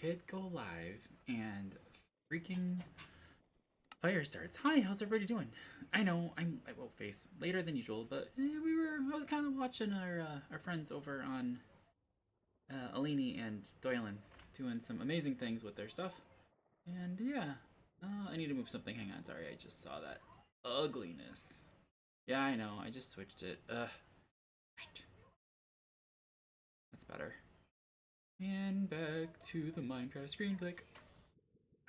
hit go live and freaking fire starts. Hi, how's everybody doing? I know I will face later than usual, but I was kind of watching our friends over on Alini and Doylan doing some amazing things with their stuff, and yeah, I need to move something. Hang on, sorry, I just saw that ugliness. Yeah, I know, I just switched it. That's better. And back to the Minecraft screen click.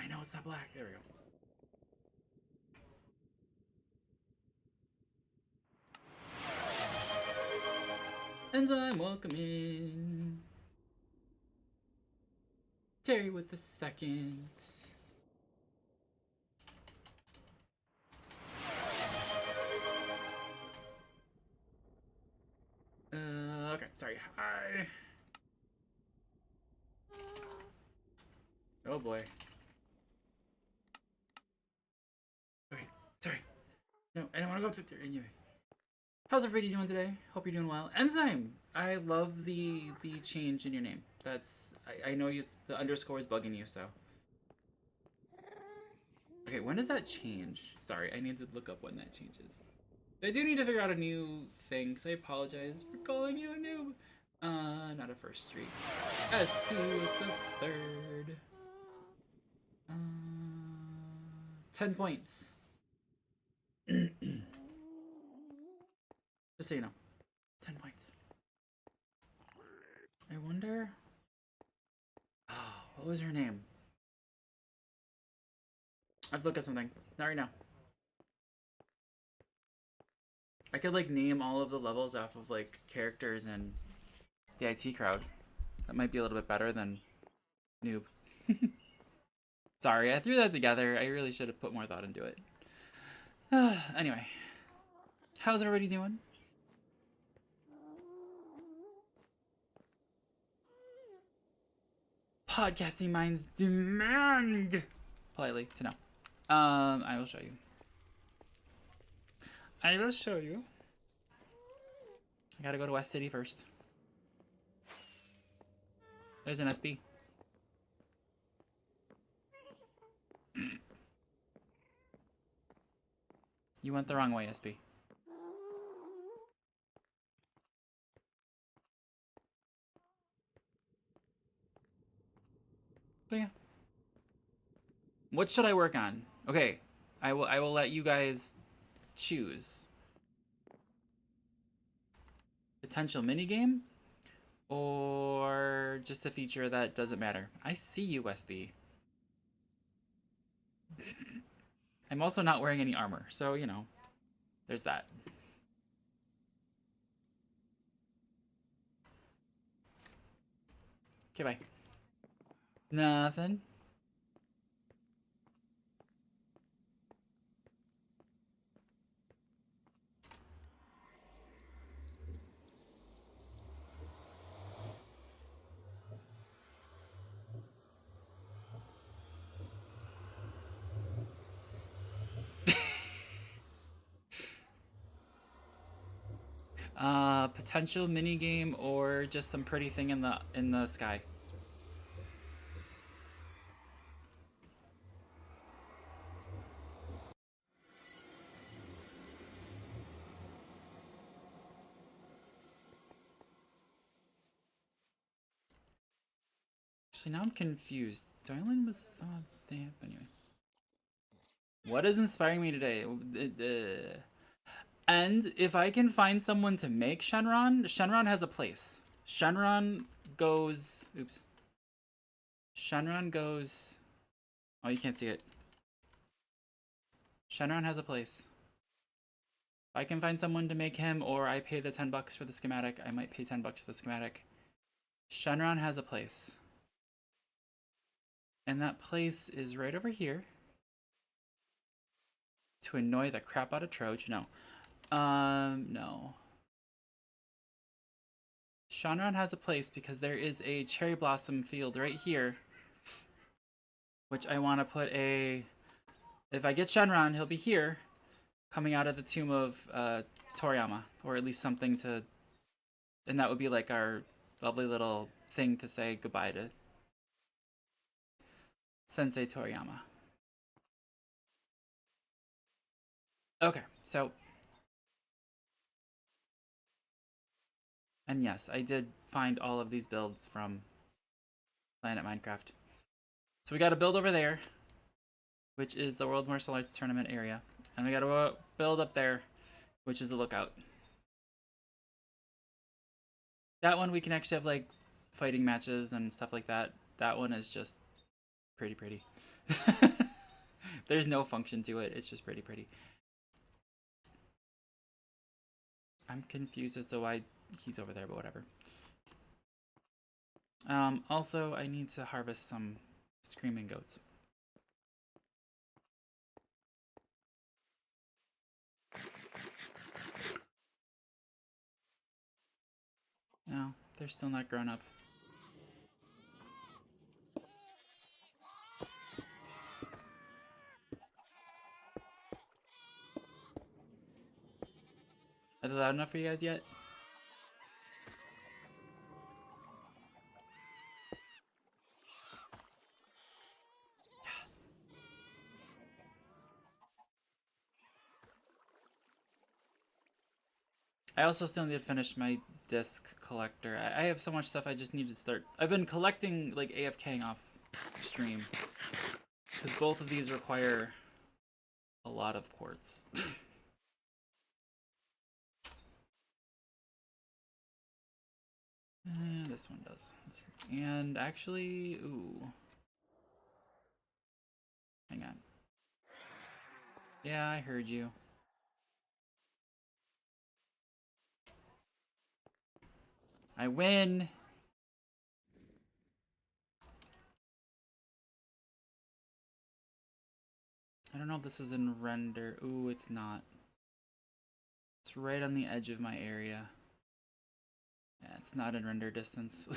I know it's not black. There we go. Enzyme, welcome in. Terry with the second. Okay, sorry. Hi. Oh boy. Okay, sorry. No, I don't want to go up there anyway. How's everybody doing today? Hope you're doing well. Enzyme, I love the change in your name. That's I know it's the underscore is bugging you, so. Okay, when does that change? Sorry, I need to look up when that changes. I do need to figure out a new thing, so I apologize for calling you a noob. Not a first street. S2 with the third. 10 points. Just so you know. 10 points. I wonder... Oh, what was her name? I have to look up something. Not right now. I could, like, name all of the levels off of, like, characters and the IT crowd. That might be a little bit better than noob. Sorry, I threw that together. I really should have put more thought into it. Anyway. How's everybody doing? Podcasting minds demand politely to know. I will show you. I will show you. I gotta go to West City first. There's an SB. You went the wrong way, SB. But yeah. What should I work on? Okay, I will let you guys choose. Potential minigame? Or just a feature that doesn't matter. I see you, SB. I'm also not wearing any armor, so, you know, there's that. Okay, bye. Nothing. Potential minigame or just some pretty thing in the sky. Actually, now I'm confused. Darlin was something anyway. What is inspiring me today? And if I can find someone to make Shenron, Shenron has a place. Shenron goes... Oops. Shenron goes... Oh, you can't see it. Shenron has a place. If I can find someone to make him, or I pay the 10 bucks for the schematic, I might pay 10 bucks for the schematic. Shenron has a place. And that place is right over here. To annoy the crap out of Troj. No. No. Shenron has a place because there is a cherry blossom field right here. Which I want to put a... If I get Shenron, he'll be here. Coming out of the tomb of Toriyama. Or at least something to... And that would be like our lovely little thing to say goodbye to Sensei Toriyama. Okay, so... And yes, I did find all of these builds from Planet Minecraft. So we got to build over there, which is the World Martial Arts Tournament area. And we got to build up there, which is the lookout. That one we can actually have like fighting matches and stuff like that. That one is just pretty. There's no function to it. It's just pretty. I'm confused as to why he's over there, but whatever. Also, I need to harvest some screaming goats. No, they're still not grown up. Are they loud enough for you guys yet? I also still need to finish my disc collector. I have so much stuff I just need to start. I've been collecting, like, AFKing off stream. Because both of these require a lot of quartz. This one does. And actually, ooh. Hang on. Yeah, I heard you. I win! I don't know if this is in render. Ooh, it's not. It's right on the edge of my area. Yeah, it's not in render distance.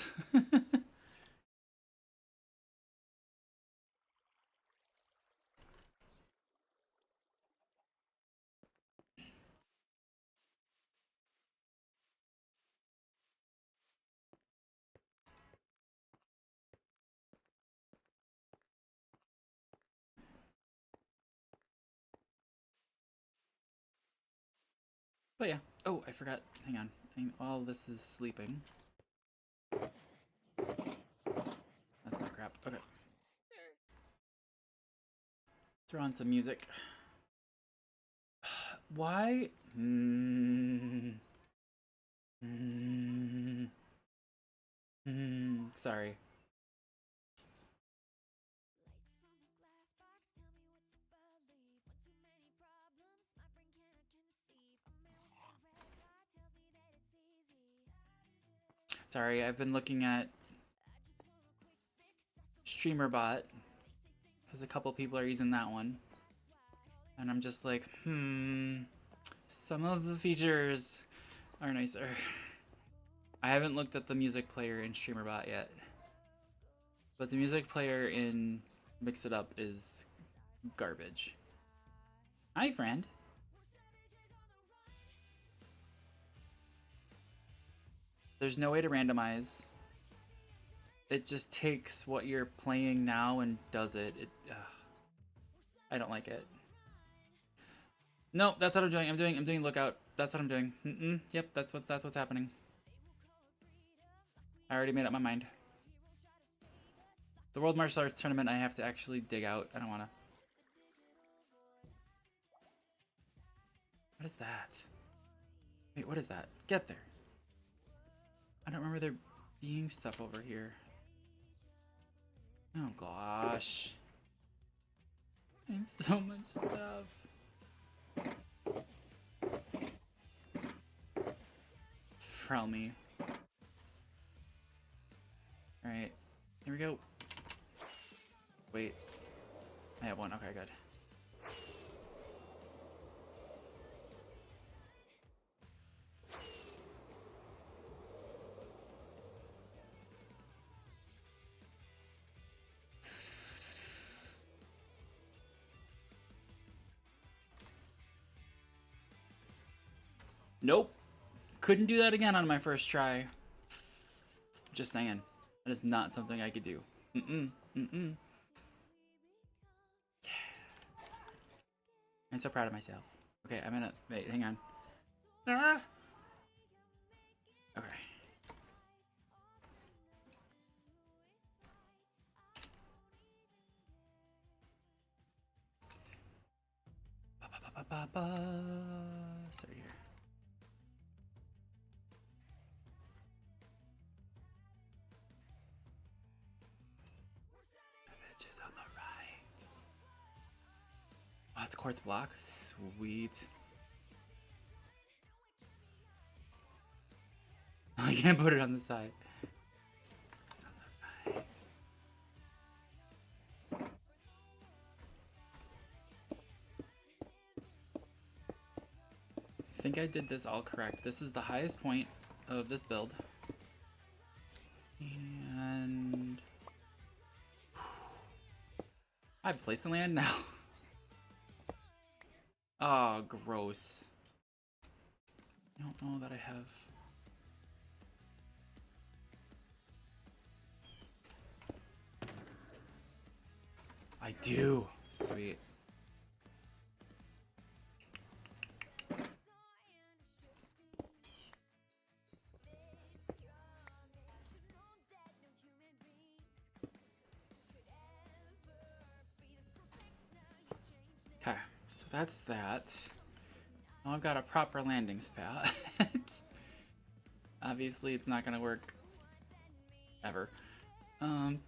But yeah. Oh, I forgot. Hang on. While this is sleeping. That's my crap. Okay. Throw on some music. Why? Sorry. Sorry, I've been looking at StreamerBot because a couple people are using that one. And I'm just like, some of the features are nicer. I haven't looked at the music player in StreamerBot yet. But the music player in Mix It Up is garbage. Hi, friend. There's no way to randomize. It just takes what you're playing now and does it. I don't like it. No, that's what I'm doing. I'm doing lookout. That's what I'm doing. Yep, that's what's happening. I already made up my mind. The World Martial Arts Tournament I have to actually dig out. I don't wanna. What is that? Wait, what is that? Get there. I don't remember there being stuff over here. Oh gosh. I have so much stuff. Frel me. Alright. Here we go. Wait. I have one. Okay, good. Nope. Couldn't do that again on my first try. Just saying. That is not something I could do. I'm so proud of myself. Okay, I'm gonna wait. Hang on. Ah! Okay. Start here. The bitch is on the right. Oh, it's quartz block. Sweet. I can't put it on the side. It's on the right. I think I did this all correct. This is the highest point of this build. And I have a place to land now. Oh, gross. I don't know that I have. I do. Sweet. Okay, so that's that. Now I've got a proper landing spot. Obviously, it's not gonna work ever. What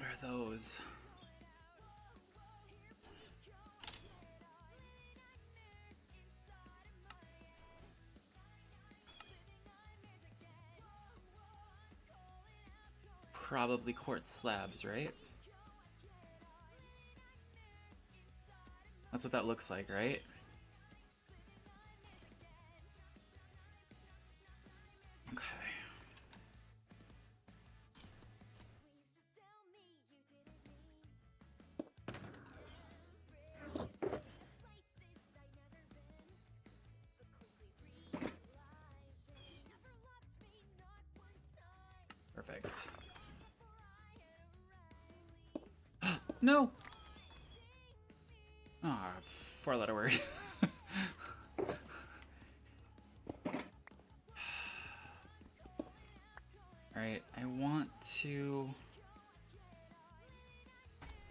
are those? Probably quartz slabs, right? That's what that looks like, right? Okay. Perfect. No! Ah, oh, four-letter word. Alright, I want to...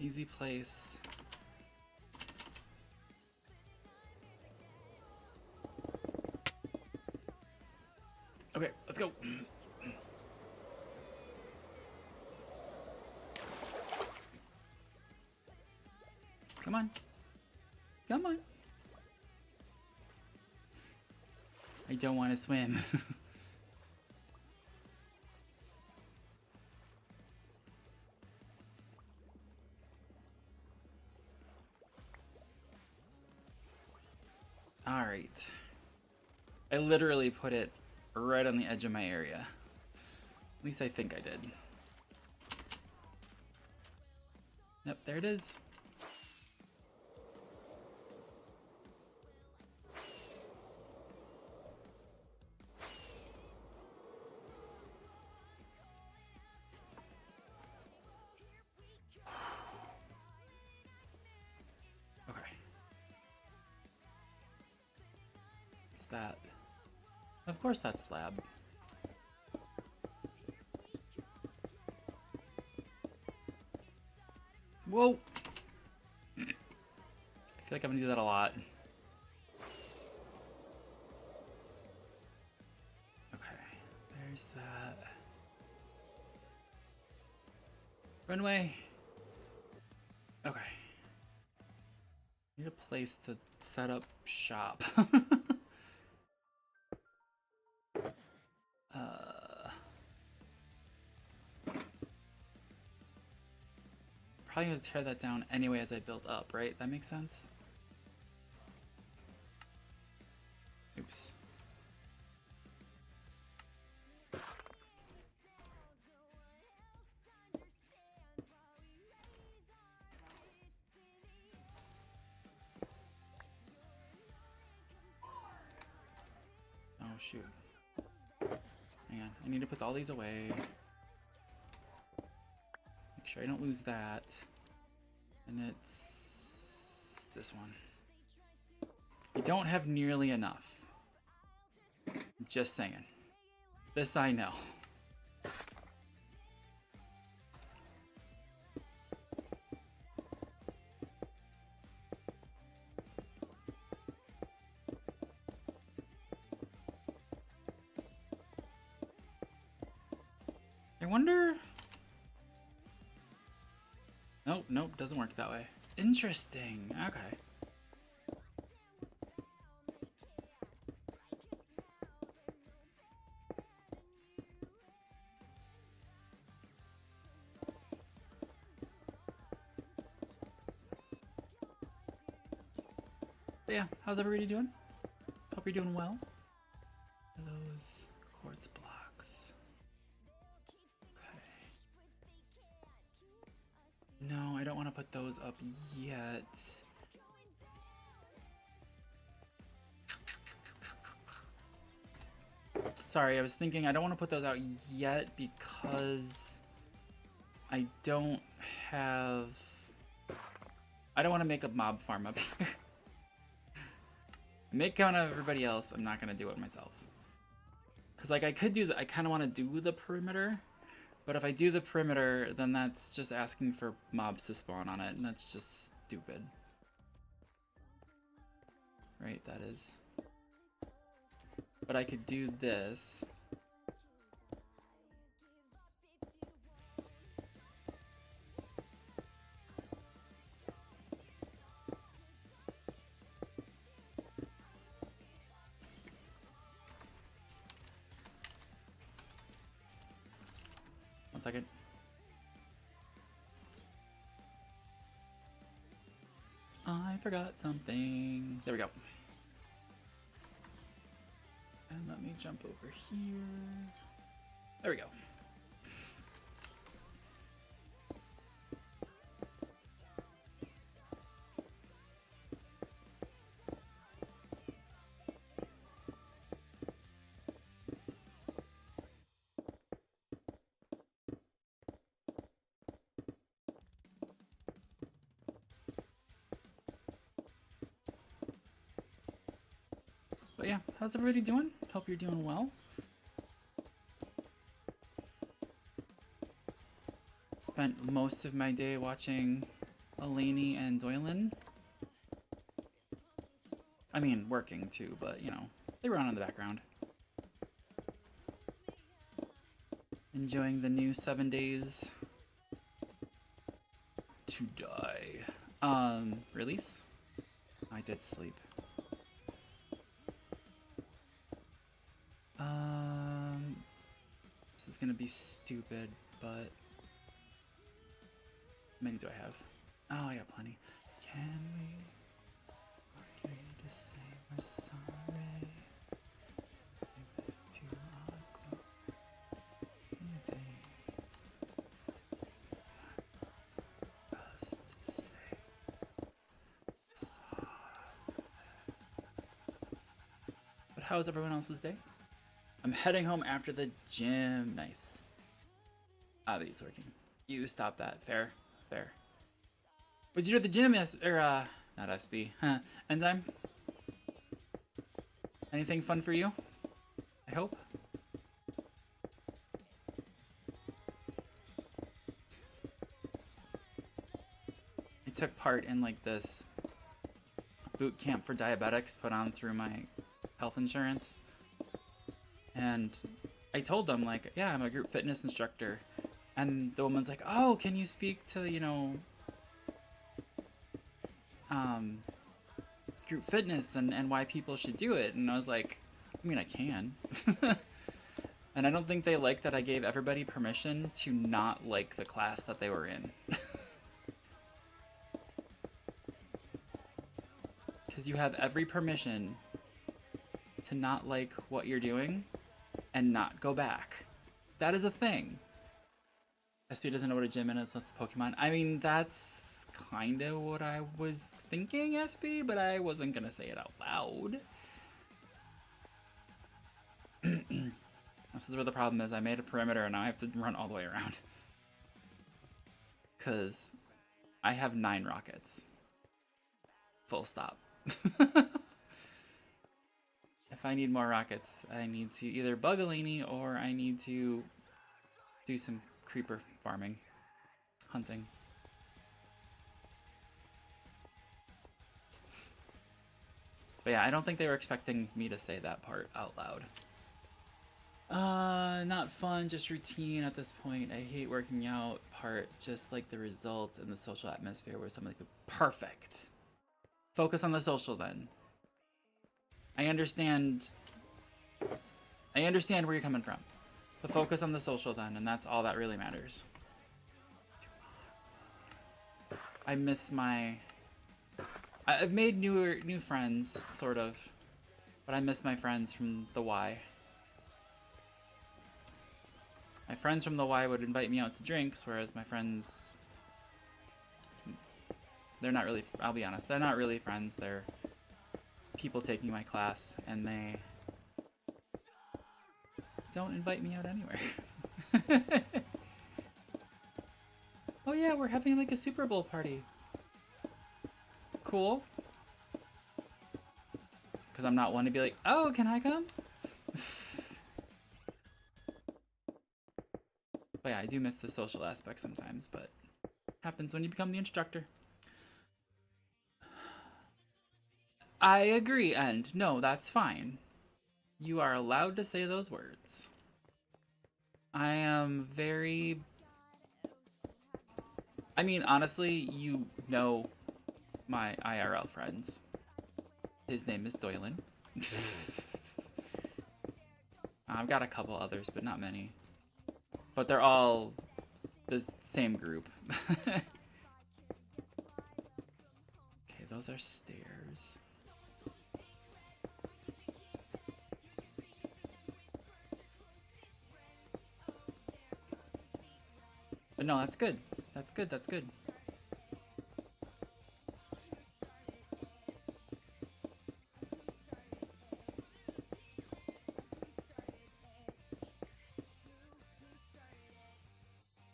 Easy place. Okay, let's go. Come on. Come on. I don't want to swim. Alright. I literally put it right on the edge of my area. At least I think I did. Yep, there it is. Okay. What's that? Of course that's slab. Whoa! I feel like I'm gonna do that a lot. Okay, there's that. Runway. Okay. Need a place to set up shop. Probably gonna tear that down anyway as I build up, right? That makes sense? Oops. Oh shoot. Hang on, I need to put all these away. Make sure I don't lose that. And it's this one. I don't have nearly enough. Just saying. This I know. I wonder... Nope, nope, doesn't work that way. Interesting, okay. But yeah, how's everybody doing? Hope you're doing well. Those quartz blocks. Okay. No, I don't want to put those up yet. Sorry, I was thinking I don't want to put those out yet because I don't have... I don't want to make a mob farm up here. Make count of everybody else. I'm not gonna do it myself. Cause like I could do I kind of want to do the perimeter, but if I do the perimeter, then that's just asking for mobs to spawn on it, and that's just stupid. Right, that is. But I could do this. One second. I forgot something. There we go. And let me jump over here. There we go. But yeah, how's everybody doing? Hope you're doing well. Spent most of my day watching Elaney and Doylan. I mean, working too, but you know, they were on in the background. Enjoying the new 7 Days to Die release. I did sleep. This is gonna be stupid, but how many do I have? Oh, I got plenty. Can we agree to say we're sorry? To our days. Us to say sorry. But how was everyone else's day? I'm heading home after the gym. Nice. Ah, these working. You stop that. Fair. Fair. What'd you do at the gym, not SB. Huh. Enzyme? Anything fun for you? I hope. I took part in like this boot camp for diabetics put on through my health insurance. And I told them, like, yeah, I'm a group fitness instructor. And the woman's like, oh, can you speak to, you know, group fitness and why people should do it? And I was like, I mean, I can. And I don't think they liked that I gave everybody permission to not like the class that they were in. Because you have every permission to not like what you're doing and not go back. That is a thing. SP doesn't know what a gym is, that's Pokemon. I mean, that's kind of what I was thinking, SP, but I wasn't gonna say it out loud. This is where the problem is. I made a perimeter and now I have to run all the way around. Because I have 9 rockets. Full stop. If I need more rockets, I need to either bug a laney or I need to do some creeper farming. Hunting. But yeah, I don't think they were expecting me to say that part out loud. Not fun, just routine at this point. I hate working out part, just like the results and the social atmosphere where some of the people... Perfect. Focus on the social then. I understand where you're coming from. But focus on the social then, and that's all that really matters. I miss my... I've made new friends, sort of. But I miss my friends from the Y. My friends from the Y would invite me out to drinks, whereas my friends... They're not really... I'll be honest, they're not really friends. They're people taking my class, and they don't invite me out anywhere. Oh yeah, we're having like a Super Bowl party. Cool. Because I'm not one to be like, oh, can I come? But yeah, I do miss the social aspect sometimes, but happens when you become the instructor. I agree, and no, that's fine. You are allowed to say those words. I am very... I mean, honestly, you know my IRL friends. His name is Doylan. I've got a couple others, but not many. But they're all the same group. Okay, those are stairs. But no, that's good. That's good, that's good.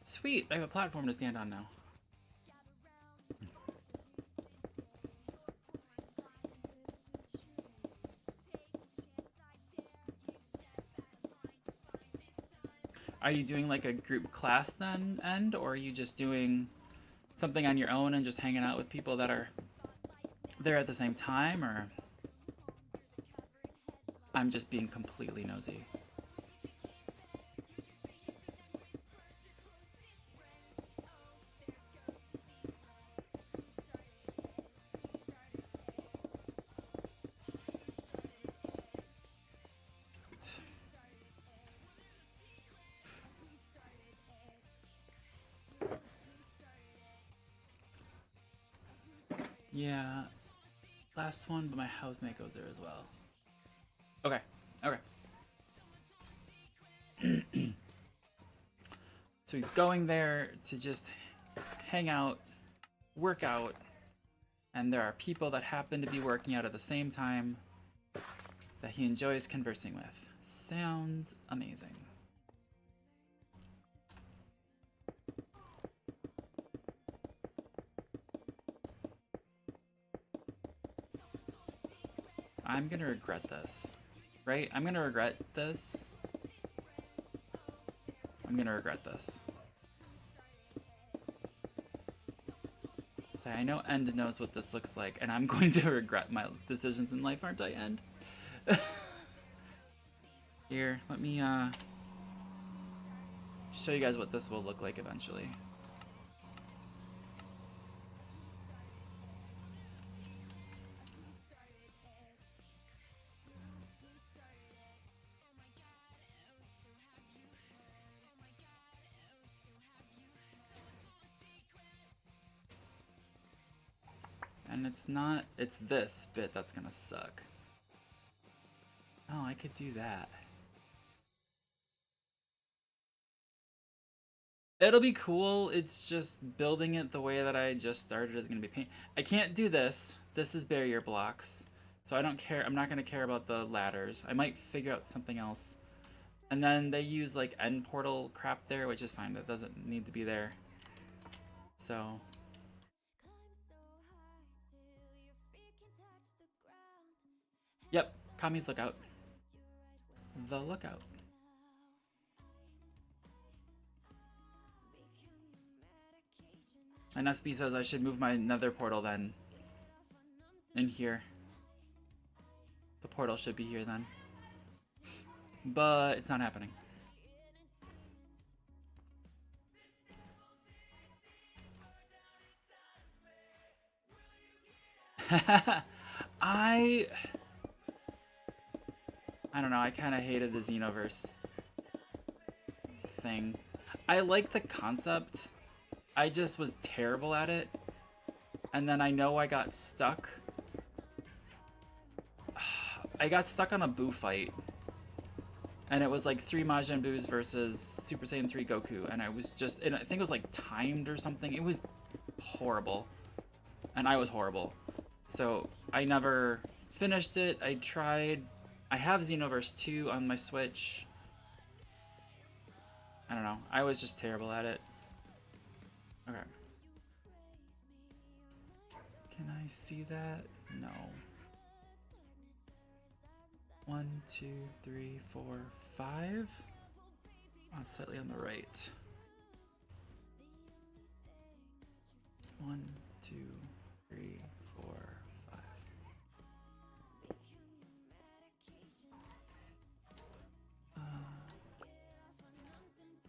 Sweet, I have a platform to stand on now. Are you doing like a group class then, End? Or are you just doing something on your own and just hanging out with people that are there at the same time? Or I'm just being completely nosy? Yeah, last one, but my housemate goes there as well. Okay, okay. So he's going there to just hang out, work out, and there are people that happen to be working out at the same time that he enjoys conversing with. Sounds amazing. I'm gonna regret this, right? I'm gonna regret this. I'm gonna regret this. So I know End knows what this looks like, and I'm going to regret my decisions in life, aren't I, End? Here, let me show you guys what this will look like eventually. And it's this bit that's gonna suck. Oh, I could do that. It'll be cool, it's just building it the way that I just started is gonna be pain. I can't do this. This is barrier blocks. So I don't care, I'm not gonna care about the ladders. I might figure out something else. And then they use like end portal crap there, which is fine. That doesn't need to be there. So. Yep, Kami's lookout. The lookout. And SB says I should move my nether portal then. In here. The portal should be here then. But it's not happening. I don't know, I kind of hated the Xenoverse thing. I like the concept. I just was terrible at it. And then I know I got stuck. I got stuck on a Buu fight. And it was like 3 Majin Buus versus Super Saiyan 3 Goku. And I was just, and I think it was like timed or something. It was horrible. And I was horrible. So I never finished it. I tried. I have Xenoverse 2 on my Switch. I don't know. I was just terrible at it. Okay. Can I see that? No. 1, 2, 3, 4, 5. Oh, it's slightly on the right. 1, 2, 3, 4, 5.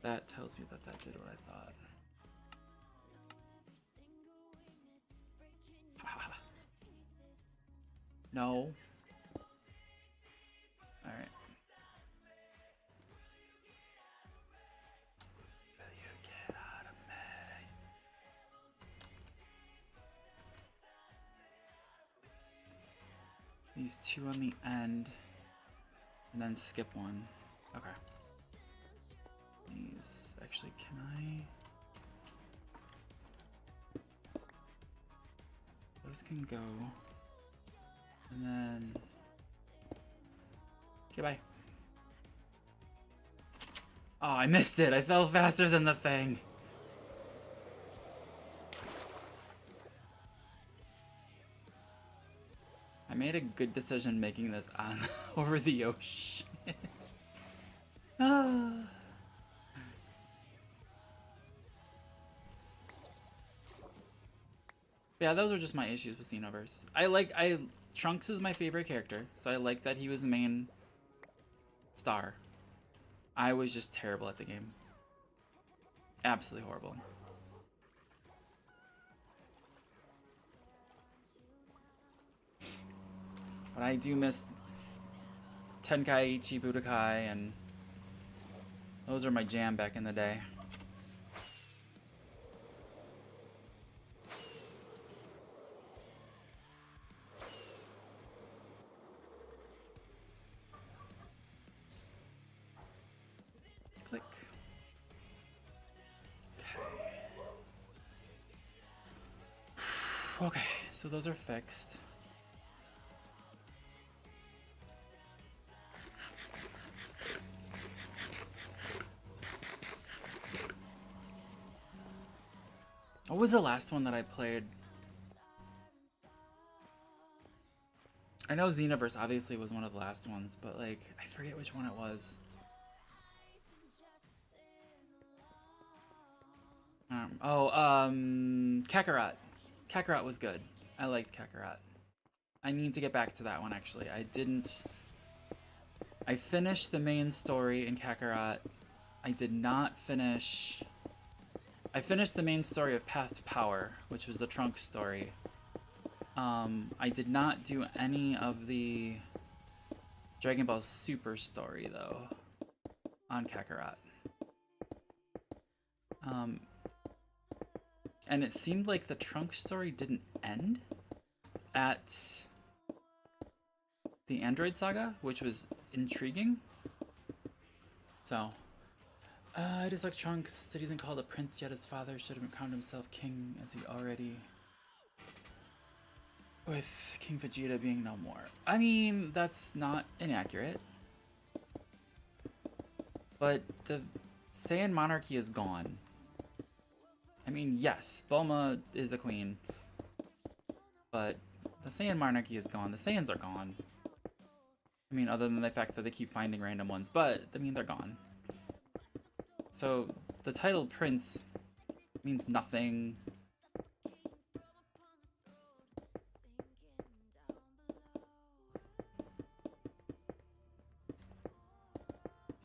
That tells me that that did what I thought. No. All right. Will you get out of me? These 2 on the end, and then skip 1. Okay. These, actually, can I? Those can go. And then, okay, bye. Oh, I missed it. I fell faster than the thing. I made a good decision making this on over the ocean. Ah. Yeah, those are just my issues with Xenoverse. Trunks is my favorite character, so I like that he was the main star. I was just terrible at the game. Absolutely horrible. But I do miss Tenkaichi Budokai, and those are my jam back in the day. Click. Okay, so those are fixed. What was the last one that I played? I know Xenoverse obviously was one of the last ones, but like, I forget which one it was. Kakarot. Kakarot was good. I liked Kakarot. I need to get back to that one actually. I finished the main story in Kakarot. I did not finish... I finished the main story of Path to Power, which was the Trunks story. I did not do any of the Dragon Ball Super story, though, on Kakarot. And it seemed like the Trunks story didn't end at the Android Saga, which was intriguing. So... I just like Trunks that he isn't called a prince yet. His father should have crowned himself king as he already... With King Vegeta being no more. I mean, that's not inaccurate. But the Saiyan monarchy is gone. I mean, yes, Bulma is a queen, but the Saiyan monarchy is gone. The Saiyans are gone. I mean, other than the fact that they keep finding random ones, but I mean, they're gone. So the title Prince means nothing.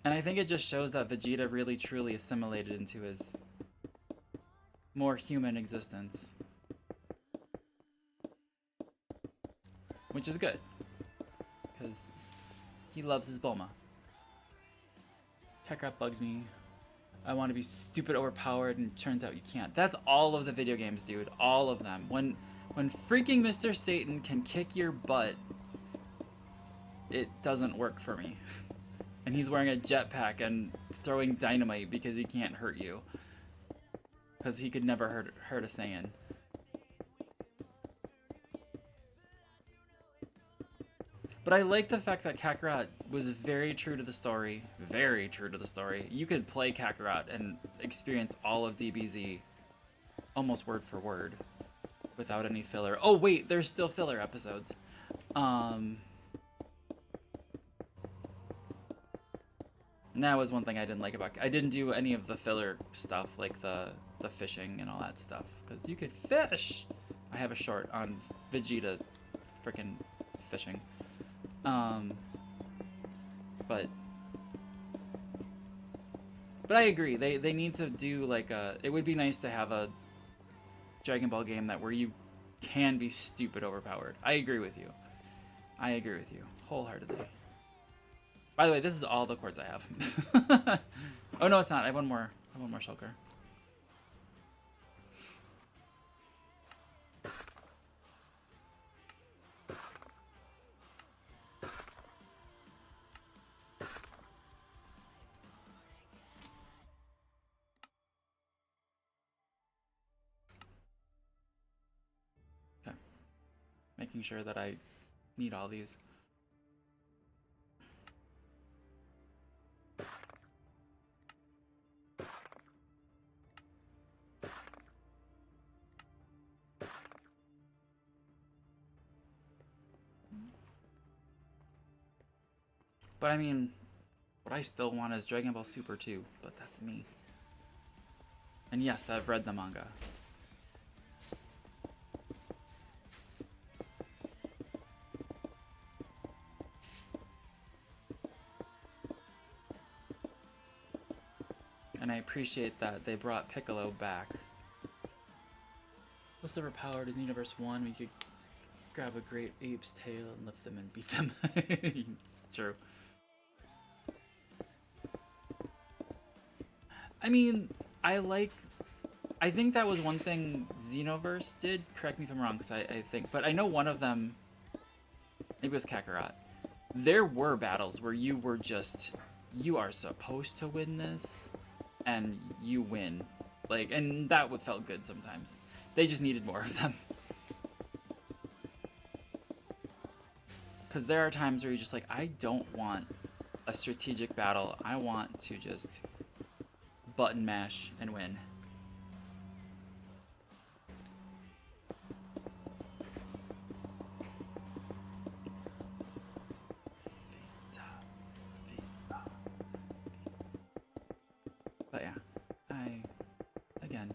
And I think it just shows that Vegeta really truly assimilated into his more human existence. Which is good. Because he loves his Bulma. Kakarot bugged me. I want to be stupid overpowered, and turns out you can't. That's all of the video games, dude. All of them. When freaking Mr. Satan can kick your butt, it doesn't work for me. And he's wearing a jetpack and throwing dynamite because he can't hurt you. Because he could never hurt a Saiyan. But I like the fact that Kakarot was very true to the story. Very true to the story. You could play Kakarot and experience all of DBZ almost word for word without any filler. Oh wait, there's still filler episodes. That was one thing I didn't like about. I didn't do any of the filler stuff, like the fishing and all that stuff, because you could fish. I have a short on Vegeta freaking fishing. But I agree. They need to do like a. It would be nice to have a Dragon Ball game that where you can be stupid overpowered. I agree with you. I agree with you wholeheartedly. By the way, this is all the chords I have. Oh no, it's not. I have one more. I have one more shulker. Okay. Making sure that I need all these. But I mean, what I still want is Dragon Ball Super 2, but that's me. And yes, I've read the manga. And I appreciate that they brought Piccolo back. What's overpowered is in Universe 1, we could grab a great ape's tail and lift them and beat them. It's true. I mean, I think that was one thing Xenoverse did. Correct me if I'm wrong, because I think, but I know one of them, maybe it was Kakarot. There were battles where you were just, you are supposed to win this, and you win. Like, and that would felt good sometimes. They just needed more of them. Because there are times where you're just like, I don't want a strategic battle. I want to just button mash and win. But yeah, again.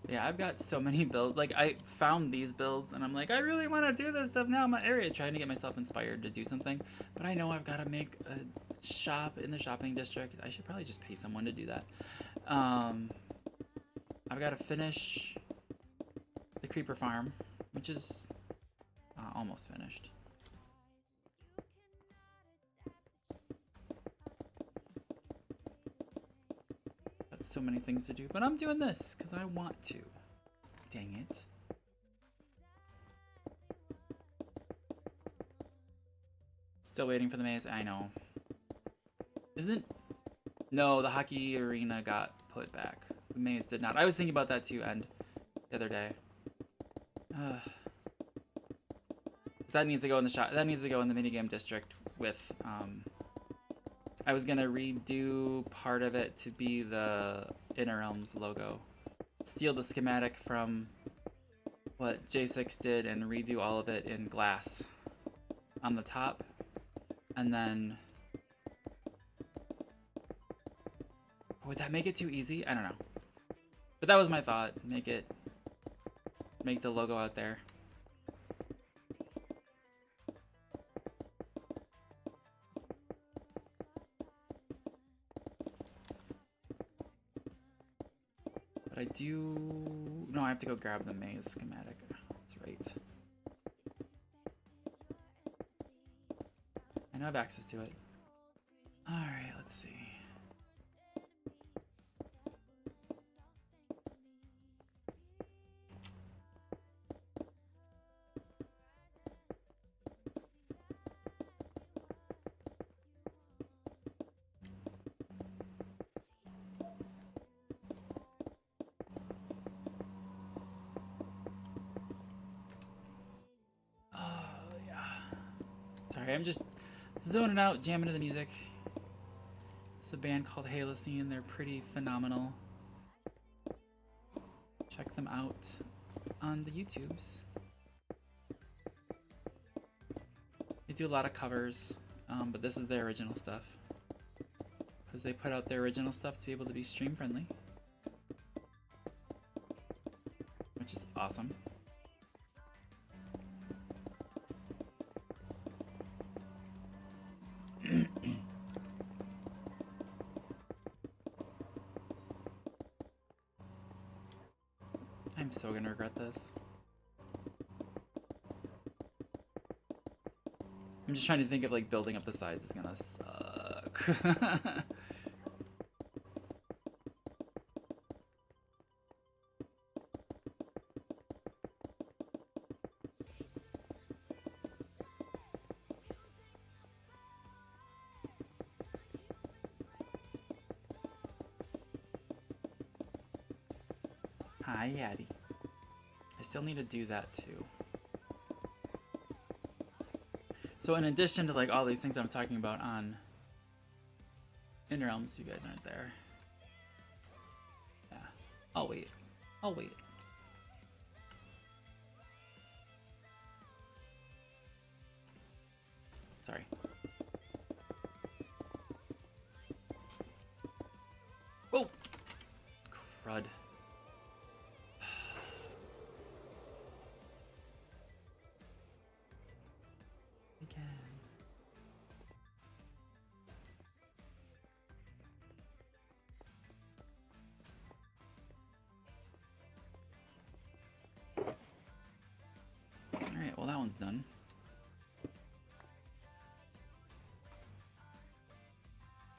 Yeah, I've got so many builds. Like, I found these builds, and I'm like, I really want to do this stuff now in my area, trying to get myself inspired to do something. But I know I've got to make a shop in the shopping district. I should probably just pay someone to do that. I've got to finish the creeper farm, which is almost finished. So many things to do, but I'm doing this because I want to. Dang it. Still waiting for the maze. I know. Isn't... No, the hockey arena got put back. The maze did not. I was thinking about that too, and the other day. That needs to go in the shot. That needs to go in the minigame district with. I was gonna redo part of it to be the Inner Realms logo. Steal the schematic from what J6 did and redo all of it in glass on the top, and then would that make it too easy? I don't know, but that was my thought. Make the logo out there. But I do... No, I have to go grab the maze schematic. That's right. I know I have access to it. Alright, let's see. Sorry, I'm just zoning out, jamming to the music. It's a band called Halocene. They're pretty phenomenal. Check them out on the YouTubes. They do a lot of covers, but this is their original stuff. Because they put out their original stuff to be able to be stream friendly. Which is awesome. I'm so gonna regret this. I'm just trying to think of like building up the sides is gonna suck. Hi, Yaddy. I still need to do that too. So in addition to like all these things I'm talking about on Inner Realms, you guys aren't there. Yeah, I'll wait. I'll wait. Sorry. Oh! Crud. Alright, well that one's done.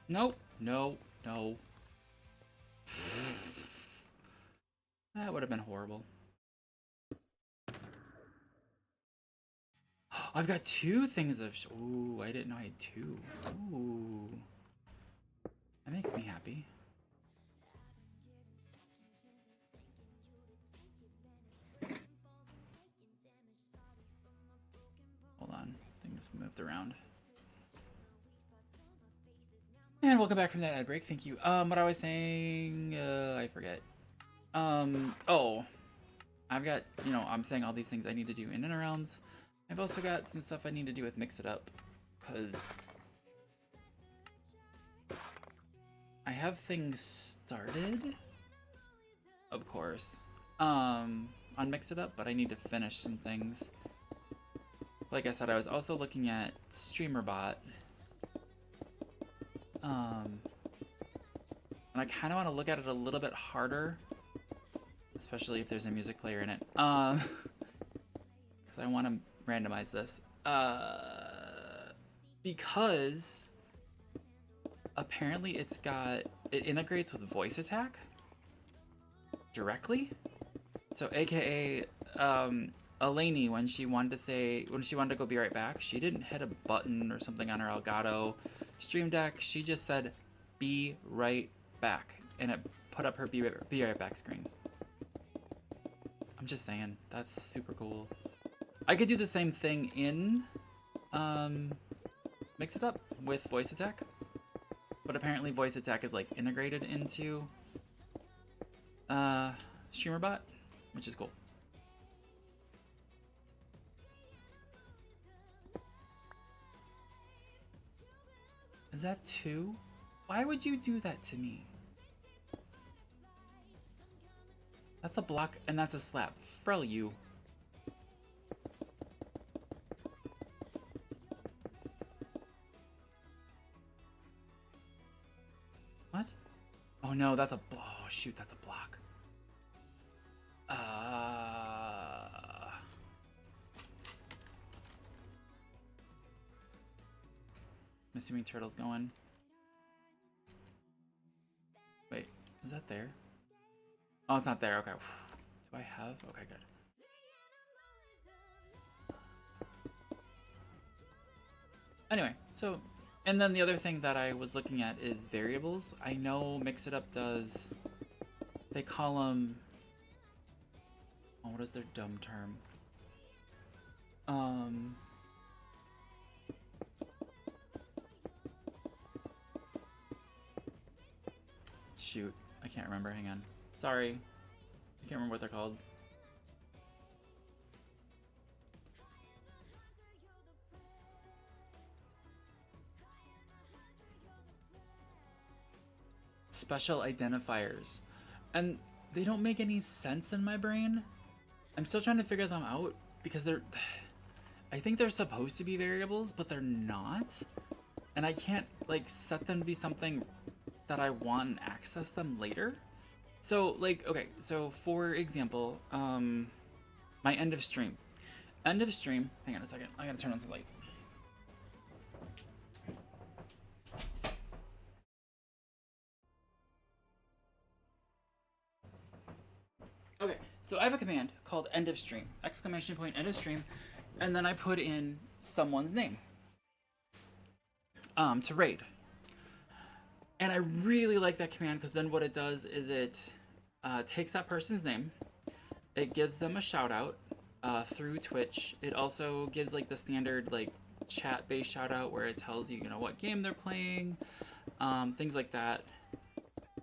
Nope, no, no. That would have been horrible. I've got two things of... Ooh, I didn't know I had two. Ooh. That makes me happy. Hold on, things moved around. And welcome back from that ad break, thank you. What I was saying, I forget. Oh. I've got, you know, I'm saying all these things I need to do in Inner Realms. I've also got some stuff I need to do with Mix It Up, because I have things started, of course, on Mix It Up, but I need to finish some things. Like I said, I was also looking at StreamerBot, and I kind of want to look at it a little bit harder, especially if there's a music player in it, because I want to randomize this, because apparently it integrates with voice attack directly. So AKA Eleni, when she wanted to go be right back, she didn't hit a button or something on her Elgato Stream Deck. She just said be right back, and it put up her be right back screen. I'm just saying, that's super cool. I could do the same thing in Mix It Up with voice attack, but apparently voice attack is like integrated into StreamerBot, which is cool. Is that 2? Why would you do that to me? That's a block and that's a slap. Frell you. What? Oh no, that's a... Oh shoot, that's a block. I'm assuming turtle's going. Wait, is that there? Oh, it's not there. Okay. Do I have? Okay, good. Anyway, so, and then the other thing that I was looking at is variables. I know Mix It Up does, they call them, oh, what is their dumb term? Shoot, I can't remember. Hang on. Sorry. I can't remember what they're called. Special identifiers. And they don't make any sense in my brain. I'm still trying to figure them out because they're... I think they're supposed to be variables, but they're not. And I can't, like, set them to be something that I want and access them later. So, like, okay, so for example, my end of stream. End of stream, hang on a second, I gotta turn on some lights. Okay, so I have a command called end of stream, exclamation point end of stream, and then I put in someone's name to raid. And I really like that command because then what it does is it takes that person's name, it gives them a shout out through Twitch. It also gives like the standard like chat-based shout out where it tells you, you know, what game they're playing, things like that.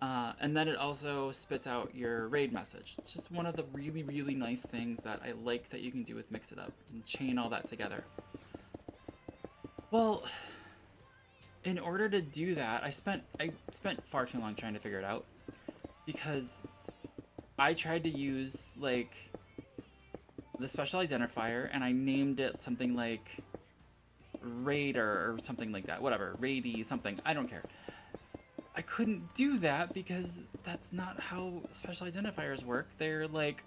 And then it also spits out your raid message. It's just one of the really, really nice things that I like that you can do with Mix It Up and chain all that together. Well, in order to do that, I spent far too long trying to figure it out because I tried to use like the special identifier and I named it something like Raider or something like that. Whatever, Raidy something. I don't care. I couldn't do that because that's not how special identifiers work. They're like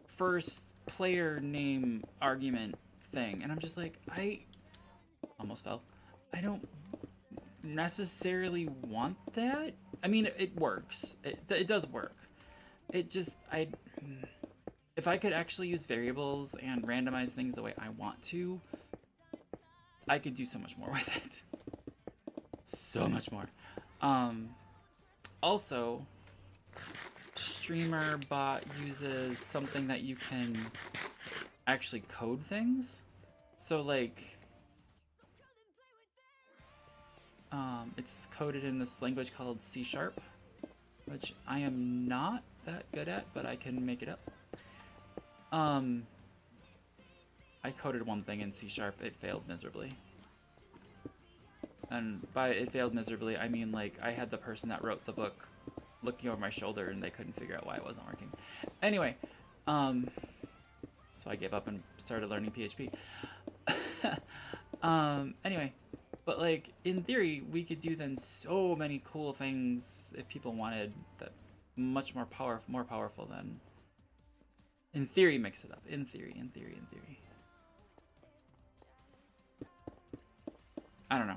first player name argument thing, and I'm just like, I almost fell. I don't necessarily want that. I mean, it works. It does work. It just, if I could actually use variables and randomize things the way I want to, I could do so much more with it. So much more. Also, StreamerBot uses something that you can actually code things. So like, it's coded in this language called C#, which I am not that good at, but I can make it up. I coded one thing in C#, it failed miserably. And by it failed miserably, I mean like I had the person that wrote the book looking over my shoulder and they couldn't figure out why it wasn't working. Anyway, so I gave up and started learning PHP. Anyway, but like in theory, we could do then so many cool things if people wanted that much more powerful than in theory. Mix It Up. In theory. I don't know.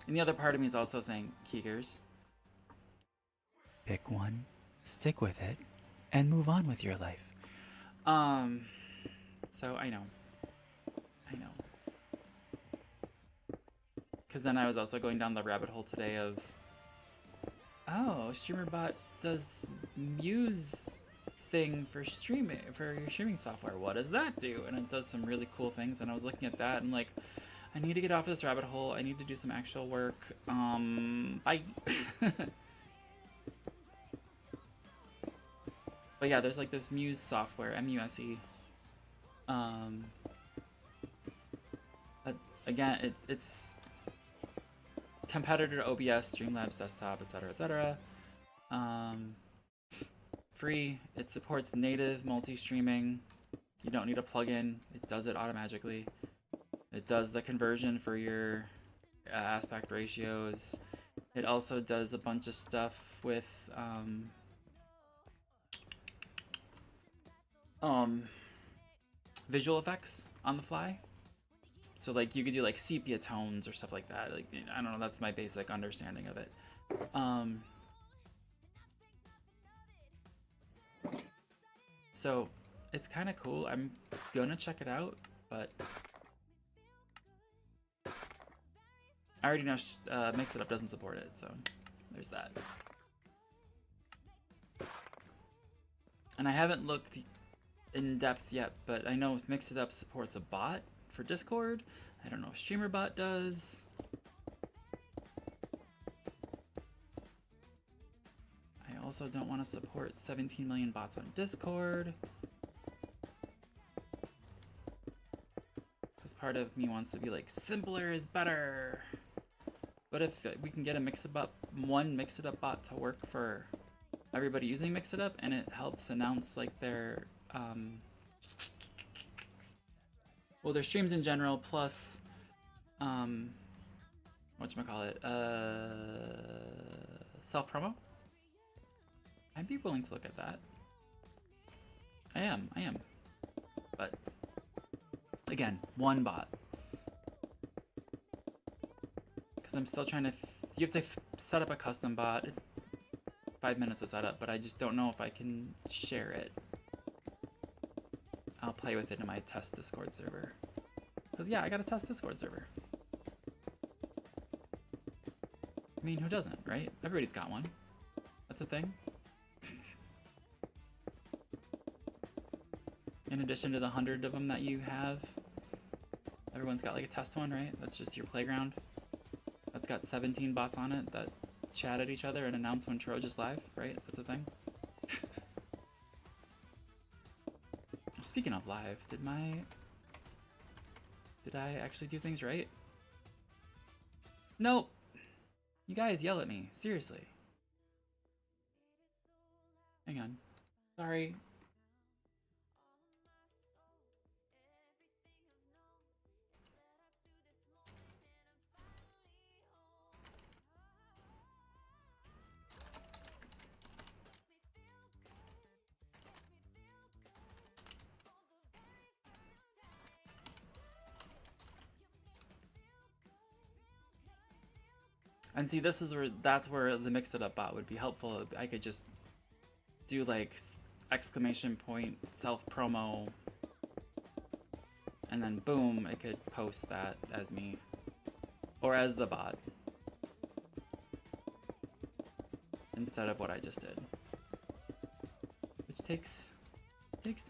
And the other part of me is also saying, Keegers, pick one, stick with it, and move on with your life. So I know. Because then I was also going down the rabbit hole today of, oh, StreamerBot does Muse thing for streaming, for your streaming software. What does that do? And it does some really cool things. And I was looking at that and like, I need to get off of this rabbit hole. I need to do some actual work. Bye. But yeah, there's like this Muse software, M-U-S-E. Again, it's competitor to OBS, Streamlabs Desktop, etc., etc. Free. It supports native multi-streaming. You don't need a plugin. It does it automatically. It does the conversion for your aspect ratios. It also does a bunch of stuff with visual effects on the fly. So like you could do like sepia tones or stuff like that. Like, I don't know, that's my basic understanding of it. So it's kind of cool. I'm gonna check it out, but I already know Mix It Up doesn't support it, so there's that. And I haven't looked in depth yet, but I know Mix It Up supports a bot for Discord. I don't know if StreamerBot does. I also don't want to support 17 million bots on Discord, because part of me wants to be like, simpler is better. But if we can get a one Mix It Up bot to work for everybody using Mix It Up, and it helps announce like their well, their streams in general, plus whatchamacallit, self-promo, I'd be willing to look at that. I am. But again, one bot. Because I'm still trying to, you have to set up a custom bot. It's 5 minutes to set up, but I just don't know if I can share it. I'll play with it in my test Discord server. Because yeah, I got a test Discord server. I mean, who doesn't, right? Everybody's got one. That's a thing. In addition to the 100 of them that you have, everyone's got like a test one, right? That's just your playground. That's got 17 bots on it that chat at each other and announce when Troj is live, right? That's a thing. Speaking of live, did I actually do things right? Nope. You guys yell at me, seriously. Hang on. Sorry. And see, that's where the Mix It Up bot would be helpful. I could just do like exclamation point self promo, and then boom, I could post that as me or as the bot instead of what I just did, which takes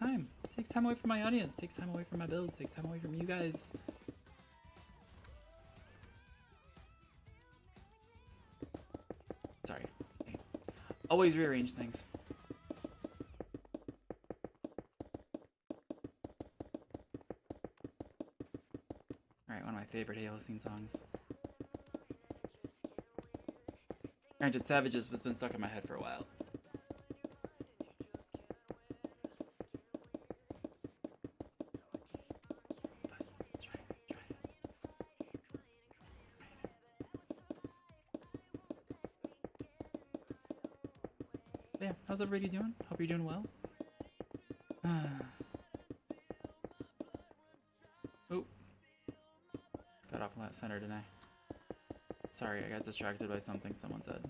time. It takes time away from my audience, takes time away from my builds, takes time away from you guys. Sorry. Always rearrange things. Alright, one of my favorite Halo scene songs. Granted, Savages has been stuck in my head for a while. Yeah, how's everybody doing? Hope you're doing well. Oh. Got off that center, didn't I? Sorry, I got distracted by something someone said.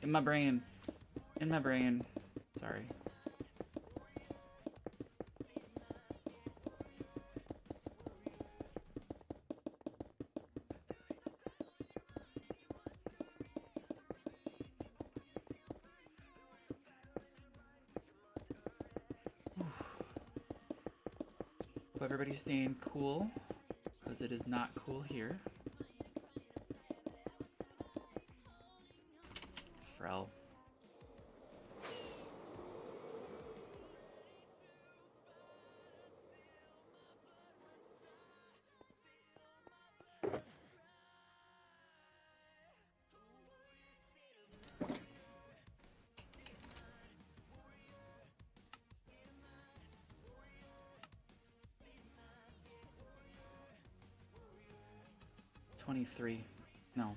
In my brain. In my brain. Sorry. Hope everybody's staying cool, because it is not cool here. Frel. $23. No.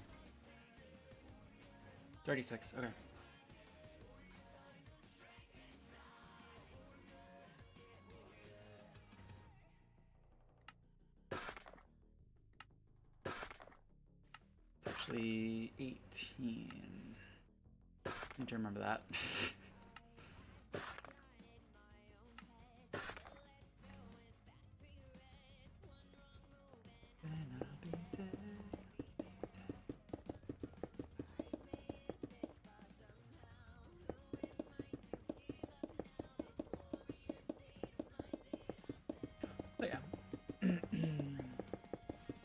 36. Okay. It's actually 18. Need to remember that. But yeah.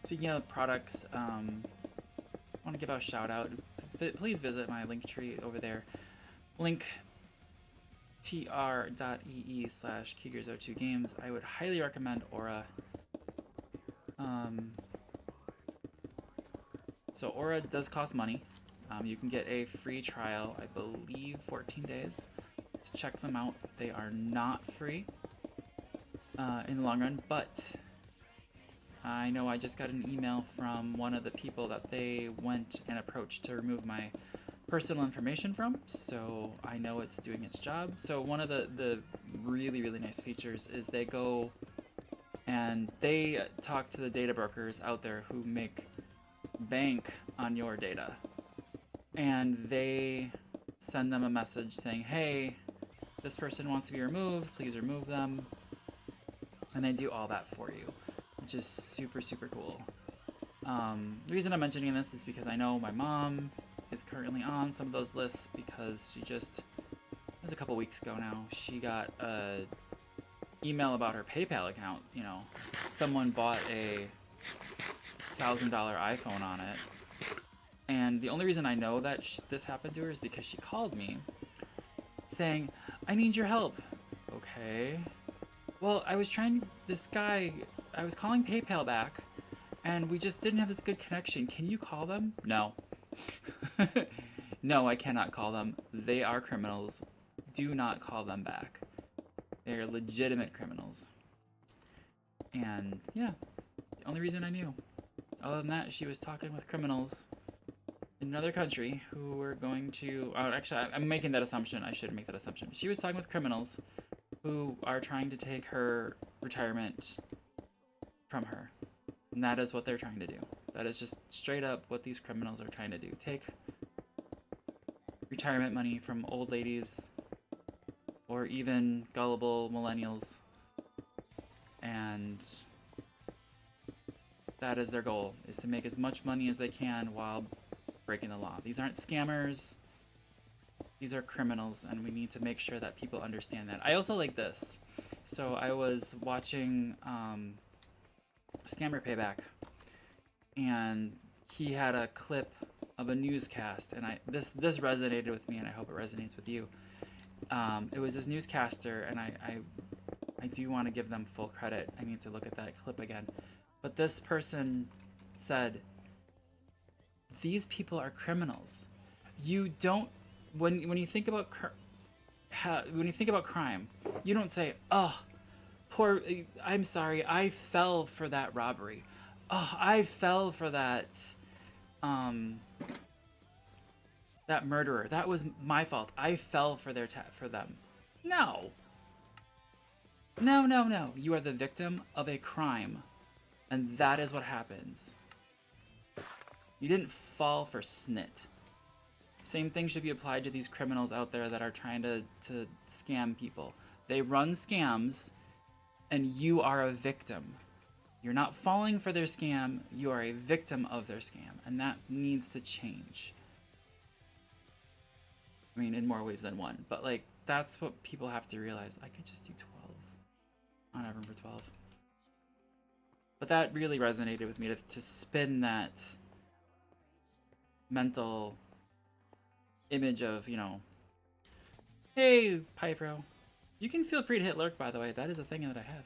Speaking of products, I want to give out a shout out. Please visit my link tree over there. Link tr.ee/Keegers02games. I would highly recommend Aura. So Aura does cost money. You can get a free trial, I believe 14 days, to check them out. They are not free in the long run, but I know I just got an email from one of the people that they went and approached to remove my personal information from, so I know it's doing its job. So one of the really, really nice features is they go and they talk to the data brokers out there who make bank on your data, and they send them a message saying, hey, this person wants to be removed, please remove them, and they do all that for you, which is super, super cool. The reason I'm mentioning this is because I know my mom is currently on some of those lists, because she just, it was a couple weeks ago now, she got a email about her PayPal account. You know, someone bought a $1,000 iPhone on it, and the only reason I know that this happened to her is because she called me saying, I need your help. Okay, well, I was calling PayPal back, and we just didn't have this good connection. Can you call them? No. No, I cannot call them. They are criminals. Do not call them back. They are legitimate criminals. And yeah, the only reason I knew. Other than that, she was talking with criminals in another country who were going to... actually, I'm making that assumption. I shouldn't make that assumption. She was talking with criminals who are trying to take her retirement from her. And that is what they're trying to do. That is just straight up what these criminals are trying to do. Take retirement money from old ladies or even gullible millennials, and that is their goal, is to make as much money as they can while breaking the law. These aren't scammers. These are criminals, and we need to make sure that people understand that. I also like this. So I was watching Scammer Payback, and he had a clip of a newscast, and this resonated with me, and I hope it resonates with you. It was this newscaster, and I do want to give them full credit. I need to look at that clip again. But this person said, these people are criminals. You don't, when you think about crime, you don't say, oh, I'm sorry, I fell for that robbery. Oh, I fell for that that murderer. That was my fault. I fell for for them. No. No, no, no. You are the victim of a crime, and that is what happens. You didn't fall for snit. Same thing should be applied to these criminals out there that are trying to scam people. They run scams, and you are a victim. You're not falling for their scam, you are a victim of their scam, and that needs to change. I mean, in more ways than one, but like, that's what people have to realize. I could just do 12. On November 12. But that really resonated with me to spin that mental image of, you know, hey, Pyfro, you can feel free to hit lurk, by the way. That is a thing that I have.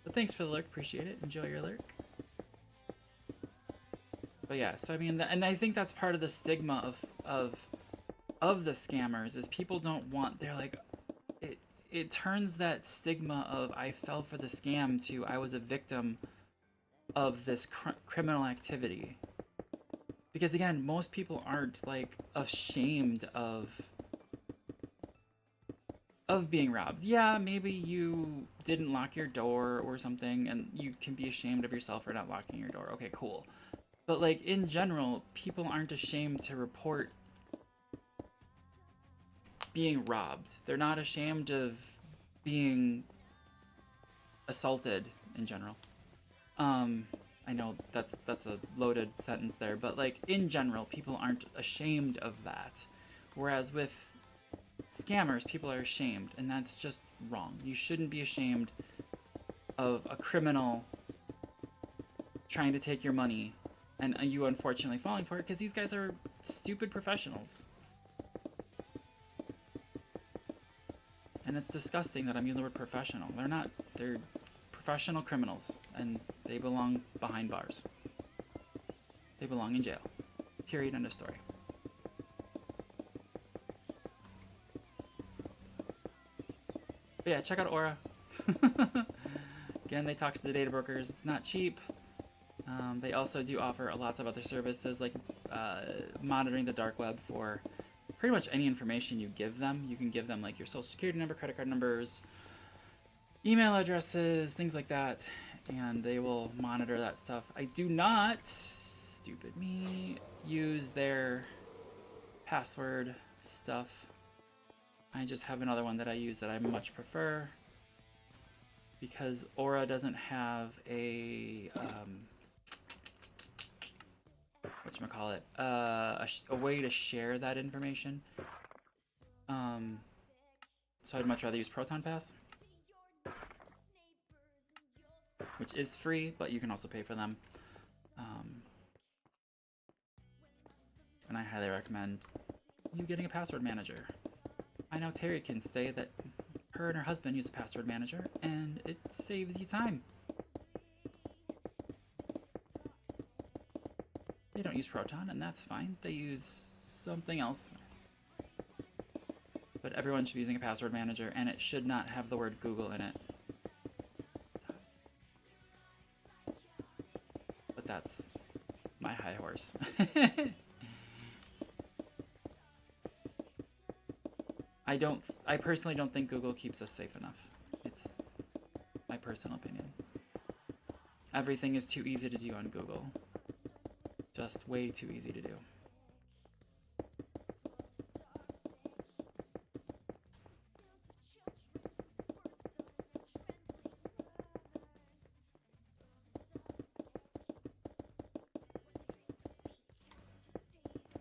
But thanks for the lurk. Appreciate it. Enjoy your lurk. But yeah, so I mean, and I think that's part of the stigma of the scammers is people don't want. They're like, it turns that stigma of I fell for the scam to I was a victim of this criminal activity. Because again, most people aren't like ashamed of being robbed. Yeah, maybe you didn't lock your door or something and you can be ashamed of yourself for not locking your door. Okay, cool. But like in general, people aren't ashamed to report being robbed. They're not ashamed of being assaulted in general. I know that's a loaded sentence there, but like in general, people aren't ashamed of that. Whereas with scammers, people are ashamed, and that's just wrong. You shouldn't be ashamed of a criminal trying to take your money and you unfortunately falling for it, because these guys are stupid professionals. And it's disgusting that I'm using the word professional. They're not. They're professional criminals, and they belong behind bars. They belong in jail. Period. End of story. But yeah, check out Aura. Again, they talk to the data brokers. It's not cheap. They also do offer lots of other services like monitoring the dark web for pretty much any information you give them. You can give them like your social security number, credit card numbers, email addresses, things like that, and they will monitor that stuff. I do not, stupid me, use their password stuff. I just have another one that I use that I much prefer because Aura doesn't have a whatchamacallit, a way to share that information. So I'd much rather use Proton Pass, which is free, but you can also pay for them. And I highly recommend you getting a password manager. I know Terry can say that her and her husband use a password manager, and it saves you time. They don't use Proton, and that's fine. They use something else. But everyone should be using a password manager, and it should not have the word Google in it. But that's my high horse. I personally don't think Google keeps us safe enough. It's my personal opinion. Everything is too easy to do on Google. Just way too easy to do.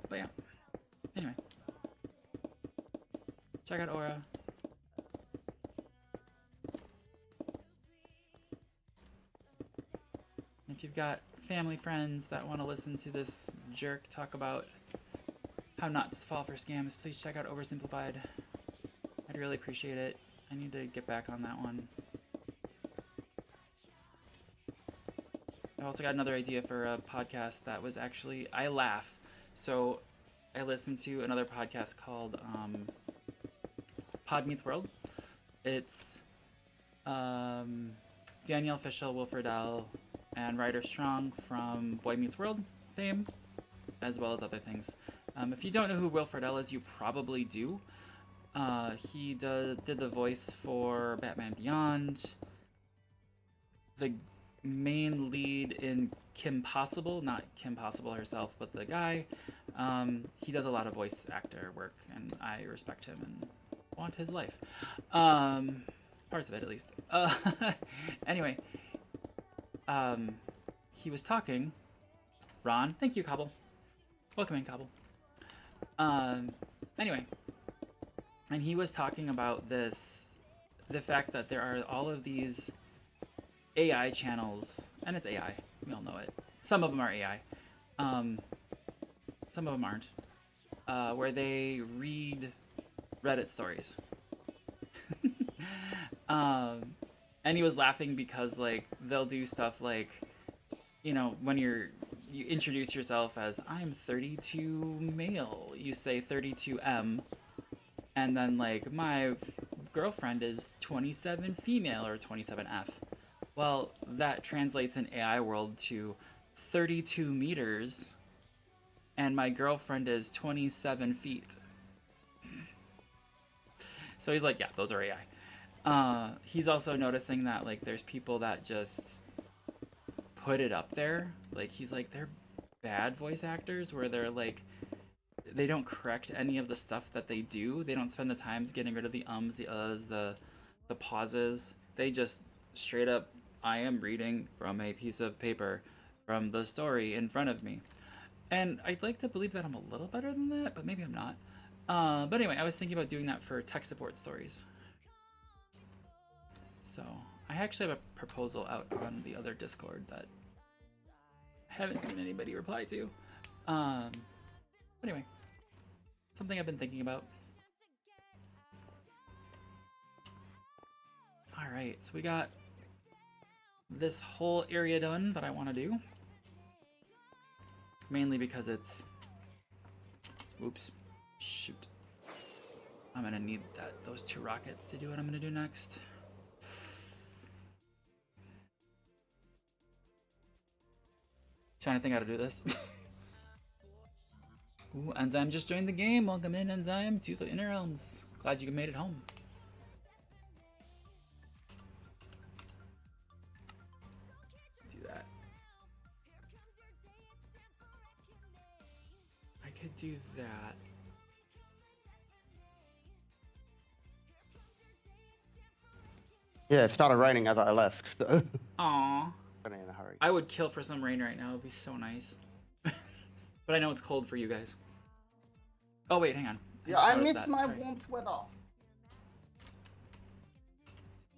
But yeah. Anyway. Check out Aura. If you've got family friends that want to listen to this jerk talk about how not to fall for scams, please check out Oversimplified. I'd really appreciate it. I need to get back on that one. I also got another idea for a podcast that was actually, I laugh. So I listened to another podcast called Pod Meets World. It's Danielle Fishel, Will Friedle, and Ryder Strong from Boy Meets World fame, as well as other things. If you don't know who Will Friedle is, you probably do. He did the voice for Batman Beyond, the main lead in Kim Possible, not Kim Possible herself, but the guy. He does a lot of voice actor work, and I respect him and want his life. Parts of it, at least. Anyway, he was talking. Ron, thank you, Cobble. Welcome in, Cobble. Anyway, and he was talking about this the fact that there are all of these AI channels, and it's AI. We all know it. Some of them are AI. Some of them aren't. Where they read Reddit stories. And he was laughing because like they'll do stuff like, you know, when you introduce yourself as I'm 32 male, you say 32M, and then like my girlfriend is 27 female or 27F. Well, that translates in AI world to 32 meters, and my girlfriend is 27 feet. So he's like, yeah, those are AI. He's also noticing that like there's people that just put it up there. Like he's like, they're bad voice actors where they're like, they don't correct any of the stuff that they do. They don't spend the times getting rid of the ums, the uhs, the pauses. They just straight up, I am reading from a piece of paper from the story in front of me. And I'd like to believe that I'm a little better than that, but maybe I'm not. But anyway, I was thinking about doing that for tech support stories. So I actually have a proposal out on the other Discord that I haven't seen anybody reply to. Anyway, something I've been thinking about. All right, so we got this whole area done that I want to do. Mainly because it's... Oops. Shoot. I'm gonna need those 2 rockets to do what I'm gonna do next. Trying to think how to do this. Ooh, Enzyme just joined the game. Welcome in, Enzyme, to the Inner Realms. Glad you made it home. Do that. I could do that. Yeah, it started raining as I left. So. Aww. In a hurry. I would kill for some rain right now. It'd be so nice. But I know it's cold for you guys. Oh wait, hang on. I miss my warmth weather.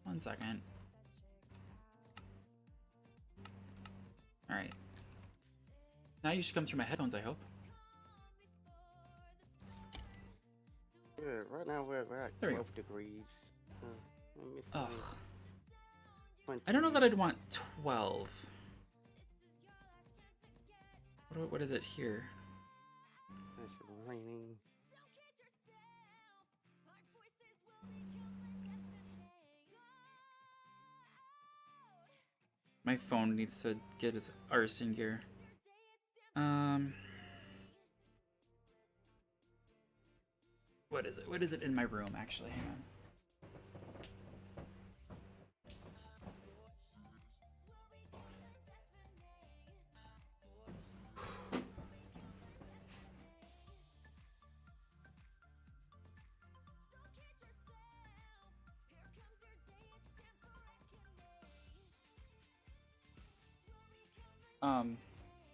1 second. All right. Now you should come through my headphones, I hope. Yeah, right now we're at 12 degrees. Ugh. I don't know that I'd want 12. What is it here? It's raining. My phone needs to get its arse in gear. What is it? What is it in my room, actually? Hang on.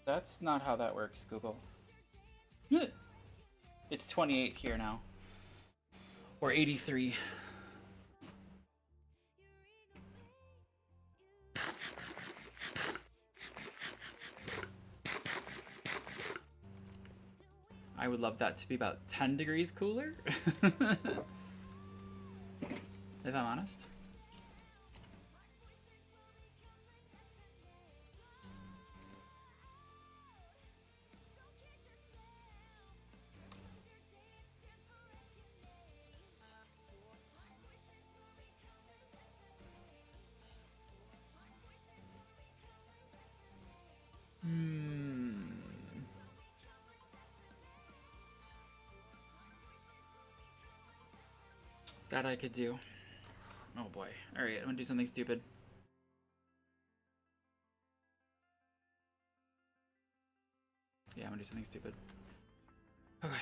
That's not how that works, Google. It's 28 here now. Or 83. I would love that to be about 10 degrees cooler. If I'm honest. That I could do. Oh boy. Alright, I'm gonna do something stupid. Yeah, I'm gonna do something stupid. Okay.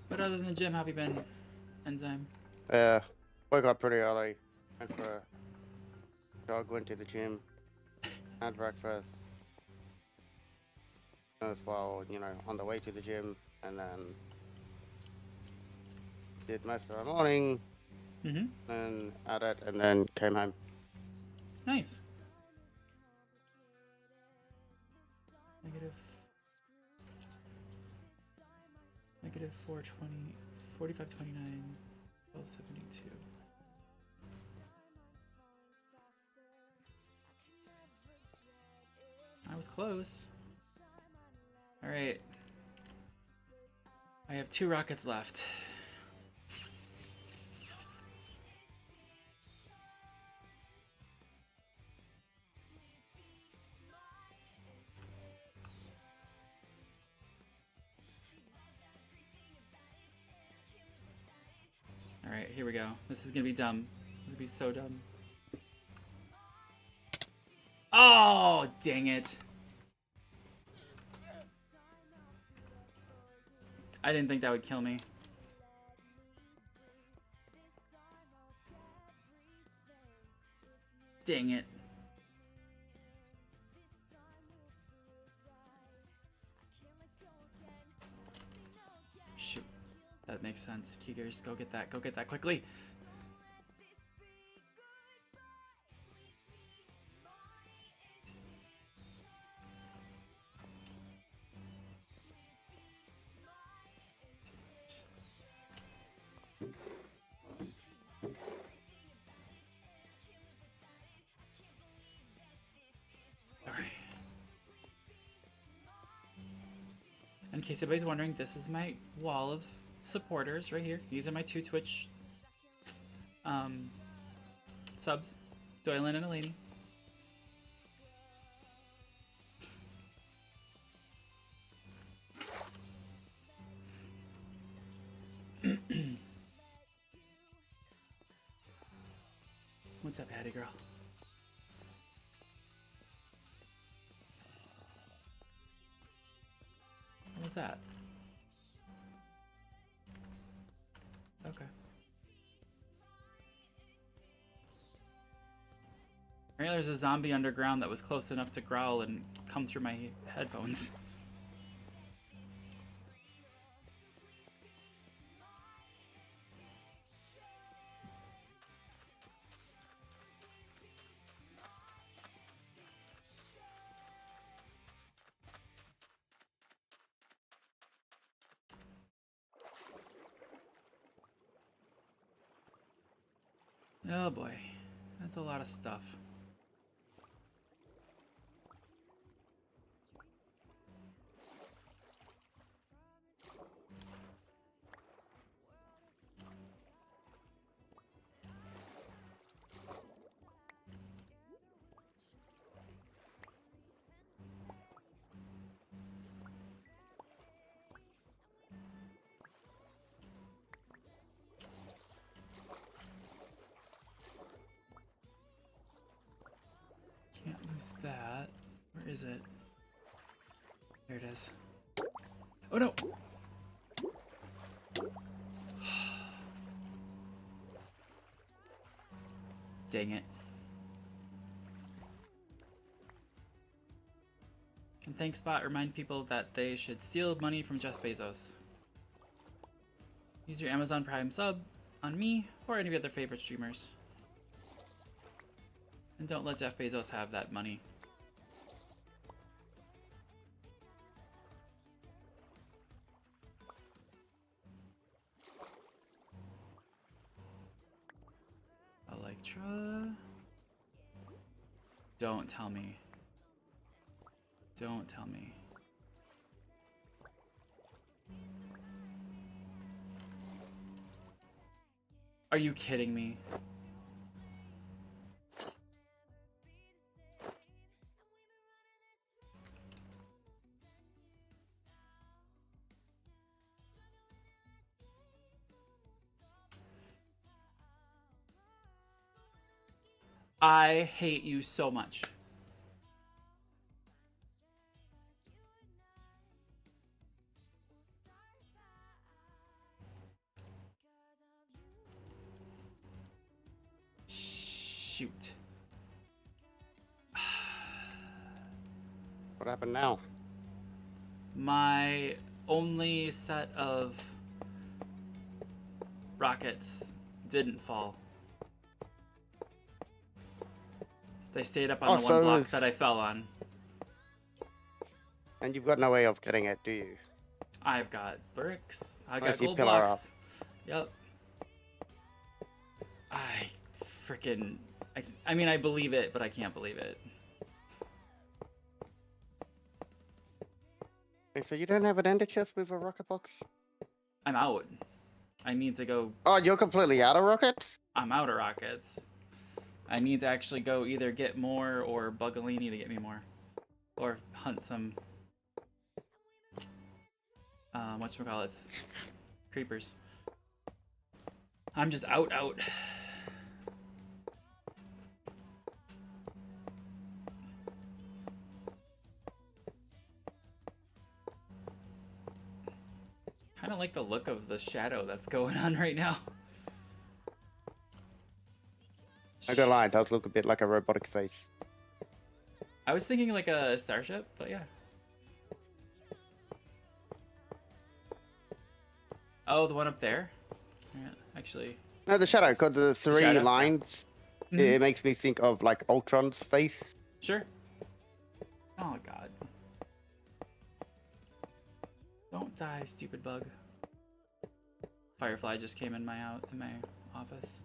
But other than the gym, how have you been, Enzyme? Woke up pretty early. Went for a jog, went to the gym, had breakfast. as well, you know, on the way to the gym, and then did most of the morning, Mm-hmm. and at it, and then came home. Nice. Negative 420, 4529, 1272. I was close. All right. I have 2 rockets left. All right, here we go. This is gonna be dumb. This is gonna be so dumb. Oh, dang it. I didn't think that would kill me. Dang it. Shoot. That makes sense. Keegers, go get that. Go get that quickly. Alright. In case anybody's wondering, this is my wall of supporters right here. These are my 2 Twitch subs. Doylan and Eleni. What's up, Hattie girl? What was that? Okay. Apparently there's a zombie underground that was close enough to growl and come through my headphones. Oh boy, that's a lot of stuff. Can't lose that. Where is it? There it is. Oh no! Dang it. Can ThankSpot remind people that they should steal money from Jeff Bezos? Use your Amazon Prime sub on me or any of your other favorite streamers. And don't let Jeff Bezos have that money. Electra. Don't tell me. Don't tell me. Are you kidding me? I hate you so much. Shoot. What happened now? My only set of rockets didn't fall. They stayed up on Oh, the one so block that I fell on. and you've got no way of getting it, do you? I've got bricks. I got Unless you gold pillar up. blocks. Yep. I freaking. I mean, I believe it, but I can't believe it. Okay, so you don't have an ender chest with a rocket box? I'm out. I need to go. Oh, you're completely out of rockets? I'm out of rockets. I need to actually go either get more or bug Alini to get me more. Or hunt some. Whatchamacallits? Creepers. I'm just out. I don't like the look of the shadow that's going on right now. I don't lie, it does look a bit like a robotic face. I was thinking like a starship, but yeah. Oh, the one up there? Yeah, actually. No, the shadow, because the three shadow, yeah. lines, Mhm. it makes me think of like Ultron's face. Sure. Oh god. Don't die, stupid bug. Firefly just came in my office.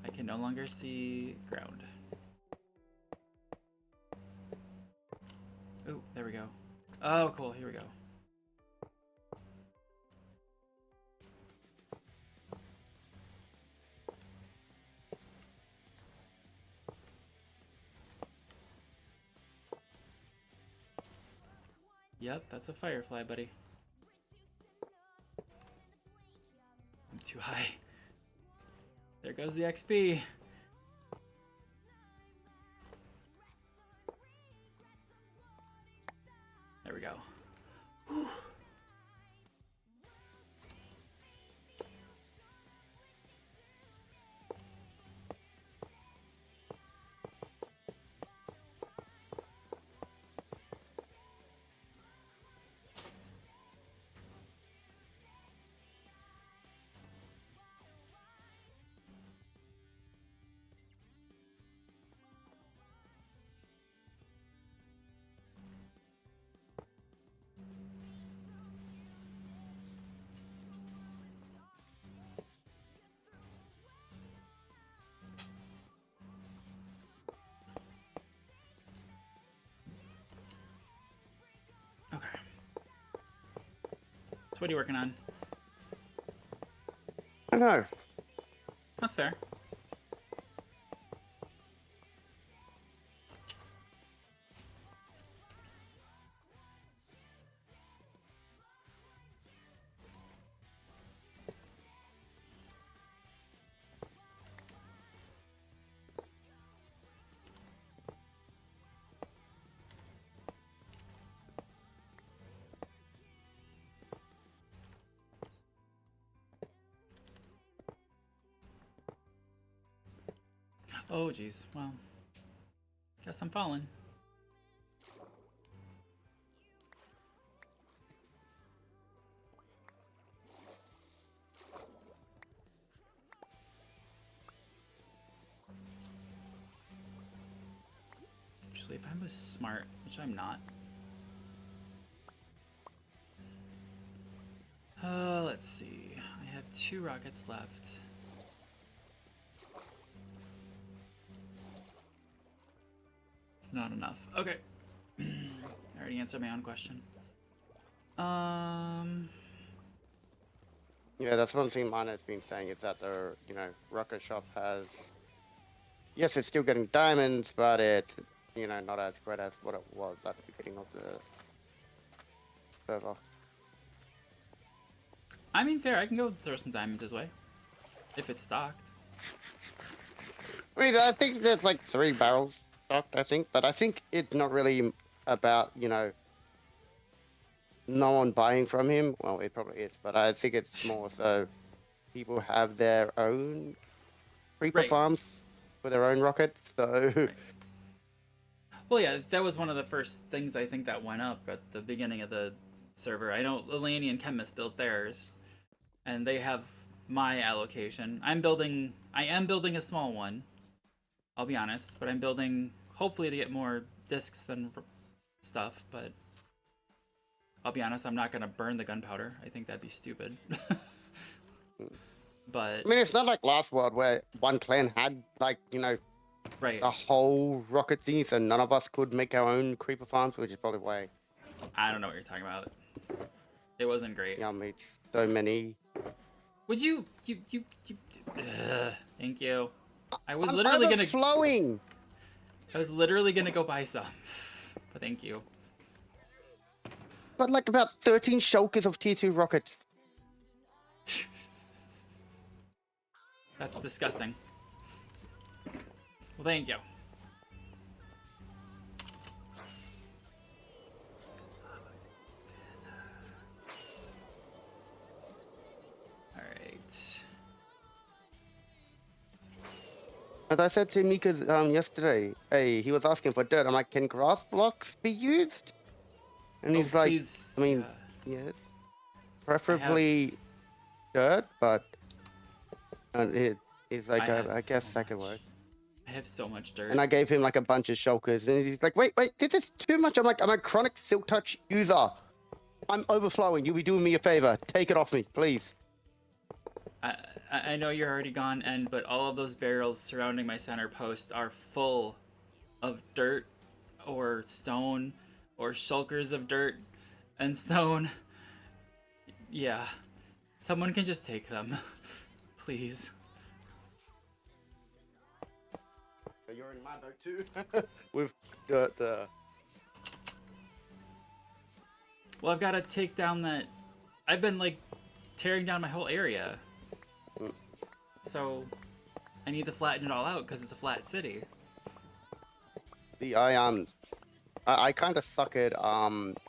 I can no longer see ground. Oh, there we go. Oh, cool. Here we go. Yep, that's a firefly, buddy. I'm too high. There goes the XP. There we go. Whew. Okay. So what are you working on? I know. That's fair. Oh, geez. Well, guess I'm falling. Actually, if I was smart, which I'm not. Let's see. I have 2 rockets left. Not enough. Okay. I already answered my own question. Yeah, that's one thing mine has been saying is that the, rocket shop has, yes, it's still getting diamonds, but it's, not as great as what it was at the beginning of the server. I mean, fair. I can go throw some diamonds his way. If it's stocked. I mean, I think there's like 3 barrels stocked, I think, but I think it's not really about, no one buying from him. Well, it probably is, but I think it's more so people have their own creeper Right, farms for their own rockets. So right. Well, yeah, that was one of the first things I think that went up at the beginning of the server. I know Eleni and Chemist built theirs, and they have my allocation. I am building a small one. I'll be honest, but I'm building hopefully to get more discs than stuff. But I'll be honest, I'm not gonna burn the gunpowder. I think that'd be stupid. But I mean, it's not like last world where one clan had like right, a whole rocket thingy, so none of us could make our own creeper farms, which is probably why I don't know what you're talking about. It wasn't great. I made so many. Would you? Thank you. I was I'm literally gonna. overflowing. I was literally gonna go buy some, but thank you. But like about 13 shulkers of tier 2 rockets. That's disgusting. Well, thank you. All right. As I said to Mika yesterday, hey, he was asking for dirt. I'm like, can grass blocks be used? And he's like, Please. I mean, yes, preferably dirt, but he's like, I guess so that could much. work. I have so much dirt. And I gave him like a bunch of shulkers, and he's like, wait, this is too much. I'm like, I'm a chronic silk touch user. I'm overflowing. You'll be doing me a favor. Take it off me, please. I know you're already gone, End, but all of those barrels surrounding my center post are full of dirt or stone or shulkers of dirt and stone. Yeah. Someone can just take them. Please. You're in my boat too. With dirt there. Well, I've got to take down that. I've been like tearing down my whole area. So I need to flatten it all out because it's a flat city. See, I kind of suckered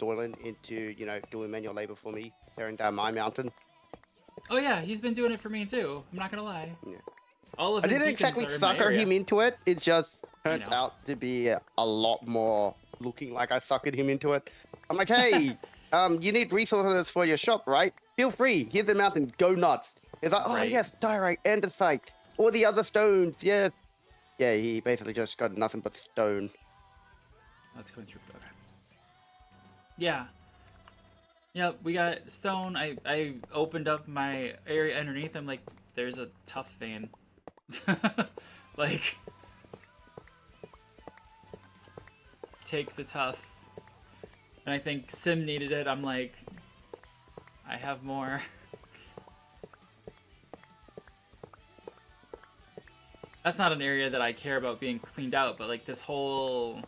Doylan into doing manual labor for me, tearing down my mountain. Oh yeah, he's been doing it for me too. I'm not gonna lie. Yeah. All of I his didn't beacons exactly are in my sucker area. him into it. It just turned know. out to be a lot more looking like I suckered him into it. I'm like, hey, you need resources for your shop, right? Feel free. Here's the mountain. Go nuts. He's like, oh Right. yes, diorite, andesite, all the other stones. Yes. Yeah, he basically just got nothing but stone. Let's go through. Okay. Yeah. Yep, we got stone. I opened up my area underneath. I'm like, there's a tough vein. Like, take the tough. And I think Sim needed it. I'm like, I have more. That's not an area that I care about being cleaned out, but like this whole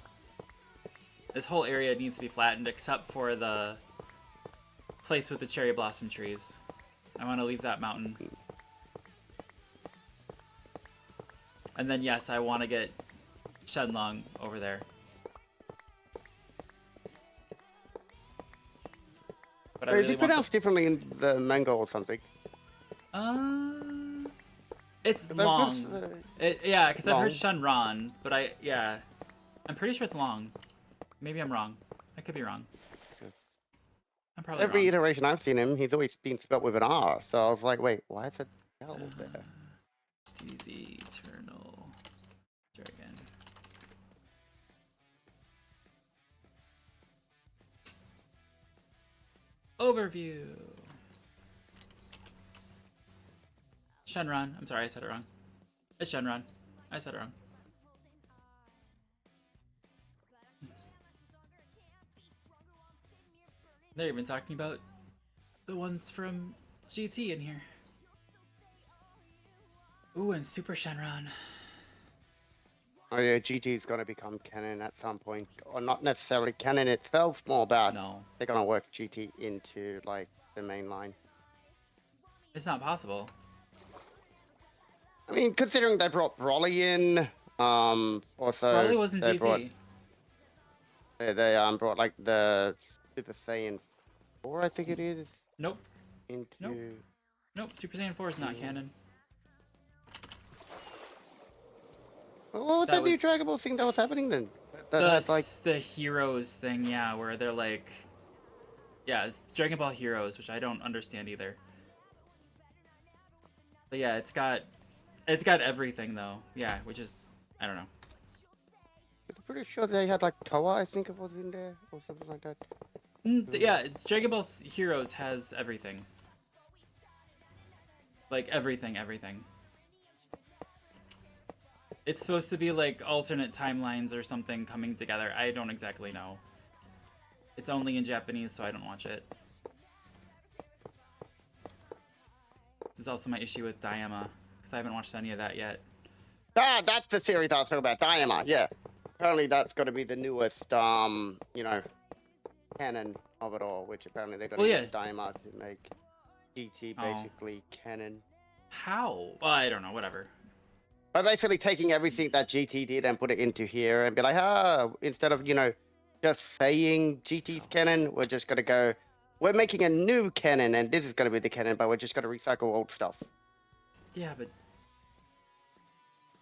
area needs to be flattened except for the place with the cherry blossom trees. I want to leave that mountain. And then yes, I want to get Shenlong over there. But I Is really it want pronounced differently in the mango or something? it's 'Cause long. Yeah, because I've heard Long. Shenron, but I'm pretty sure it's long. Maybe I'm wrong. I could be wrong. I'm probably Every wrong. iteration I've seen him, he's always been spelt with an R. So I was like, wait, why is it L there? DZ Eternal Dragon. Overview. Shenron. I'm sorry, I said it wrong. It's Shenron. I said it wrong. They're even talking about the ones from GT in here. Ooh, and Super Shenron. Oh yeah, GT is going to become canon at some point, or not necessarily canon itself. More about No, they're going to work GT into like the main line. it's not possible. I mean, considering they brought Broly in, also Probably wasn't they GT. brought they brought like the Super Saiyan 4, I think it is. Nope. Into. Nope. Nope. Super Saiyan 4 is not canon. Well, what was That that new was Dragon Ball thing that was happening then? That the had like. the heroes thing, yeah, where they're like, yeah, it's Dragon Ball Heroes, which I don't understand either. But yeah, it's got everything though. Yeah, which is I don't know. I'm pretty sure they had like Toa, I think it was in there, or something like that. Yeah, it's Dragon Ball Heroes has everything. Like everything, everything. It's supposed to be like alternate timelines or something coming together. I don't exactly know. It's only in Japanese, so I don't watch it. This is also my issue with Daima, because I haven't watched any of that yet. Ah, that's the series I was talking about, Daima, yeah. Apparently that's got to be the newest, you know, canon of it all, which apparently they're going to use Daima to make GT basically canon. How? Well, I don't know, whatever. By basically taking everything that GT did and put it into here and be like, instead of, you know, just saying GT's canon, we're just going to go, we're making a new canon and this is going to be the canon, but we're just going to recycle old stuff. Yeah, but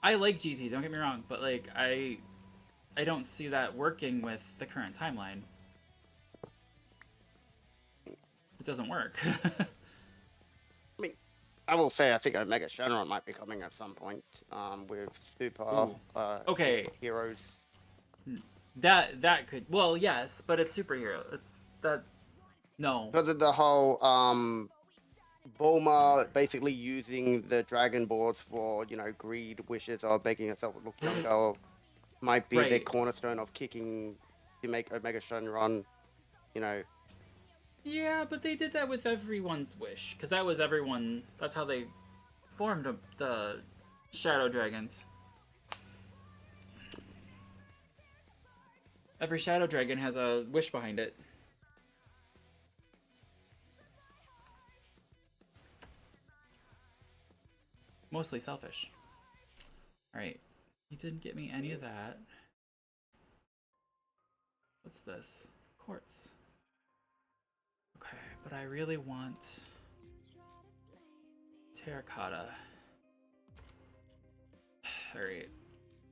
I like GT, don't get me wrong, but like I don't see that working with the current timeline. It doesn't work. I mean, I will say I think Omega Shenron might be coming at some point with Super okay. Heroes. That could, well, yes, but it's superhero. It's that no. Because of the whole Bulma basically using the Dragon Balls for, you know, greed, wishes, or making herself look younger might be the cornerstone of kicking to make Omega Shenron, you know. Yeah, but they did that with everyone's wish, because that was everyone. That's how they formed the Shadow Dragons. Every Shadow Dragon has a wish behind it. Mostly selfish. Alright. He didn't get me any of that. What's this? Quartz. Okay, but I really want terracotta. Alright.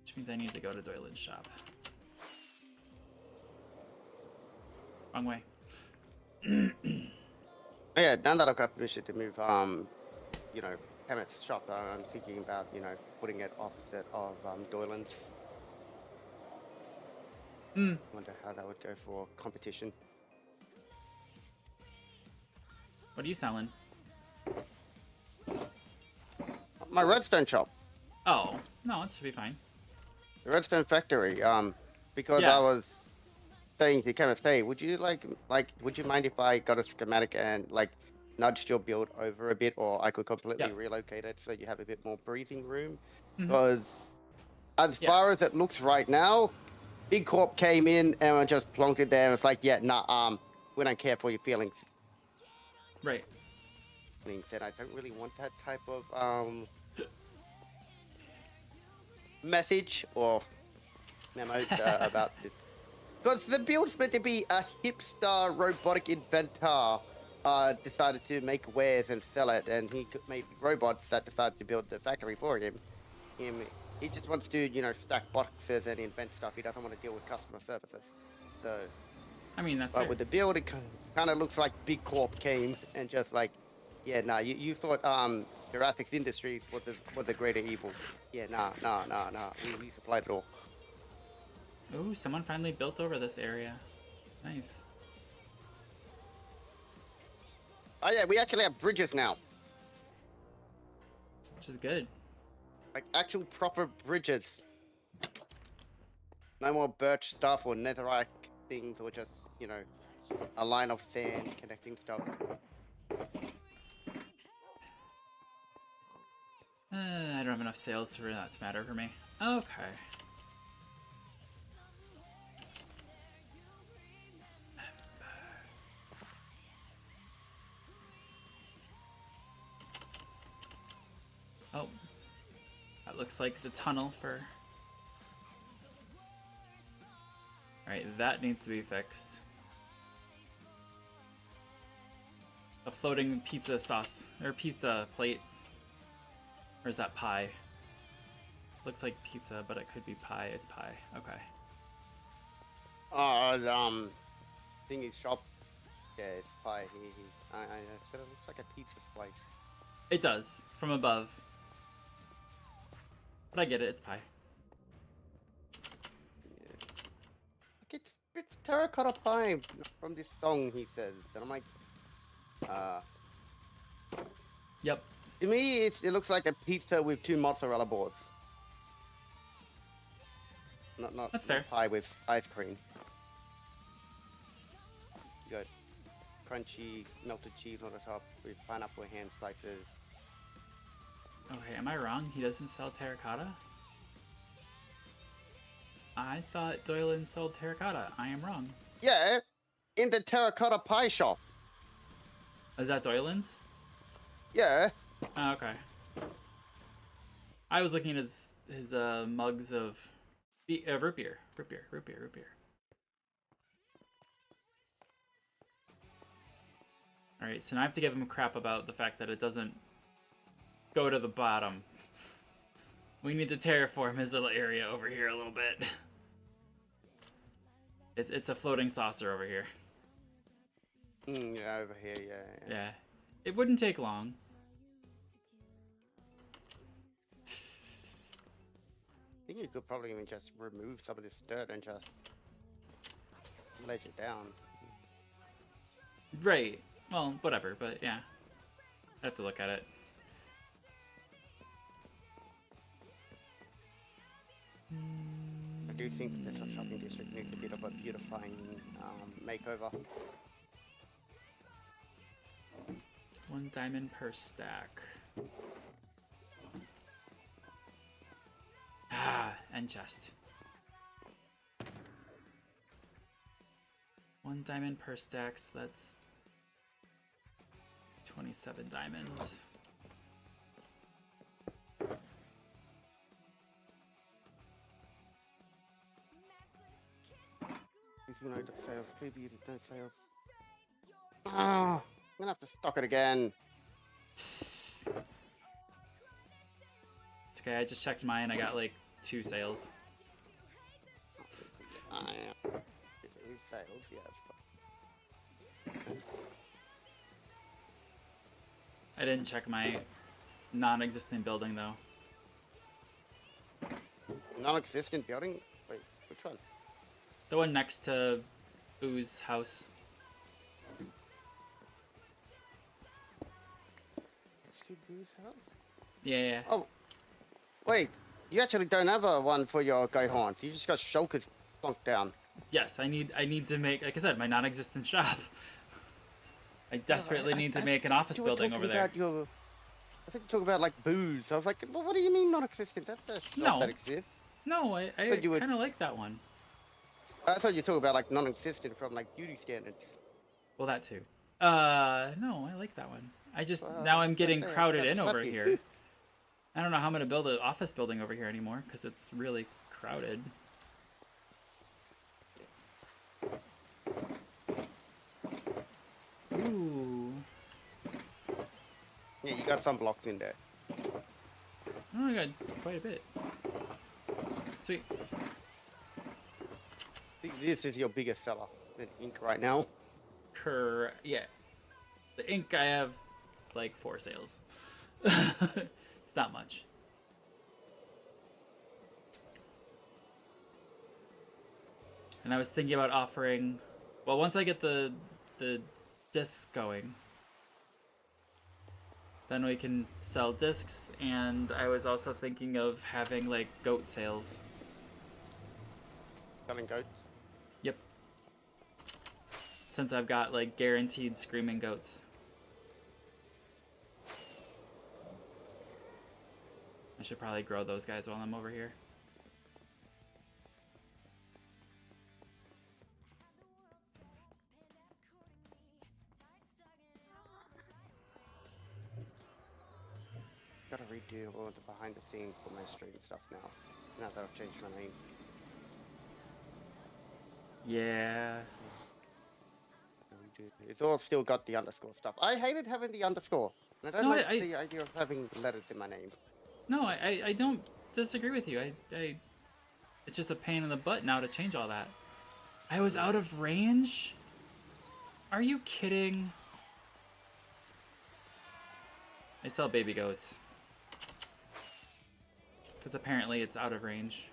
Which means I need to go to Doylin's shop. Wrong way. Yeah, now that I've got permission to move, you know, Chemist's shop, I'm thinking about, you know, putting it opposite of Doylin's. Wonder how that would go for competition. What are you selling? My Redstone shop. Oh, no, it should be fine. The Redstone Factory. Because I was saying to Chemist, hey, would you would you mind if I got a schematic and like nudged your build over a bit, or I could completely relocate it so you have a bit more breathing room? Because as far as it looks right now, Big Corp came in and just plonked it there and it's like, yeah, nah, we don't care for your feelings. Right. Being said, I don't really want that type of message or memos about this. Because the build's meant to be a hipster robotic inventor decided to make wares and sell it, and he made robots that decided to build the factory for him. He just wants to, you know, stack boxes and invent stuff. He doesn't want to deal with customer services. So, I mean, that's but fair. with the build, it kind of looks like Big Corp came and just like, yeah, nah, you thought Jurassic Industries was a greater evil. Yeah, nah. We supplied it all. Ooh, someone finally built over this area. Nice. Oh yeah, we actually have bridges now. Which is good. Like actual proper bridges. No more birch stuff or netherite things or just, you know, a line of sand connecting stuff. I don't have enough sales for that to matter for me. Okay. Oh. That looks like the tunnel for... Alright, that needs to be fixed. A floating pizza sauce or pizza plate. Or is that pie? Looks like pizza, but it could be pie. It's pie. Okay. Thingy shop. Yeah, it's pie. I said it looks like a pizza slice. It does from above. But I get it. It's pie. Yeah. Like it's terracotta pie from this song, he says, and I'm like, Yep. to me, it looks like a pizza with 2 mozzarella balls. Not That's fair. pie with ice cream. You got crunchy melted cheese on the top with pineapple ham slices. Okay, am I wrong? He doesn't sell terracotta? I thought Doylan sold terracotta. I am wrong. Yeah, in the terracotta pie shop. Is that Doylan's? Yeah. Oh, okay. I was looking at his mugs of root beer. Alright, so now I have to give him crap about the fact that it doesn't go to the bottom. We need to terraform his little area over here a little bit. It's a floating saucer over here. Yeah, over here, yeah. Yeah. It wouldn't take long. I think you could probably even just remove some of this dirt and just lay it down. Right. Well, whatever, but yeah. I have to look at it. I do think that this shopping district needs a bit of a beautifying makeover. 1 diamond per stack. Ah, end chest. 1 diamond per stack, so that's 27 diamonds. Please, no sales. Please, no sales. Ah, I'm gonna have to stock it again. It's okay, I just checked mine. I got like 2 sales. Yeah. 2 sales, yes. I didn't check my non-existent building though. Non-existent building? Wait, which one? The one next to Oo's house. Boo's house? Yeah. Oh, wait. You actually don't have a one for your Gohans. You just got Shulkers plonked down. Yes, I need to make, like I said, my non-existent shop. I desperately need to make an office building over there. I think you talk about like booze. I was like, well, what do you mean non-existent? That's a shop that exists. No, I kind of like that one. I thought you talk about like non-existent from like beauty standards. Well, that too. No, I like that one. I just now I'm getting crowded in over here. I don't know how I'm gonna build an office building over here anymore because it's really crowded. Ooh. Yeah, you got some blocks in there. Oh, I got quite a bit. Sweet. This is your biggest seller in ink right now. Yeah. The ink I have like 4 sales. It's not much. And I was thinking about offering, well, once I get the discs going, then we can sell discs, and I was also thinking of having like goat sales. Selling goats? Yep. Since I've got like guaranteed screaming goats. I should probably grow those guys while I'm over here. Gotta redo all the behind the scenes for my stream stuff now. Now that I've changed my name. Yeah. It's all still got the underscore stuff. I hated having the underscore. I don't No, like I the idea of having letters in my name. no, I don't disagree with you. I it's just a pain in the butt now to change all that. I was out of range? Are you kidding? I sell baby goats. Because apparently it's out of range.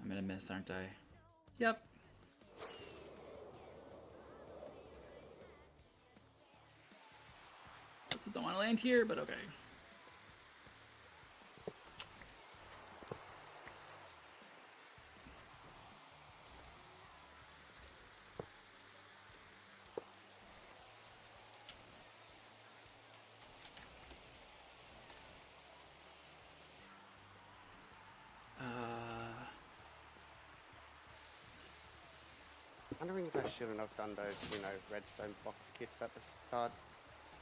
I'm gonna miss, aren't I? Yep. Also don't want to land here, but okay. I'm wondering if I shouldn't have done those, redstone box kits at the start.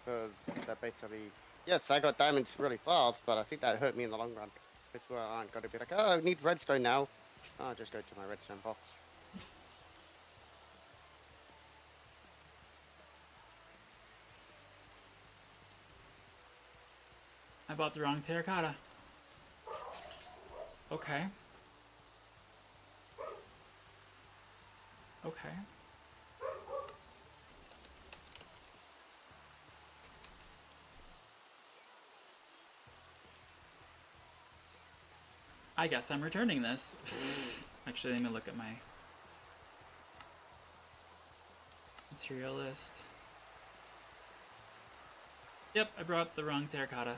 Because they're basically... Yes, I got diamonds really fast, but I think that hurt me in the long run. That's where I got to be like, oh, I need redstone now. I'll just go to my redstone box. I bought the wrong terracotta. Okay. Okay. I guess I'm returning this. Actually, let me look at my material list. Yep, I brought the wrong terracotta.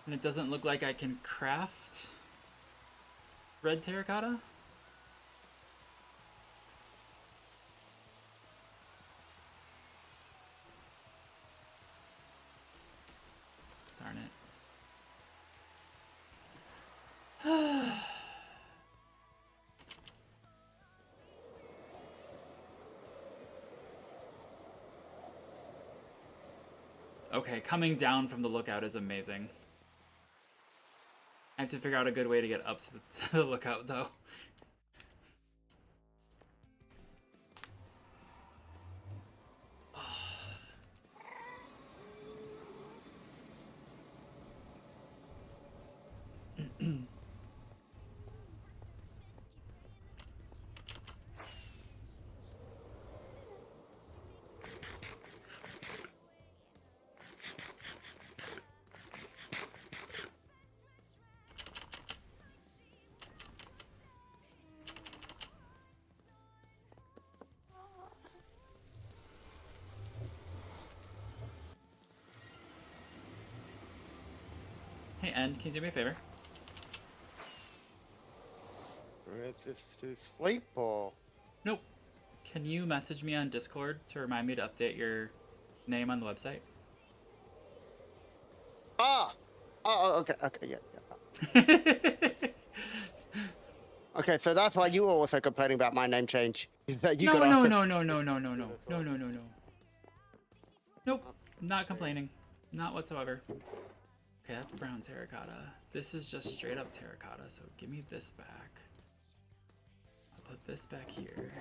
And it doesn't look like I can craft red terracotta. Darn it. Okay, coming down from the lookout is amazing. I have to figure out a good way to get up to the lookout, though. Hey, End, can you do me a favor? It's just to sleep, or... Nope. Can you message me on Discord to remind me to update your name on the website? Ah! Oh, okay, yeah. Okay, so that's why you were also complaining about my name change. Is that you No, got no, no, no, no, no, no, no, no, no, no, no. Nope, not complaining. Not whatsoever. Okay, that's brown terracotta. This is just straight up terracotta, so give me this back. I'll put this back here.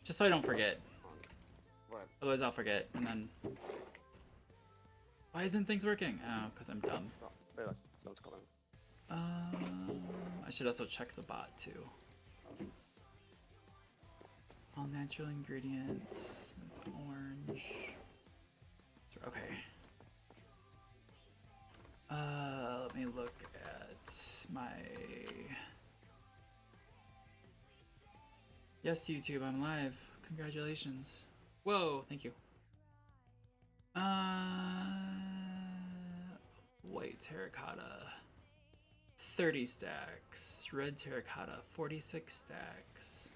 Just so I don't forget. What? Otherwise I'll forget, and then... Why isn't things working? Oh, because I'm dumb. Oh, someone's calling. I should also check the bot, too. All natural ingredients. That's orange. Okay. Let me look at my... Yes, YouTube, I'm live. Congratulations. Whoa, thank you. White terracotta. 30 stacks. Red terracotta, 46 stacks.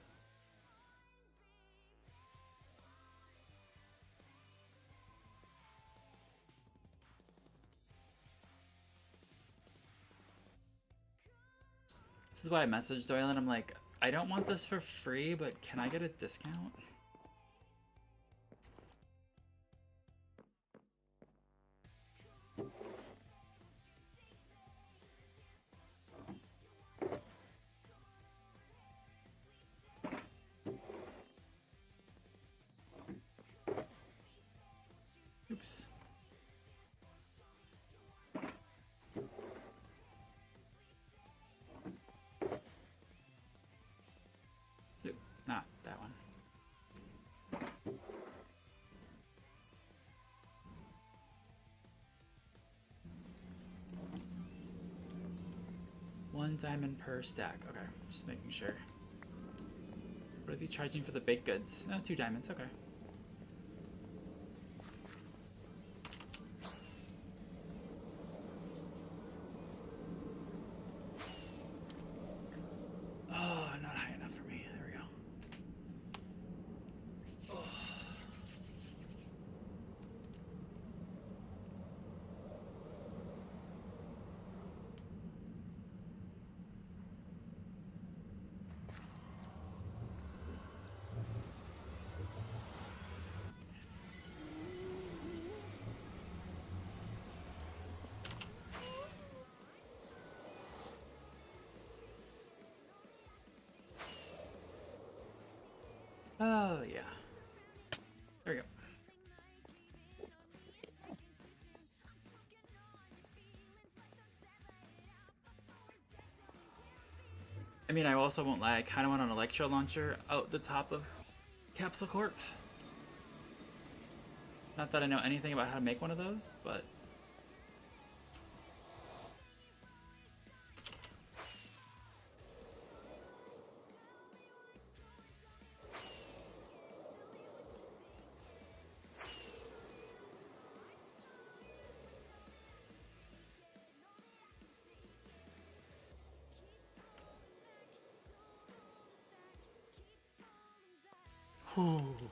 This is why I messaged Doyle and I'm like, I don't want this for free, but can I get a discount? Oops. Nope, not that one. One diamond per stack. Okay, just making sure. What is he charging for the baked goods? Oh, 2 diamonds. Okay. Oh, not high enough for me. There we go. Oh. Oh, yeah. There we go. I mean, I also won't lie. I kind of want an electro launcher out the top of Capsule Corp. Not that I know anything about how to make one of those, but... Whew.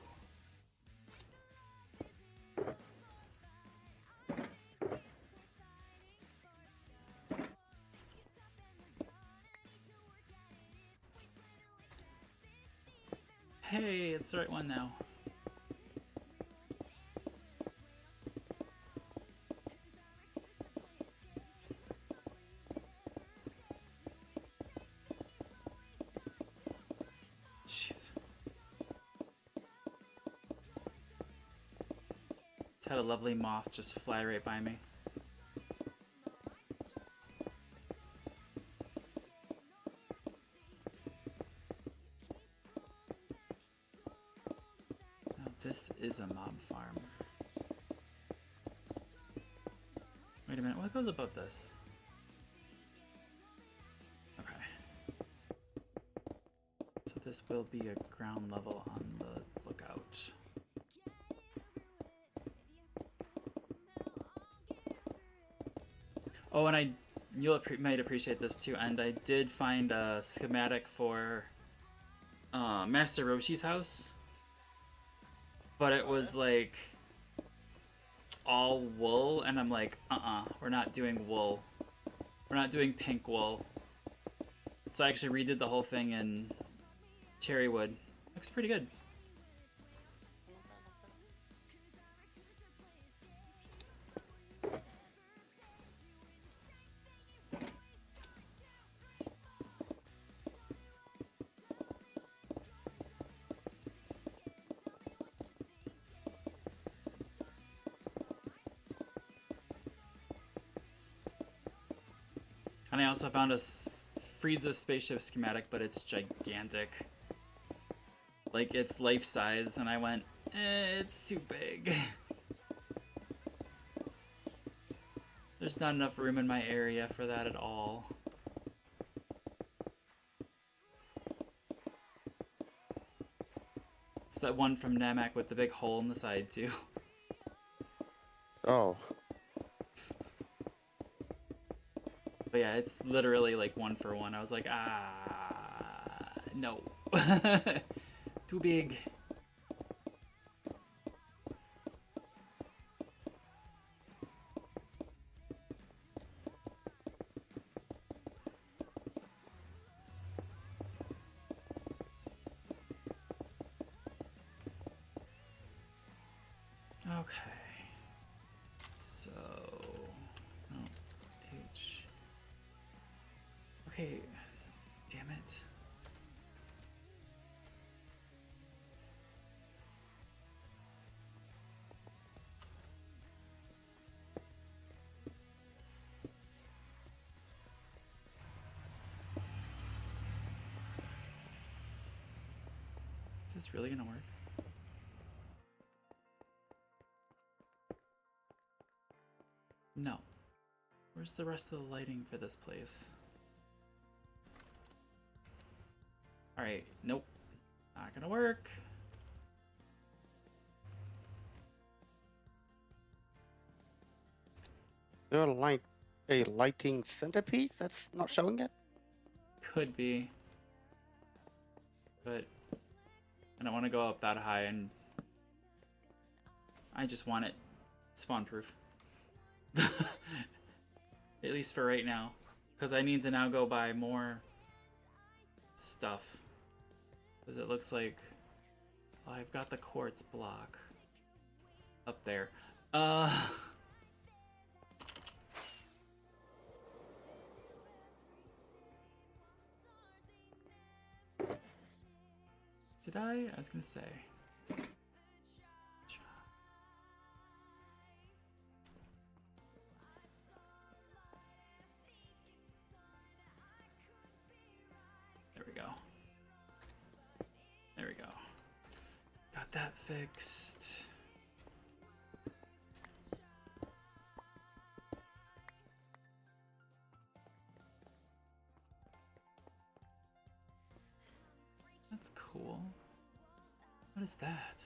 Hey, it's the right one now. Jeez. Just had a lovely moth just fly right by me. Now this is a mob farm. Wait a minute, what goes above this? Okay. So this will be a ground level on the lookout. Oh, and you'll might appreciate this too, and I did find a schematic for Master Roshi's house, but it was like all wool, and I'm like, we're not doing wool. We're not doing pink wool. So I actually redid the whole thing in cherry wood. Looks pretty good. And I also found a Frieza spaceship schematic, but it's gigantic. Like, it's life size, and I went, it's too big. There's not enough room in my area for that at all. It's that one from Namek with the big hole in the side, too. Oh. But yeah, it's literally like 1-for-1. I was like, no. Too big. Okay. So, oh, H. Okay, damn it. Is this really gonna work? No. Where's the rest of the lighting for this place? Alright, nope. Not gonna work. There like a lighting centerpiece that's not showing it. Could be. But I don't want to go up that high, and I just want it spawn proof. At least for right now. Because I need to now go buy more stuff. Because it looks like I've got the quartz block up there. Did I? I was gonna say. There we go. There we go. Got that fixed. That's cool. What is that?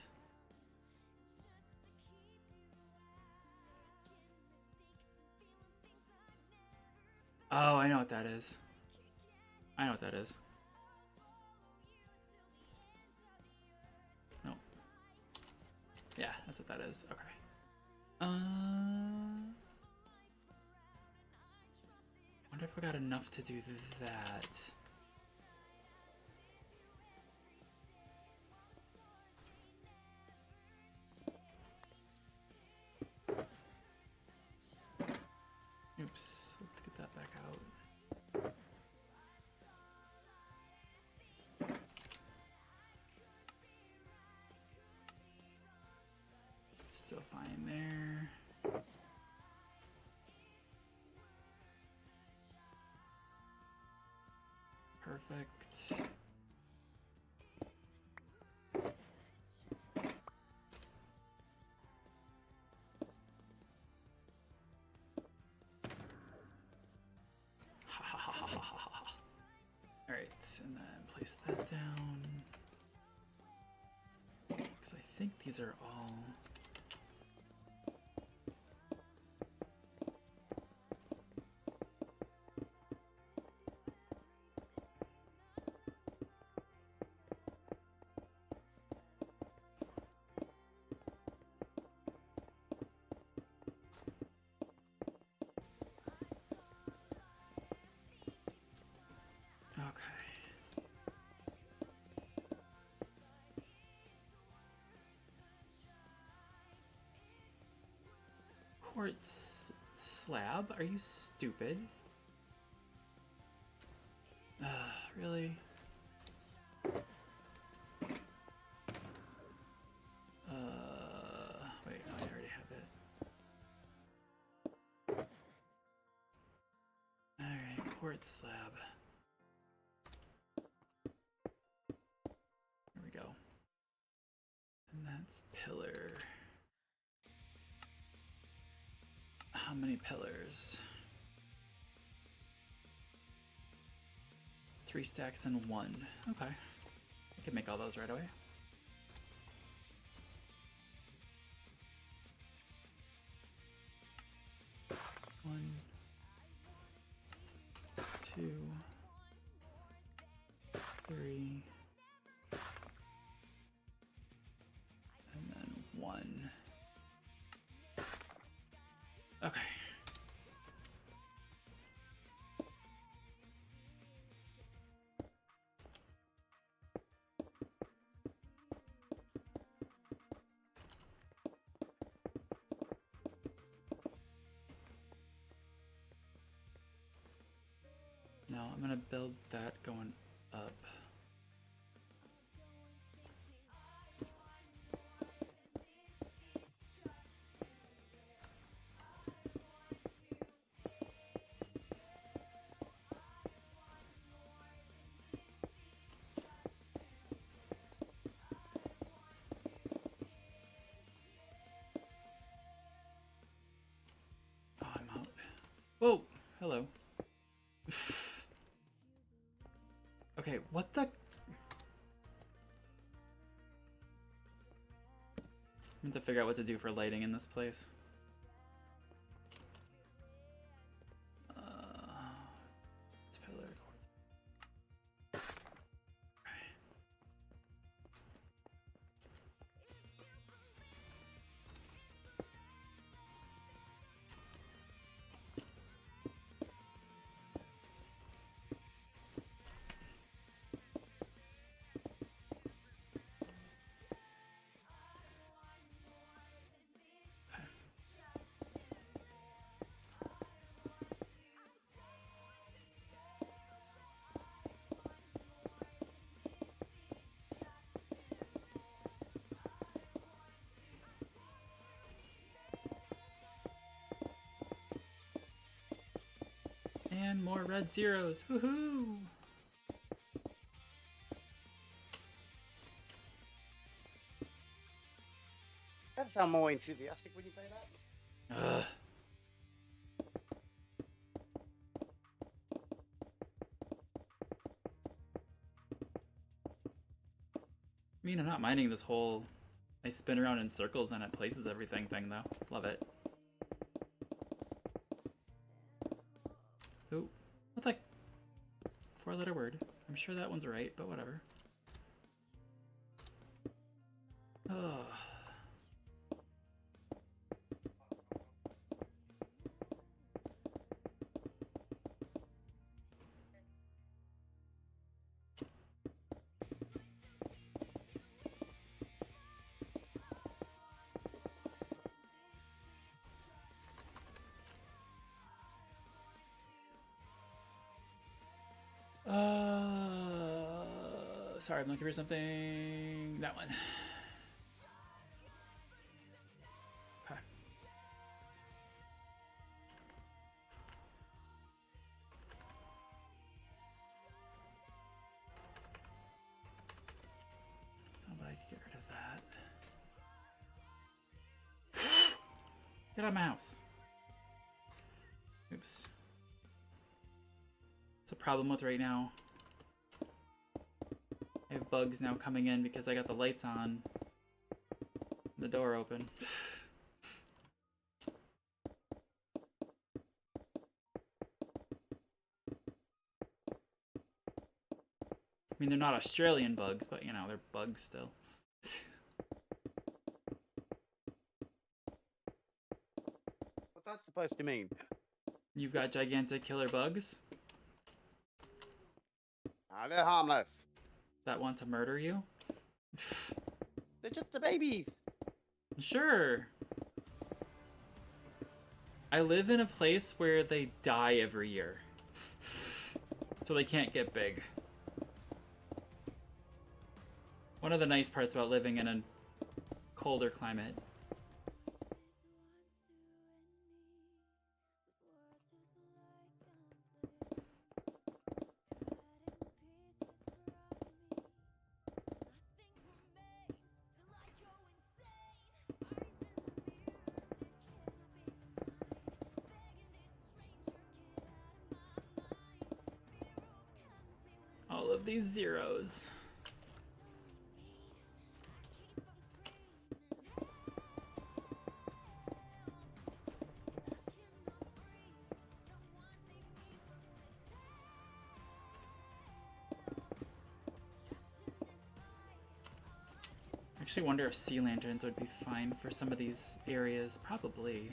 Oh, I know what that is. I know what that is. No. Yeah, that's what that is. Okay. Wonder if we got enough to do that. Oops, let's get that back out. Still fine there. Perfect. Alright, and then place that down. Because I think these are all... Okay. Quartz slab? Are you stupid? Really? Wait, no, I already have it. Alright, quartz slab. There we go. And that's pillar. How many pillars? 3 stacks and 1. Okay. I can make all those right away. One, 2, 3, and then 1. Okay. I'm gonna build that going up. Oh, I'm out. Whoa, hello. Okay, what the? I have to figure out what to do for lighting in this place. Let's put a little quartz. And more red zeros. Woohoo! That sound more enthusiastic when you say that. Ugh. I mean, I'm not minding this whole I spin around in circles and it places everything thing, though. Love it. Ooh, what the? Four-letter word. I'm sure that one's right, but whatever. Oh. Sorry, I'm looking for something. That one. Okay. Oh, but I could get rid of that. Get out of my house. Oops. It's a problem with right now. I have bugs now coming in because I got the lights on. The door open. I mean, they're not Australian bugs, but you know, they're bugs still. What's that supposed to mean? You've got gigantic killer bugs They're harmless. that want to murder you? They're just the babies. Sure. I live in a place where they die every year. So they can't get big. One of the nice parts about living in a colder climate. All of these zeros. I actually wonder if sea lanterns would be fine for some of these areas. Probably.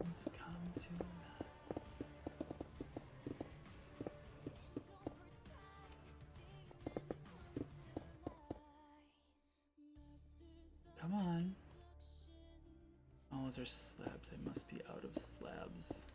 Let's come to... Come on. Oh, those are slabs. I must be out of slabs.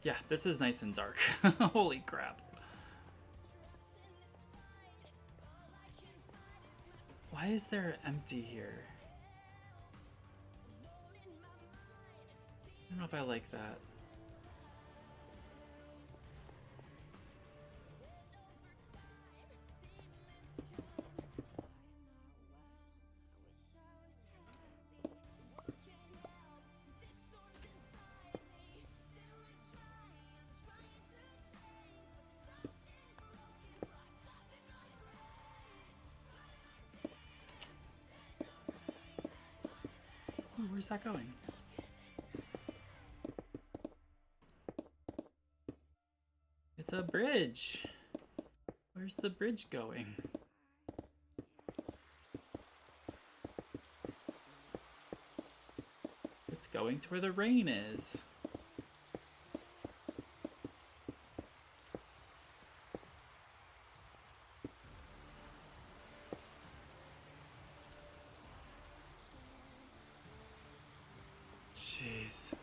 Yeah, this is nice and dark. Holy crap. Why is there empty here? I don't know if I like that. Ooh, where's that going? It's a bridge. Where's the bridge going? It's going to where the rain is. Jeez.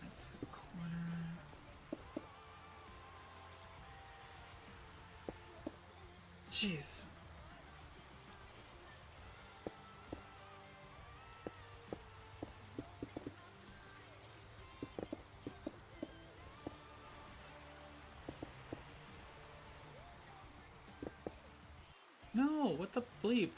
That's the corner. Jeez. No, what the bleep?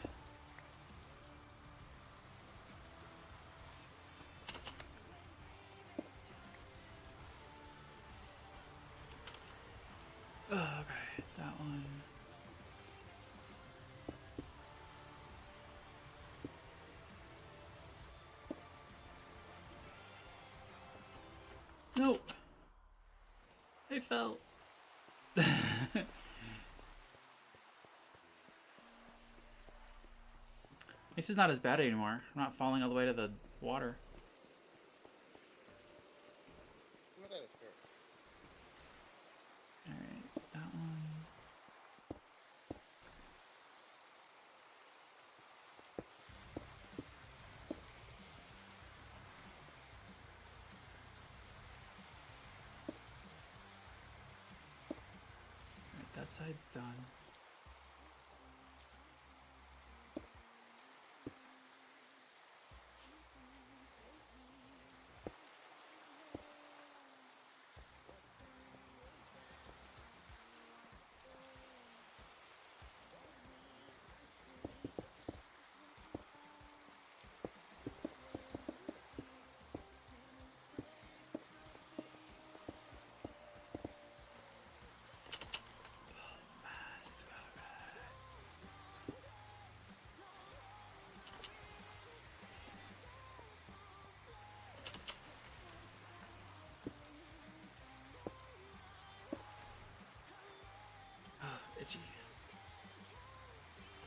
Oh, okay, that one. Nope. I fell. This is not as bad anymore. I'm not falling all the way to the water. Well, that is true. Alright, that one. Alright, that side's done. Itchy.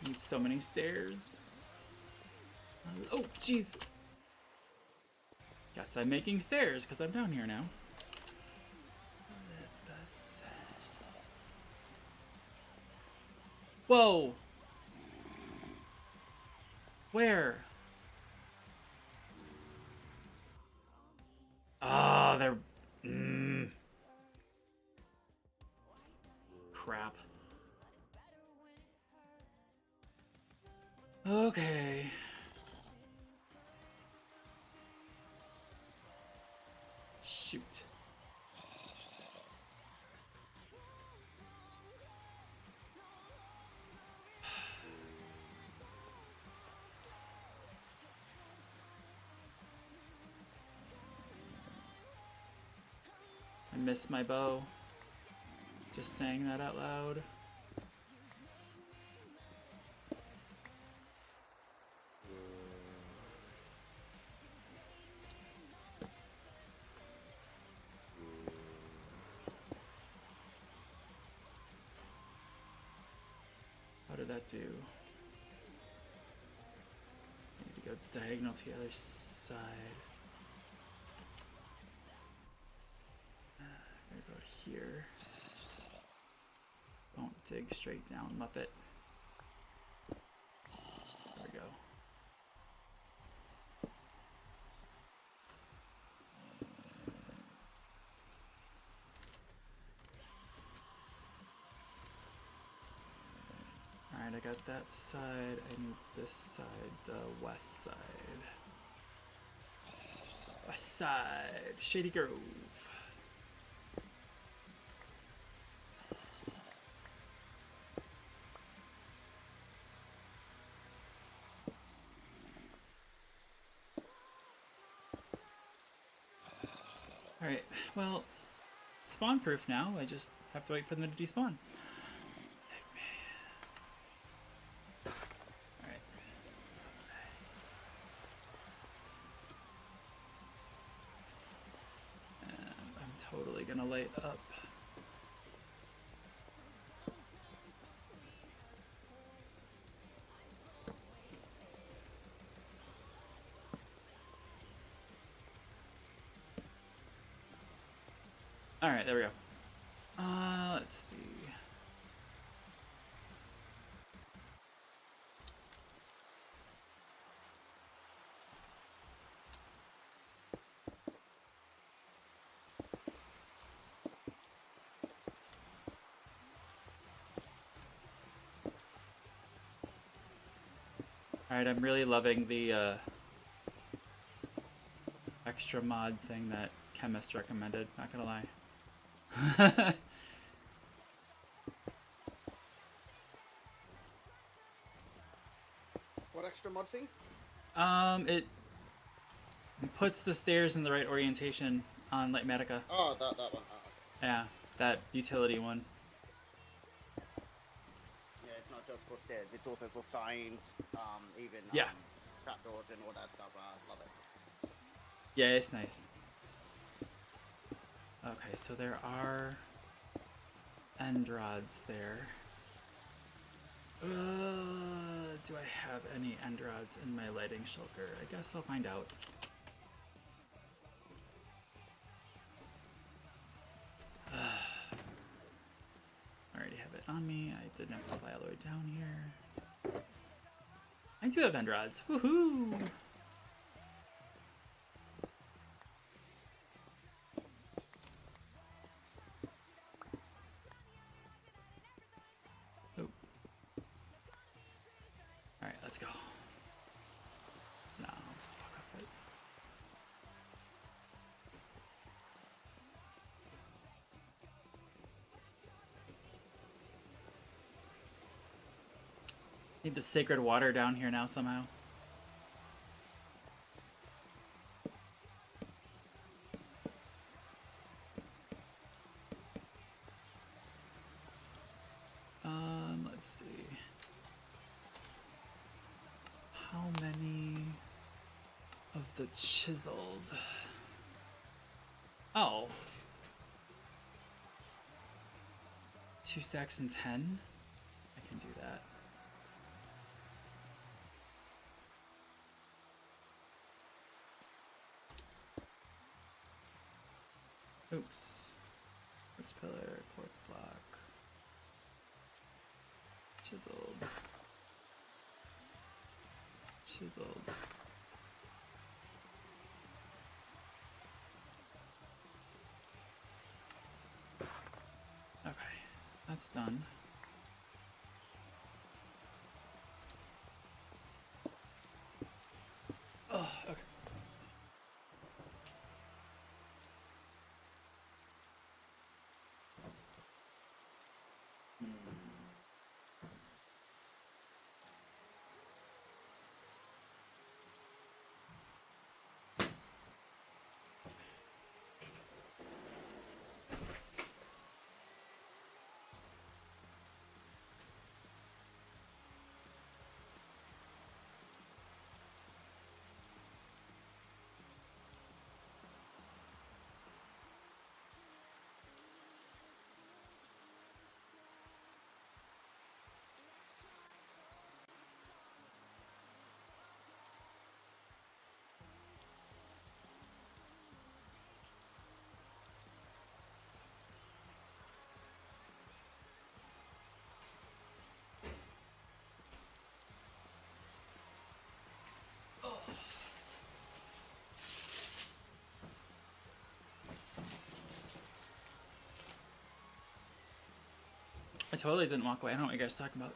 Need so many stairs. Oh, jeez. Guess I'm making stairs because I'm down here now. Whoa. Where? Ah, they're... Crap. Okay. Shoot. I missed my bow. Just saying that out loud. How did that do? I need to go diagonal to the other side. I'm gonna go here. Won't dig straight down, Muppet. There we go. Alright, I got that side. I need this side, the west side. West side, Shady Grove. Alright, well, spawn proof now. I just have to wait for them to despawn. Alright. And I'm totally gonna light up. Alright, there we go. Let's see. Alright, I'm really loving the extra mod thing that Chemist recommended, not gonna lie. What extra mod thing? It puts the stairs in the right orientation on Lightmatica. Oh, that one. Yeah, that utility one. Yeah, it's not just for stairs, it's also for signs, even Yeah. trapdoors and all that stuff. Love it. Yeah, it's nice. Okay, so there are end rods there. Do I have any end rods in my lighting shulker? I guess I'll find out. I already have it on me. I didn't have to fly all the way down here. I do have end rods. Woohoo! Oh. Alright, let's go. No, I'll just walk up it. Need the sacred water down here now somehow. Let's see. How many of the chiseled? Oh. 2 stacks and 10? I can do that. Oops. Quartz pillar, quartz block. Chiseled. Chiseled. Okay, that's done. Oh, okay. I totally didn't walk away. I don't know what you guys are talking about.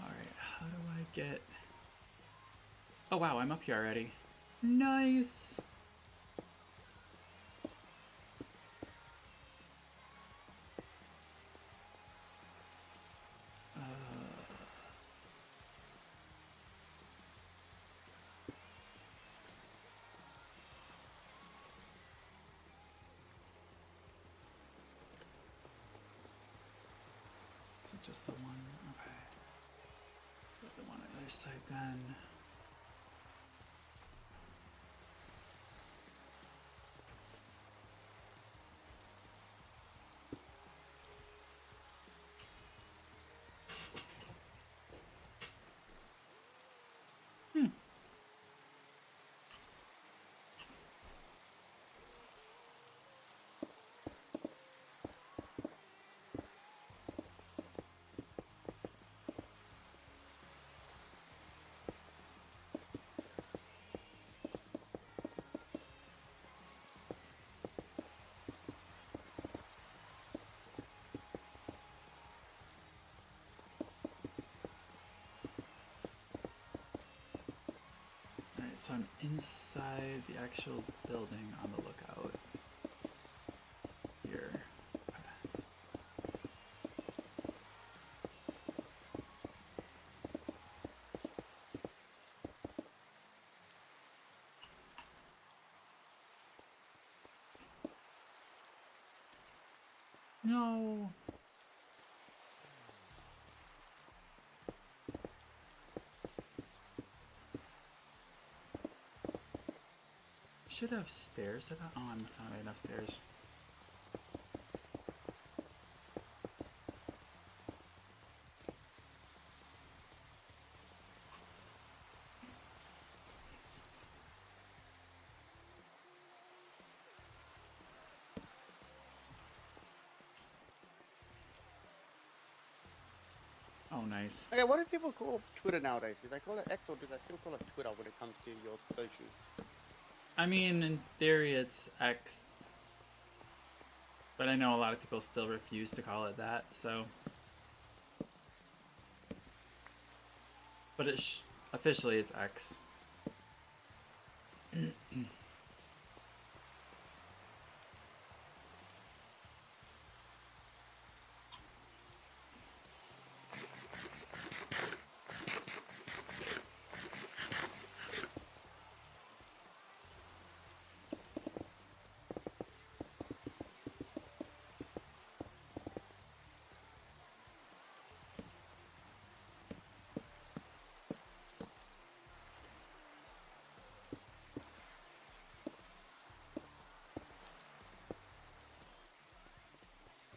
Alright, how do I get... Oh wow, I'm up here already. Nice! Is it just the one? Okay. Put the one on the other side then. Alright, so I'm inside the actual building on the lookout. Here. Okay. No! Should have stairs. Oh, I must not have enough stairs. Oh, nice. Okay, what do people call Twitter nowadays? Do they call it X or do they still call it Twitter when it comes to your socials? I mean, in theory, it's X. But I know a lot of people still refuse to call it that, so... But officially, it's X.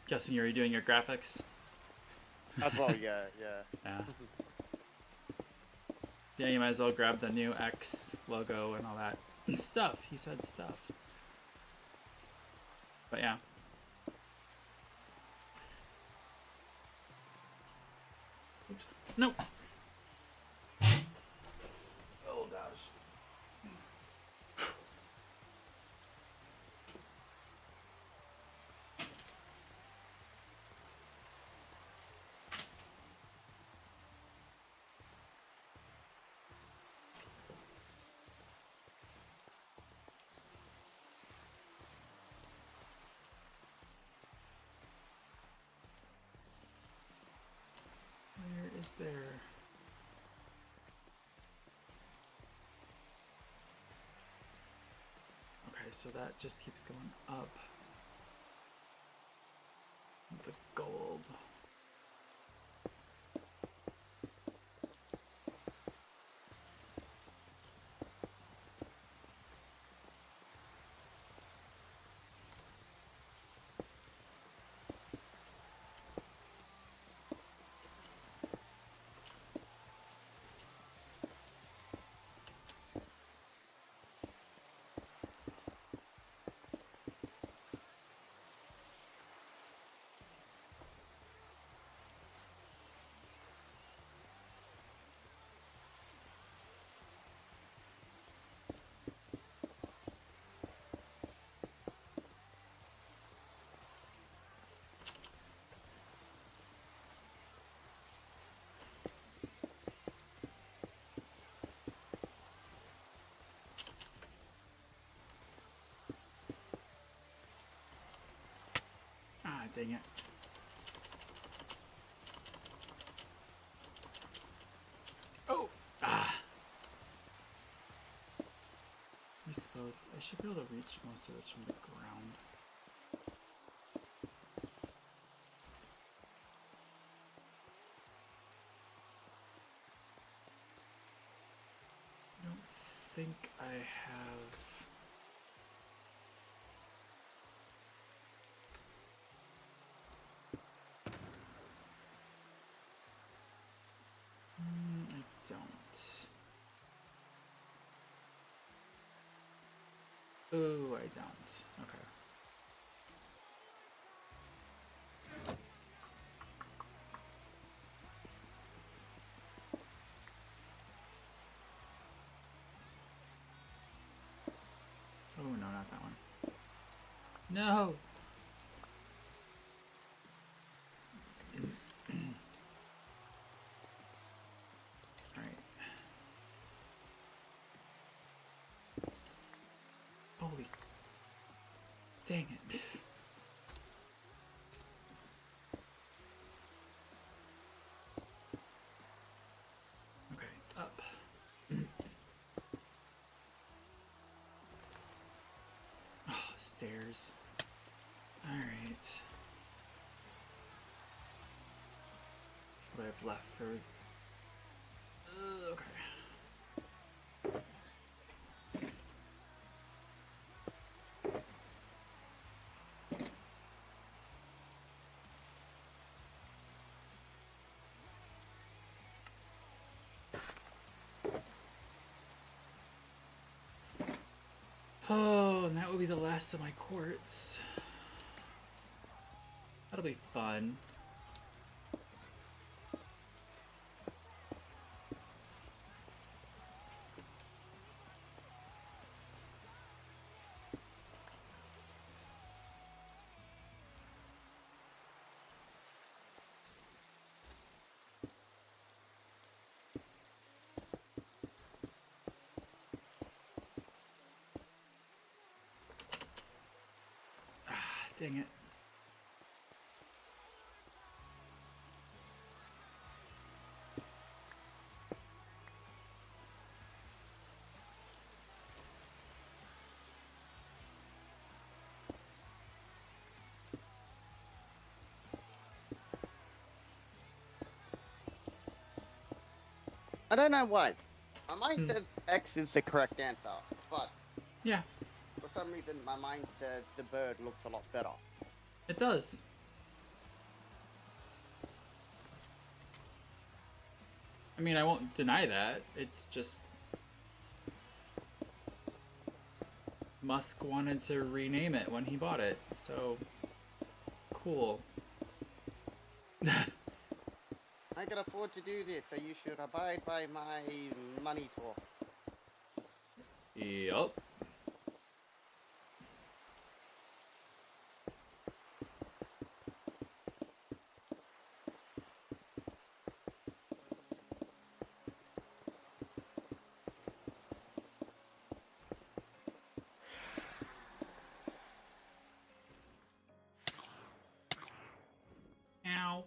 Guessing you're redoing your graphics? As well, yeah, yeah. Yeah. Yeah, you might as well grab the new X logo and all that stuff. He said stuff. But yeah. Oops. Nope. Oh gosh. Where is there? Okay, so that just keeps going up. The gold. dang it. Oh! Ah! I suppose I should be able to reach most of this from the ground. I don't think I have... I don't. Oh, I don't. Okay. Oh, no, not that one. No! Alright. Holy... Dang it. Okay, up. Oh, stairs. Alright. What do I have left for... okay. Oh, and that will be the last of my quartz. That'll be fun. Ah, dang it. I don't know why. My mind says X is the correct answer, but Yeah, for some reason my mind says the bird looks a lot better. it does. I mean, I won't deny that. It's just... Musk wanted to rename it when he bought it, so... Cool. I can afford to do this, so you should abide by my money talk. Yup. Ow.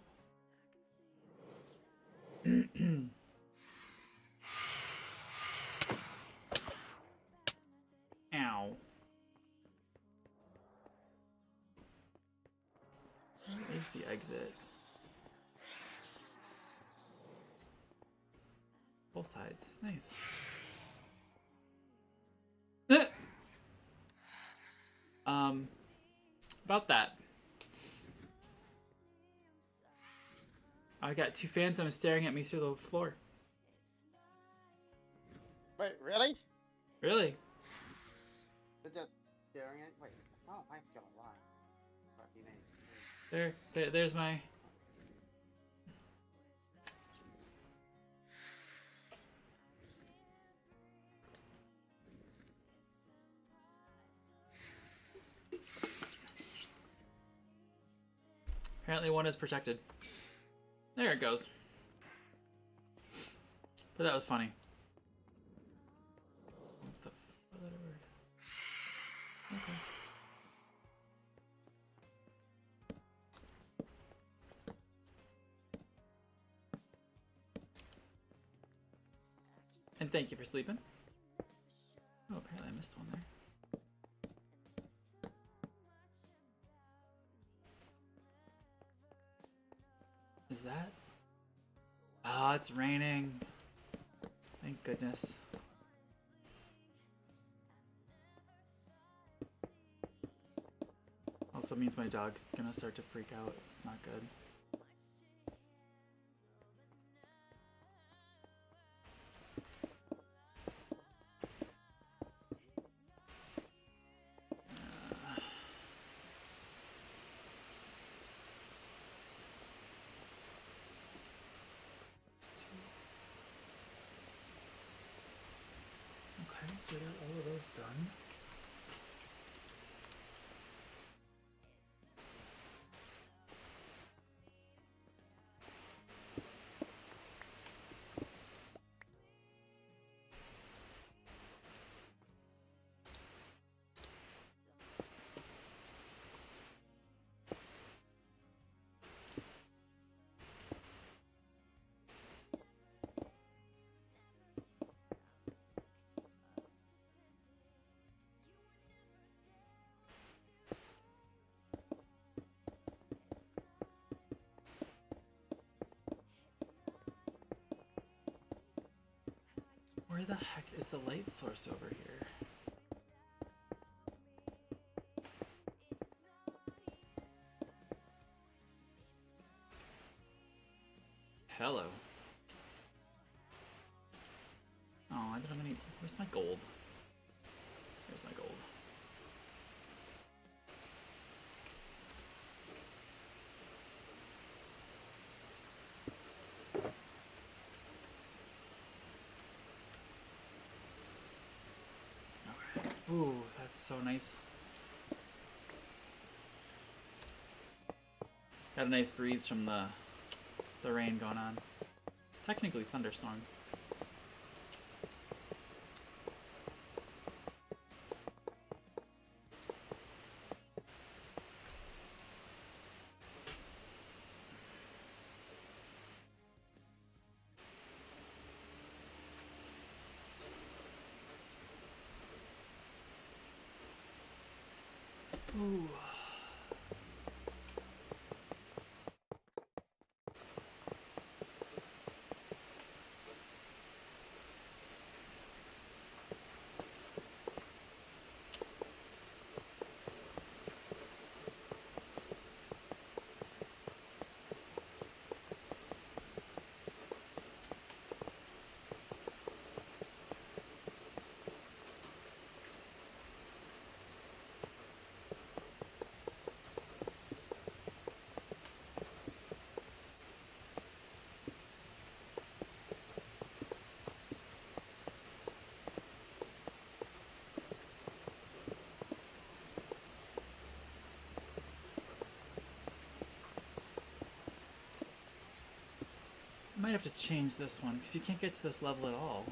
Ow. Where's the exit? Both sides. Nice. About that. I got two phantoms staring at me through the floor. Wait, really? Really? They're just staring at. Wait, oh, I'm still alive. What do you mean? There's my... Apparently one is protected. There it goes. But that was funny. What the other word? Okay. And thank you for sleeping. Oh, apparently I missed one there. Is that? Ah, oh, it's raining. Thank goodness. Also means my dog's gonna start to freak out. It's not good. Okay, so we got all of those done. Where the heck is the light source over here? Hello. Oh, I don't have any. Where's my gold? There's my gold. Okay. Ooh, that's so nice. Got a nice breeze from the rain going on. Technically thunderstorm. Ooh. I might have to change this one because you can't get to this level at all.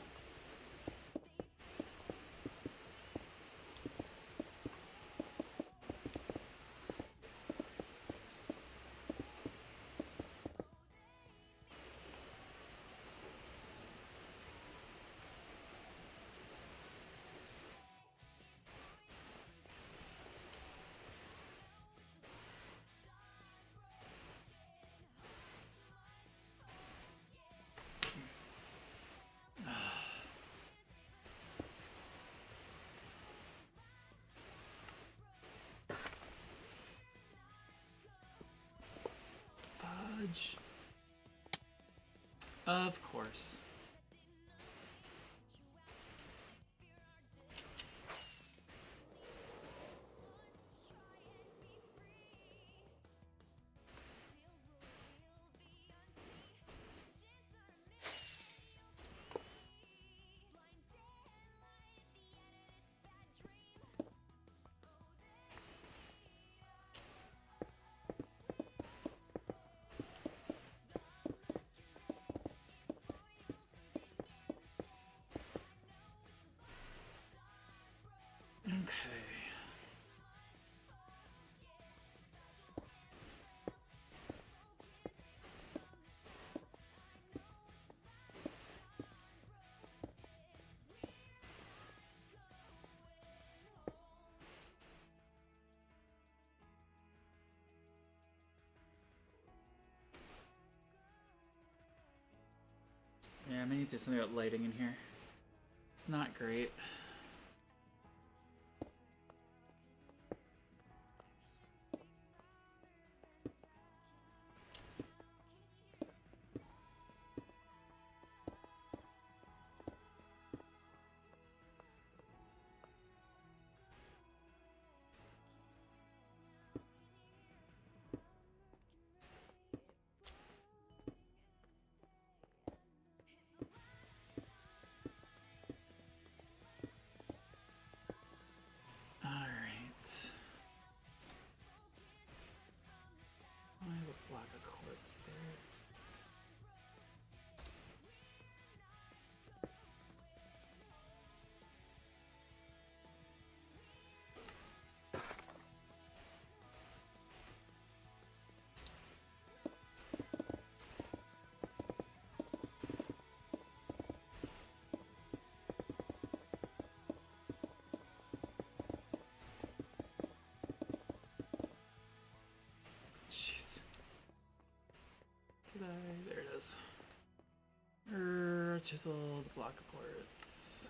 Fudge. Of course. I'm gonna need to do something about lighting in here. It's not great. Alright. I have a block of quartz there. Jeez. Did I? There it is. Chiseled block of quartz.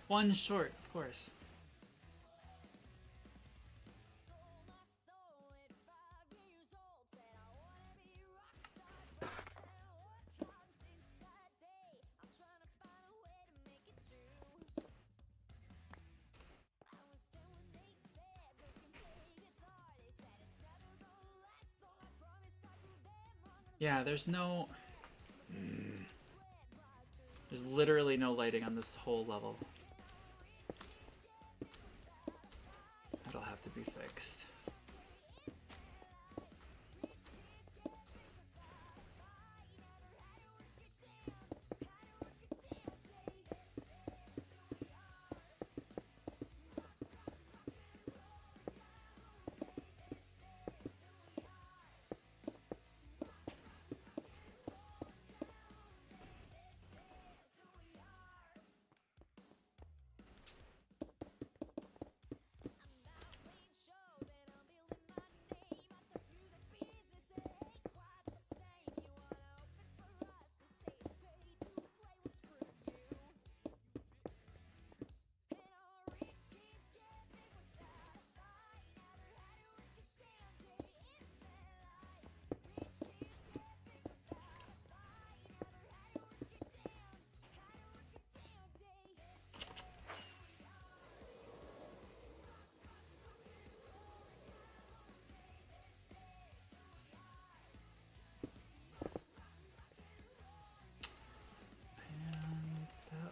One short, of course. Yeah, there's no... There's literally no lighting on this whole level. That'll have to be fixed.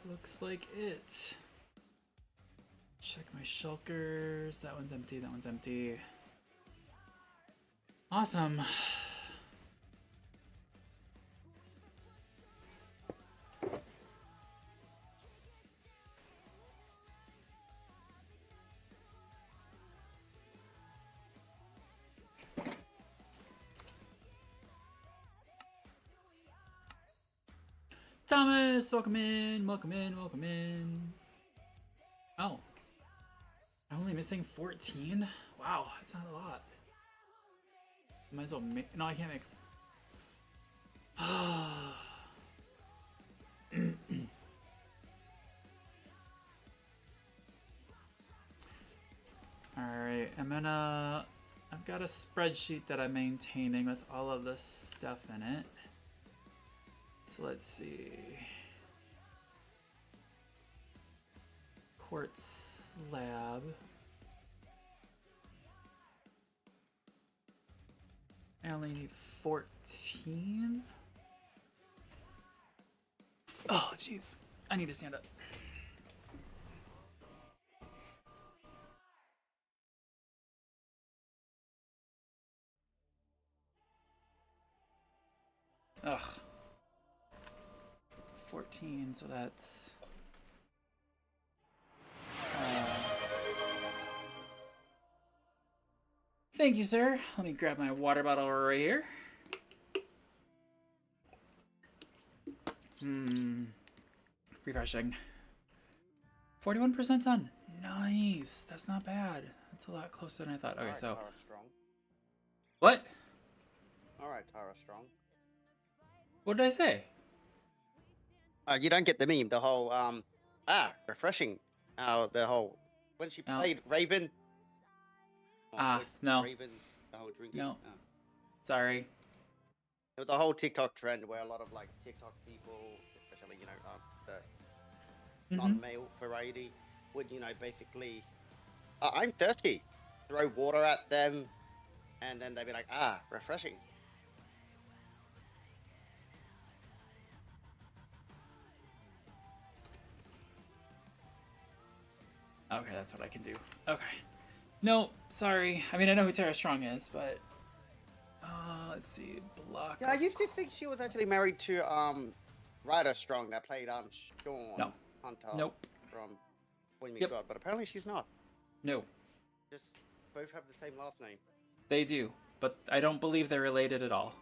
Looks like it. Check my shulkers. That one's empty, that one's empty. Awesome. Thomas, welcome in, welcome in, welcome in. Oh, I'm only missing 14? Wow, that's not a lot. Might as well make, no, I can't make. Alright, I've got a spreadsheet that I'm maintaining with all of this stuff in it. So let's see. Quartz slab. I only need 14. Oh, jeez. I need to stand up. Ugh. 14, so that's... Thank you, sir. Let me grab my water bottle right here. Refreshing. 41% done. Nice. That's not bad. That's a lot closer than I thought. Okay, Alright, so. Tara Strong. What? Alright, Tara Strong. What did I say? You don't get the meme. The whole refreshing. The whole when she Oh. played Raven. No. Raven. The whole drinking. No. Sorry. There was a whole TikTok trend where a lot of like TikTok people, especially the non-male variety, would basically, I'm thirsty, throw water at them, and then they'd be like, refreshing. Okay, that's what I can do. Okay. No, sorry. I mean, I know who Tara Strong is, but let's see. Block. Yeah, I used to think she was actually married to Ryder Strong that played Sean Hunter from Boy Meets God, but apparently she's not. No. Just both have the same last name. They do, but I don't believe they're related at all.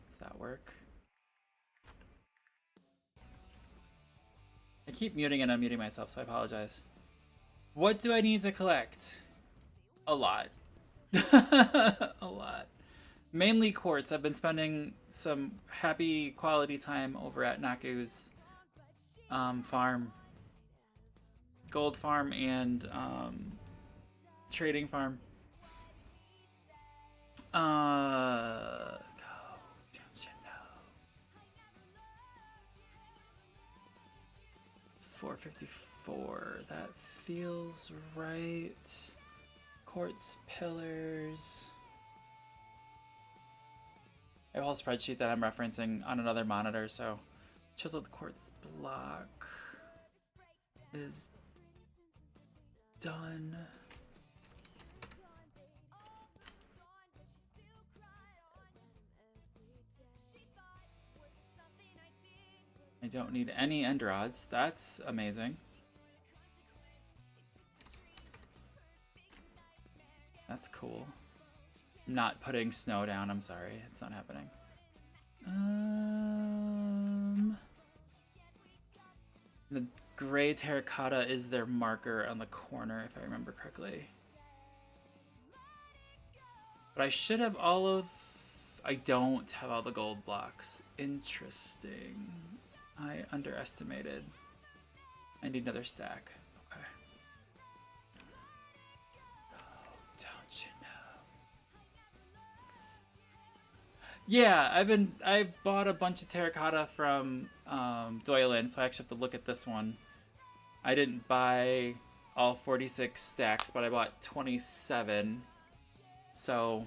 Does that work? I keep muting and unmuting myself, so I apologize. What do I need to collect? A lot. A lot. Mainly quartz. I've been spending some happy quality time over at Naku's farm. Gold farm and trading farm. 454. That feels right. Quartz pillars. I have a whole spreadsheet that I'm referencing on another monitor, so chiseled quartz block is done. I don't need any end rods. That's amazing. That's cool. I'm not putting snow down. I'm sorry. It's not happening. The gray terracotta is their marker on the corner, if I remember correctly. But I should have all of... I don't have all the gold blocks. Interesting. I underestimated. I need another stack. Okay. Oh, don't you know? Yeah, I've bought a bunch of terracotta from Doylan, so I actually have to look at this one. I didn't buy all 46 stacks, but I bought 27. So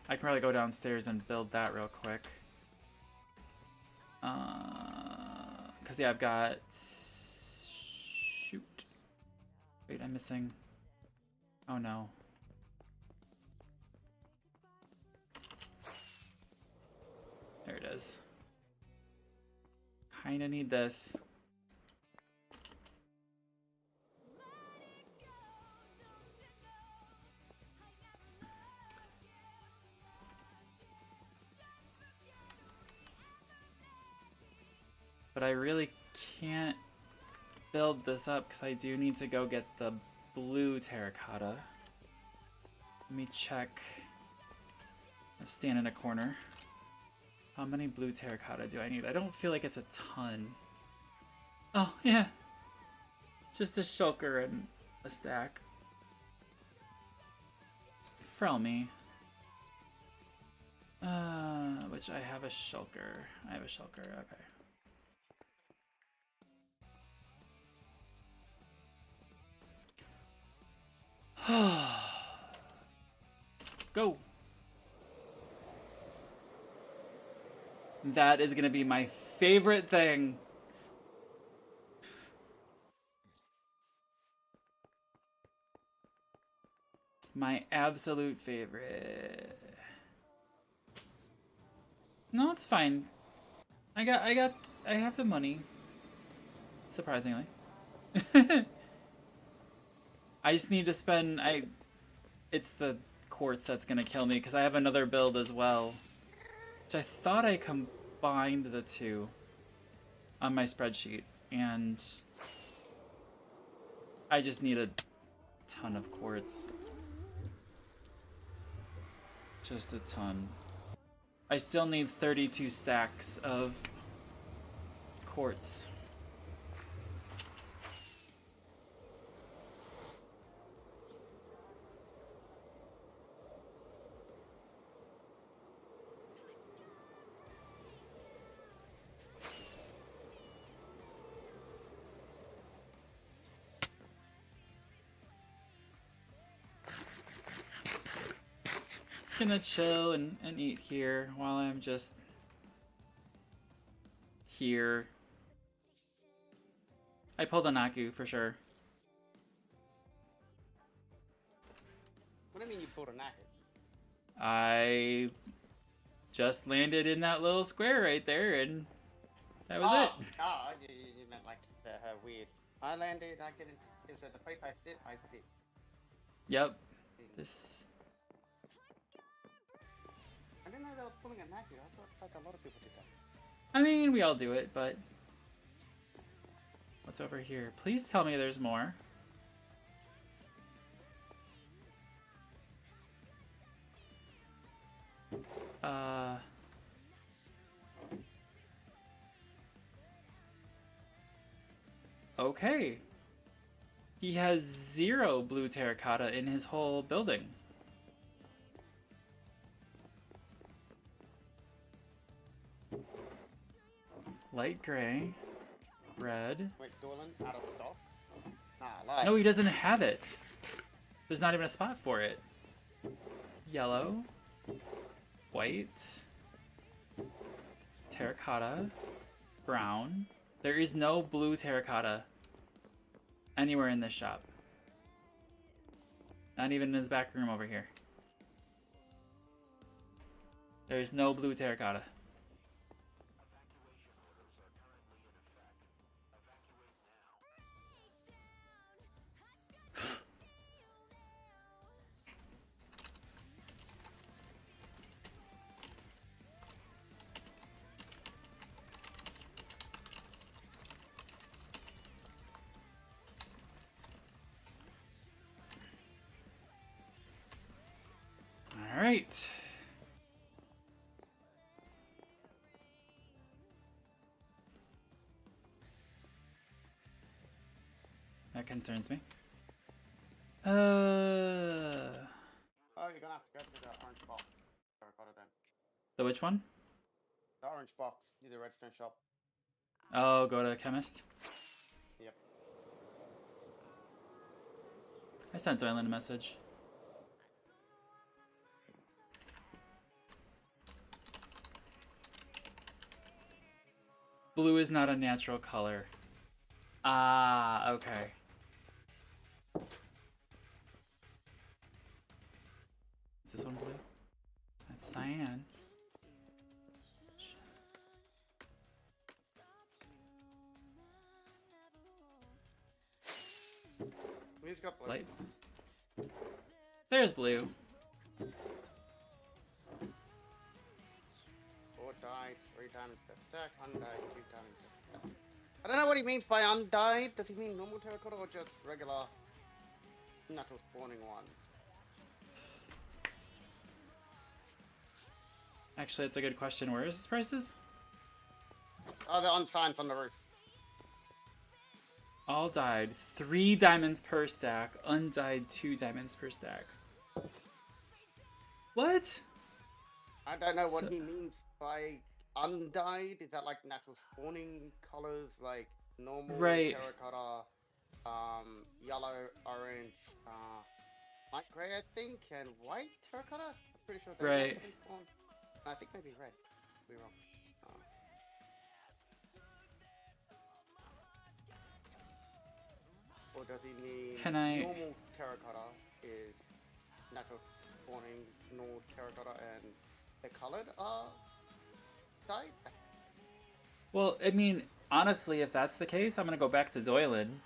I can probably go downstairs and build that real quick. Cause yeah, I've got... Shoot. Wait, I'm missing... Oh no. There it is. Kinda need this. But I really can't build this up because I do need to go get the blue terracotta. Let me check. I'll stand in a corner. How many blue terracotta do I need? I don't feel like it's a ton. Oh, yeah. Just a shulker and a stack. Frel me. Which I have a shulker. I have a shulker, okay. Go. That is gonna be my favorite thing. My absolute favorite. No, it's fine. I have the money. Surprisingly. I just need to spend, it's the quartz that's gonna kill me because I have another build as well. Which I thought I combined the two on my spreadsheet, and I just need a ton of quartz. Just a ton. I still need 32 stacks of quartz. Gonna chill and eat here while I'm just here. I pulled a Naku for sure. What do you mean you pulled a Naku? I just landed in that little square right there and that was it. Oh, you meant like the weird. I landed, I get in, is it the place I sit? Yep. This... I didn't know they was pulling a Naku. I thought like a lot of people did that. I mean, we all do it, but... What's over here? Please tell me there's more. Okay. He has 0 blue terracotta in his whole building. Light gray, red. Wait, Dolan out of stock? Nah, No, he doesn't have it. There's not even a spot for it. Yellow, white, terracotta, brown. There is no blue terracotta anywhere in this shop. Not even in his back room over here. There's no blue terracotta. right. That concerns me. Oh, you're gonna have to go to the orange box. Terracotta then. The which one? The orange box, near the redstone shop. Oh, go to chemist. Yep. I sent Doylan a message. Blue is not a natural color. Ah, okay. Is this one blue? That's cyan. Who's got blue? Light. There's blue. Four died, 3 diamonds per stack, undied, 2 diamonds per stack. I don't know what he means by undied. Does he mean normal terracotta or just regular natural spawning one? Actually, that's a good question. Where is his prices? Oh, they're on signs on the roof. All dyed, 3 diamonds per stack. Undyed, 2 diamonds per stack. What? I don't know what So- he means by undyed. Is that like natural spawning colors, like normal Right. terracotta, yellow, orange, light gray, I think, and white terracotta? I'm pretty sure they're Right. naturally spawned. I think maybe red. Could be wrong. Or does he mean Can I- normal terracotta is natural spawning, normal terracotta, and the colored are dyed? Well, I mean, honestly, if that's the case, I'm gonna go back to Doylan.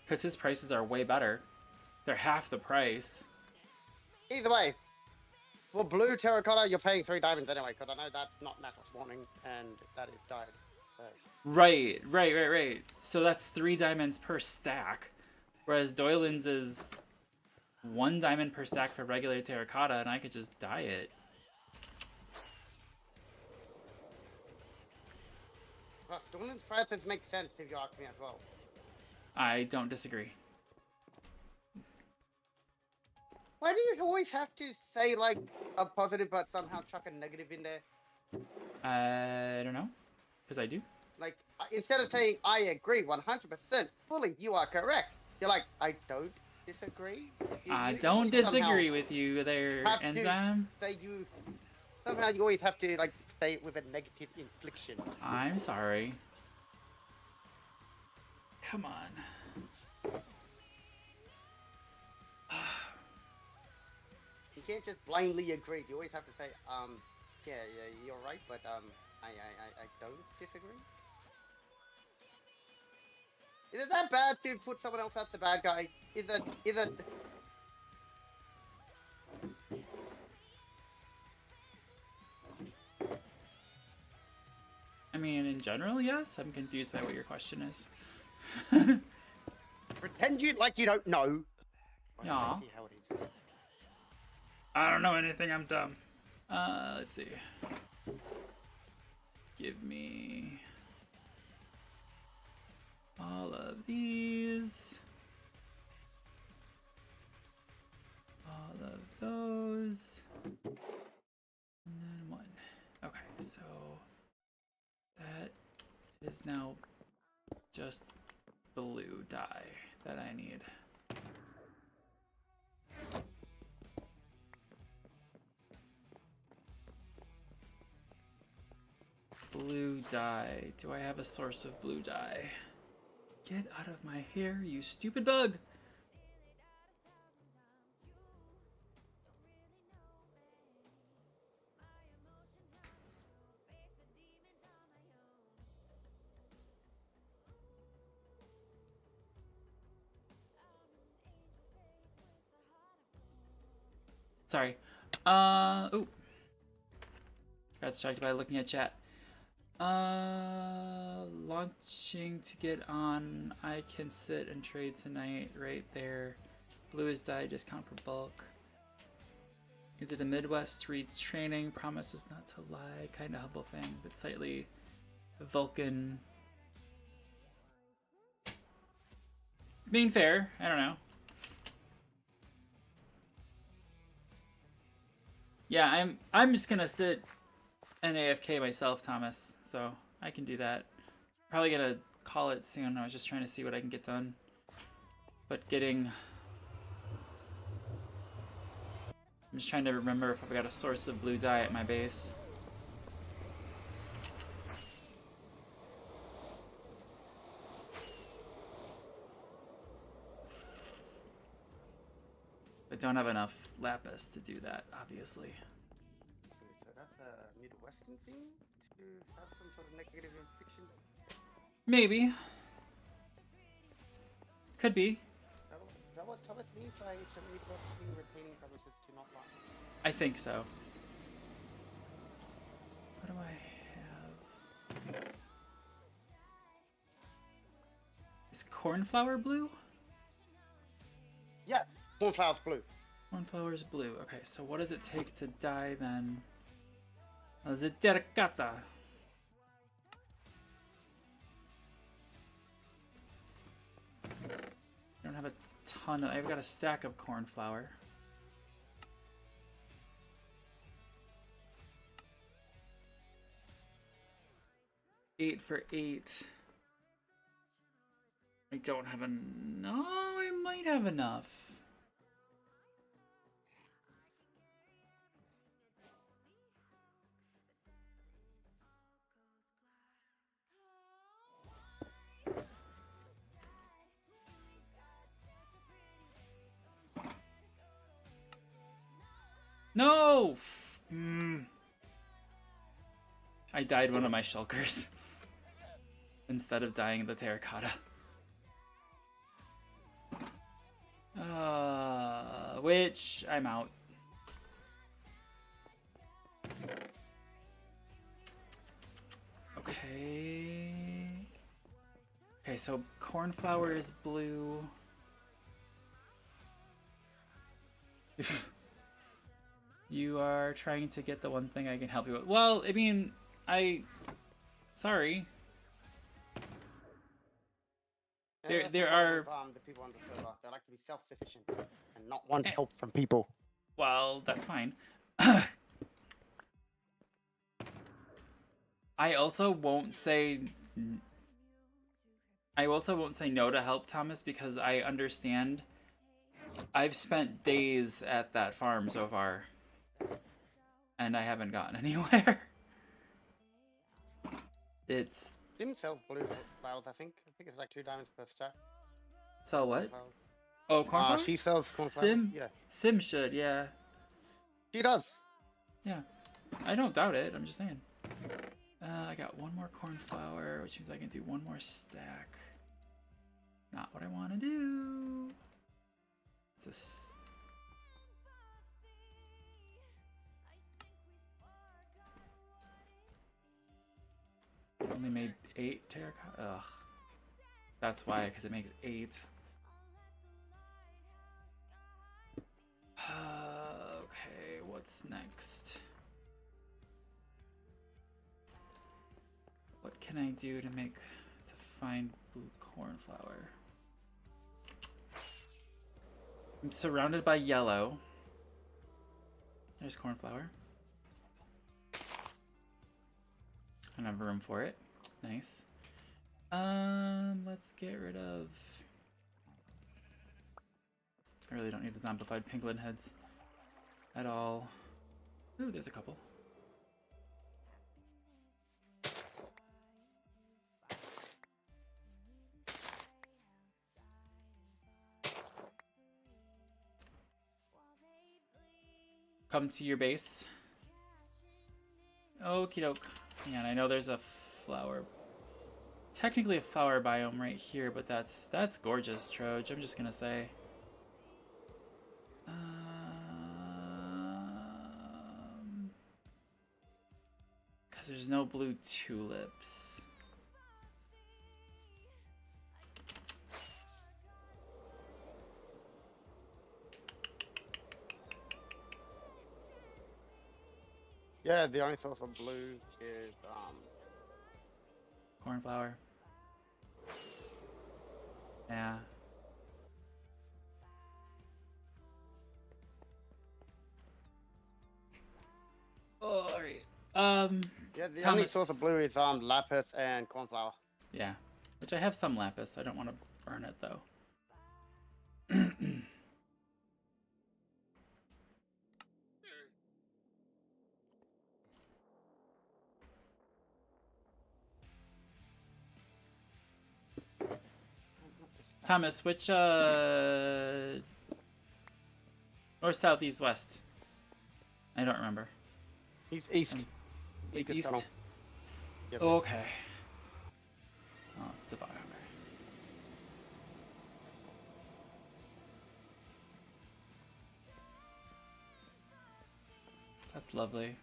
Because his prices are way better. They're half the price. Either way, for blue terracotta, you're paying 3 diamonds anyway, because I know that's not natural spawning, and that is dyed. So, Right. So that's 3 diamonds per stack. Whereas Doylan's is 1 diamond per stack for regular terracotta, and I could just dye it. plus, Dolan's prices make sense if you ask me as well. I don't disagree. Why do you always have to say, like, a positive but somehow chuck a negative in there? I don't know. Because I do. Like, instead of saying, I agree 100% fully, you are correct, you're like, I don't disagree. I You don't somehow disagree with you there, have to Enzyme. say you... Somehow you always have to, like, say it with a negative infliction. I'm sorry. Come on. You can't just blindly agree. You always have to say, yeah, you're right, but, I don't disagree. Is it that bad to put someone else as the bad guy? Is it... I mean, in general, yes. I'm confused by what your question is. Pretend you like you don't know. Yeah. Let's see how it is. I don't know anything, I'm dumb. Let's see. Give me all of these. All of those. And then 1. Okay, so that is now just blue dye that I need. Blue dye. Do I have a source of blue dye? Get out of my hair, you stupid bug! Sorry. Ooh. Got distracted by looking at chat. Launching to get on. I can sit and trade tonight right there. Blue is dye, discount for bulk. Is it a Midwest retraining? Promises not to lie. Kind of humble thing, but slightly Vulcan. Being fair, I don't know. Yeah, I'm just gonna sit and AFK myself, Thomas. So I can do that. Probably gonna call it soon. I was just trying to see what I can get done. But getting... I'm just trying to remember if I've got a source of blue dye at my base. I don't have enough lapis to do that, obviously. So that's a Midwestern thing to have some sort of negative fiction. Maybe. Could be. Is that what Thomas means by it's a Midwestern retaining promises to not lie? I think so. What do I have? Is cornflower blue? Yes, cornflower's blue. Cornflower's blue. Okay, so what does it take to dye then? Zitercata. I don't have a ton of... I've got a stack of cornflower. Eight for 8. I don't have no, I might have enough. No! I dyed one of my shulkers instead of dyeing the terracotta. Which I'm out. Okay. Okay, so cornflower is blue. You are trying to get the one thing I can help you with. Well, I mean, sorry. There are... the people on the server. They like to be self-sufficient and not want help from people. Well, that's fine. I also won't say no to help, Thomas, because I understand. I've spent days at that farm so far, and I haven't gotten anywhere. It's... Sim sells blue flowers, I think. I think it's like 2 diamonds per stack. Sell what? Oh, cornflowers? She sells cornflowers. Yeah. Sim should, yeah. She does. Yeah. I don't doubt it, I'm just saying. I got one more cornflower, which means I can do one more stack. Not what I want to do. It's this. Only made 8 terracotta. Ugh. That's why, because it makes 8. Okay, what's next? What can I do to find blue cornflower? I'm surrounded by yellow. There's cornflower. I don't have room for it. Nice. Let's get rid of... I really don't need the zombified penguin heads at all. Ooh, there's a couple. Come to your base. Okie doke. Yeah, and I know there's a flower, technically a flower biome right here, but that's gorgeous, Troj. I'm just gonna say. Because there's no blue tulips. Yeah, the only source of blue is Cornflower. Yeah. Oh, all right. yeah, the only source Thomas. of blue is lapis and cornflower. Yeah. Which I have some lapis. I don't want to burn it though. Thomas, which north, south, east, west? I don't remember. He's east. He's Weakest east. tunnel. Yep. Okay. Oh, it's divide. Okay. That's lovely.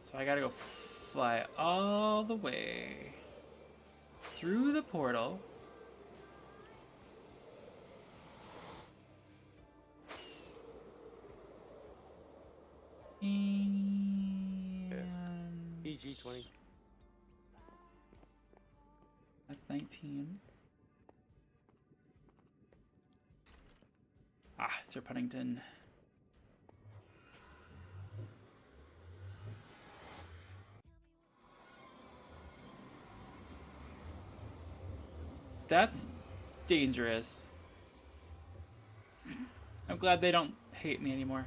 So I gotta go fly all the way through the portal. And PG-20. that's 19. Ah, Sir Puddington. That's dangerous. I'm glad they don't hate me anymore.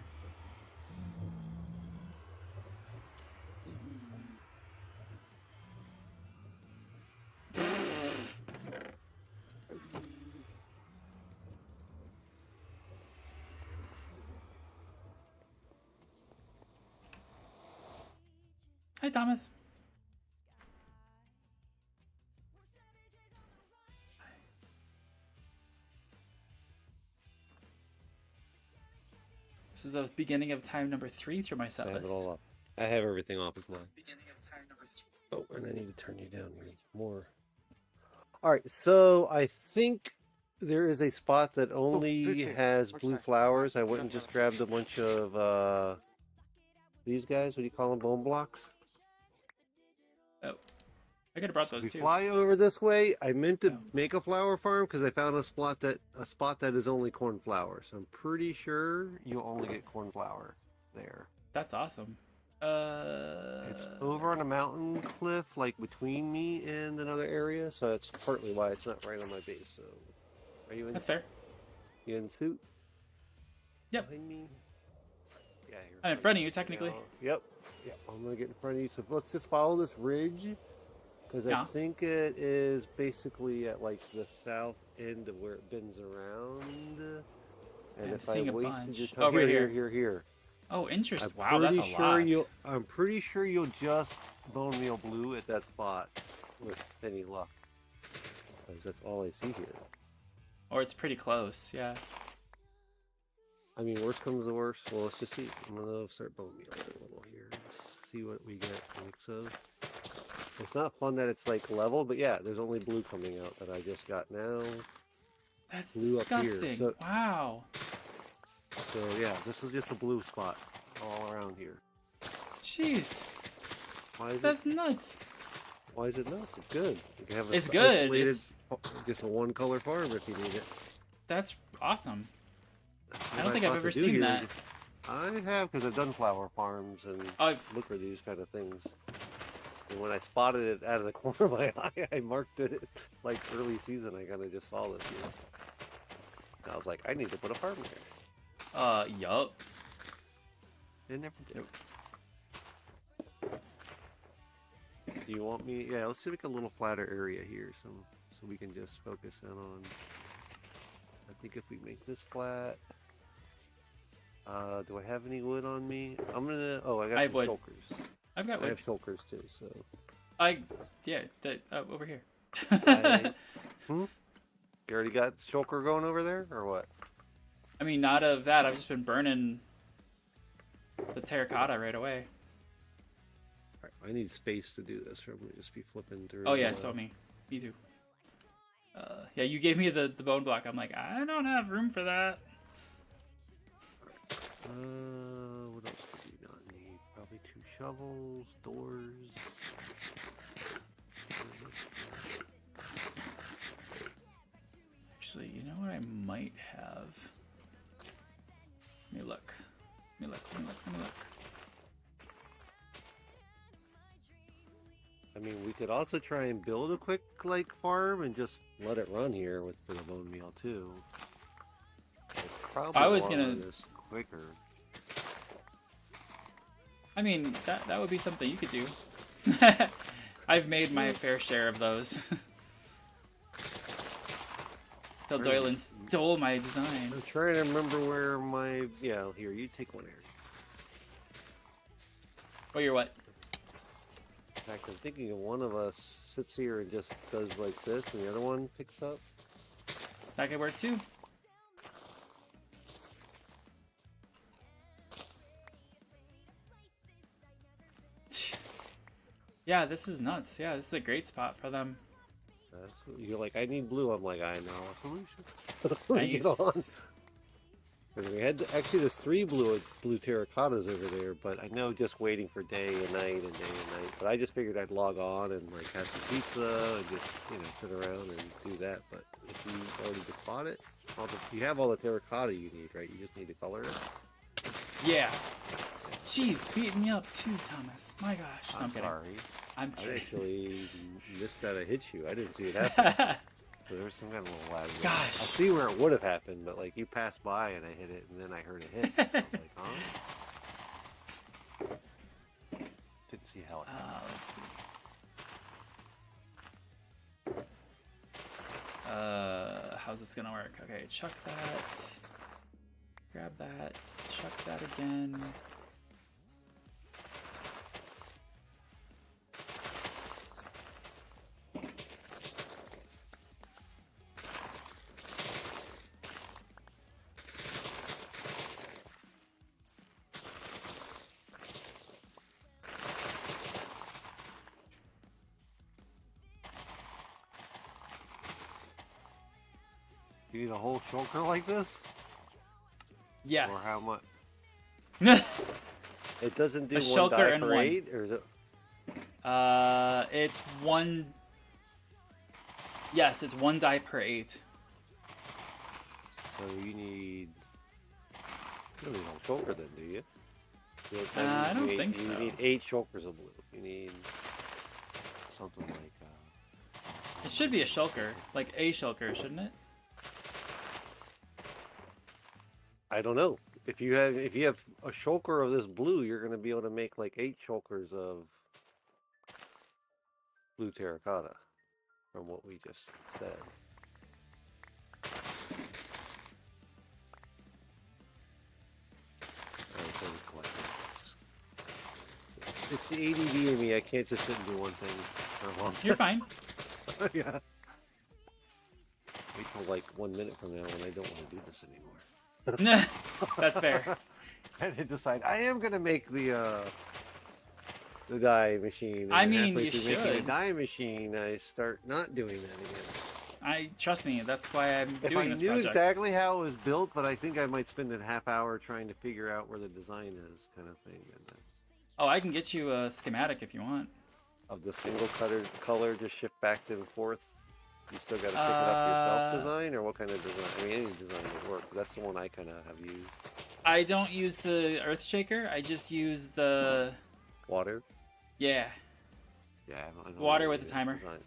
Hi, Thomas. This is the beginning of time number 3 through my set I have list. it all up. I have everything off of mine. Beginning of time number 3. Oh, and I need to turn you down here more. All right, so I think there is a spot that only Fruit has What's blue that? flowers. I Yeah, went and don't just have grabbed a bunch of these guys. What do you call them? Bone blocks. Oh, I could have brought So if those we too. fly over this way, I meant to Oh. make a flower farm because I found a spot that is only cornflower. So I'm pretty sure you'll only get cornflower there. That's awesome. It's over on a mountain cliff, like between me and another area, so that's partly why it's not right on my base. So, are you in? That's fair. You in suit? Yep. Behind me. Yeah, you're I'm in front of you, technically. Yep. Yep. I'm gonna get in front of you. So let's just follow this ridge, because I Yeah. think it is basically at like the south end of where it bends around. And I'm if I seeing a wasted your bunch. time, Oh, right here. Oh, interesting. I'm Wow, that's a pretty sure lot. I'm pretty sure you'll just bone meal blue at that spot with any luck. Because that's all I see here. Or it's pretty close, yeah. I mean, worst comes to worst. Well, let's just see. I'm gonna start bone meal a little here. Let's see what we get a mix of. It's not fun that it's like level, but yeah, there's only blue coming out that I just got now. That's Blue up here, disgusting. so- Wow. So yeah, this is just a blue spot all around here. Jeez. Why is That's nuts. Why is it nuts? It's good. You can have a It's good. isolated, It's, just a one color farm if you need it. that's awesome. That's I what don't think I've thought ever to do seen here. that. I have, because I've done flower farms and I've look for these kind of things. And when I spotted it out of the corner of my eye, I marked it like early season. I kind of just saw this here. And I was like, I need to put a farm there. yup. They never did. Do you want me? Yeah, let's make a little flatter area here, so we can just focus in on. I think if we make this flat. Do I have any wood on me? I'm gonna. Oh, I got I have some wood. shulkers. I've got I have wood. shulkers too. So. Yeah, over here. You already got shulker going over there, or what? I mean, not of that. I've just been burning the terracotta right away. All right, I need space to do this, or I'm gonna just be flipping through. Oh yeah, so me too. Yeah, you gave me the bone block. I'm like, I don't have room for that. What else do we not need? Probably 2 shovels, doors. Actually, you know what I might have? Let me look. Let me look. Let me look. Let me look. I mean, we could also try and build a quick like farm and just let it run here with for the bone meal too. It's probably I was longer gonna- this quicker. I mean, that would be something you could do. I've made my fair share of those. Till Doylan stole my design. I'm trying to remember where my here you take one here. Oh, you're what? In fact, I'm thinking of one of us sits here and just does like this, and the other one picks up. That could work too. Yeah, this is nuts. Yeah, this is a great spot for them. You're like, I need blue. I'm like, I know a solution. Get on. Nice. And we had actually there's 3 blue terracottas over there, but I know just waiting for day and night and day and night. But I just figured I'd log on and like have some pizza and just sit around and do that. But if you already just bought it, you have all the terracotta you need, right? You just need to color it. Yeah. Jeez, beating me up too, Thomas. My gosh. No, I'm kidding. Sorry. I'm I kidding. actually missed that I hit you. I didn't see it happen. So there was some kind of little lag there. Gosh. I see where it would have happened, but like you passed by and I hit it, and then I heard it hit. So I was like, huh? Didn't see how it happened. Let's see. How's this gonna work? Okay, chuck that. Grab that. Chuck that again. You need a whole shulker like this? Yes. Or how much? much? It doesn't do A one shulker die and per one. 8, or is it? It's one. Yes, it's 1 die per 8. So you need. You don't need a whole shulker then, do you? I don't think you so. You need 8 shulkers of blue. You need something like. It should be a shulker, like a shulker, shouldn't it? I don't know. If you have a shulker of this blue, you're going to be able to make like 8 shulkers of blue terracotta, from what we just said. It's the ADD in me. I can't just sit and do one thing for a long time. You're fine. Yeah. Wait till like 1 minute from now when I don't want to do this anymore. That's fair. And I decide I am gonna make the die machine. And I mean, halfway you through making should. a die machine, I start not doing that again. Trust me. That's why I'm If doing I this knew project. exactly how it was built, but I think I might spend a half hour trying to figure out where the design is, kind of thing. And then Oh, I can get you a schematic if you want. of the single color, just shift back and forth. You still got to pick it up yourself, design, or what kind of design? I mean, any design would work. But that's the one I kind of have used. I don't use the earth shaker. I just use the Water. yeah. Yeah, I don't Water know with a the timer. design.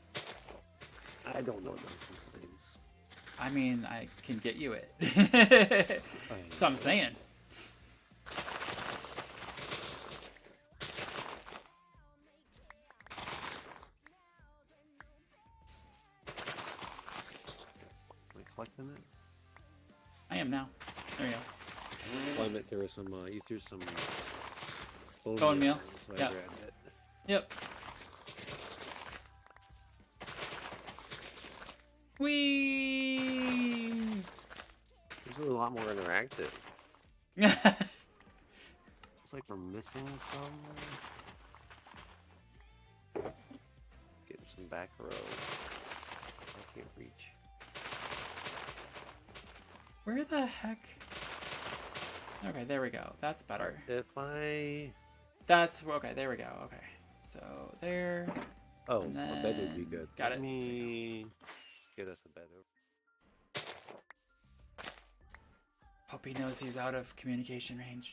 I don't know those designs. I mean, I can get you it. That's what I'm saying. Am I collecting it? I am now. There we go. Well, I meant there was some. You threw some Bone meal. so I Yeah. grabbed it. Yep. Whee! This is a lot more interactive. It's like we're missing some. Getting some back row. I can't reach. Where the heck? Okay, there we go. That's better. If I... That's okay. There we go. Okay, so there. Oh, And a bed would be then- good. got Let it. me get us a bed over. Hope he knows he's out of communication range.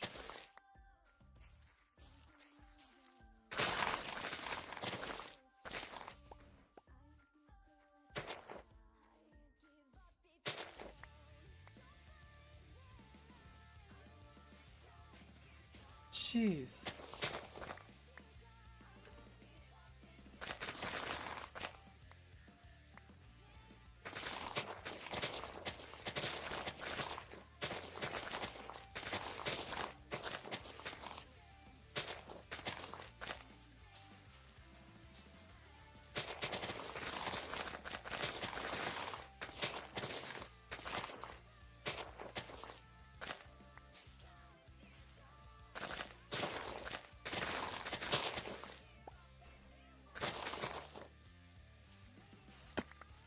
Jeez.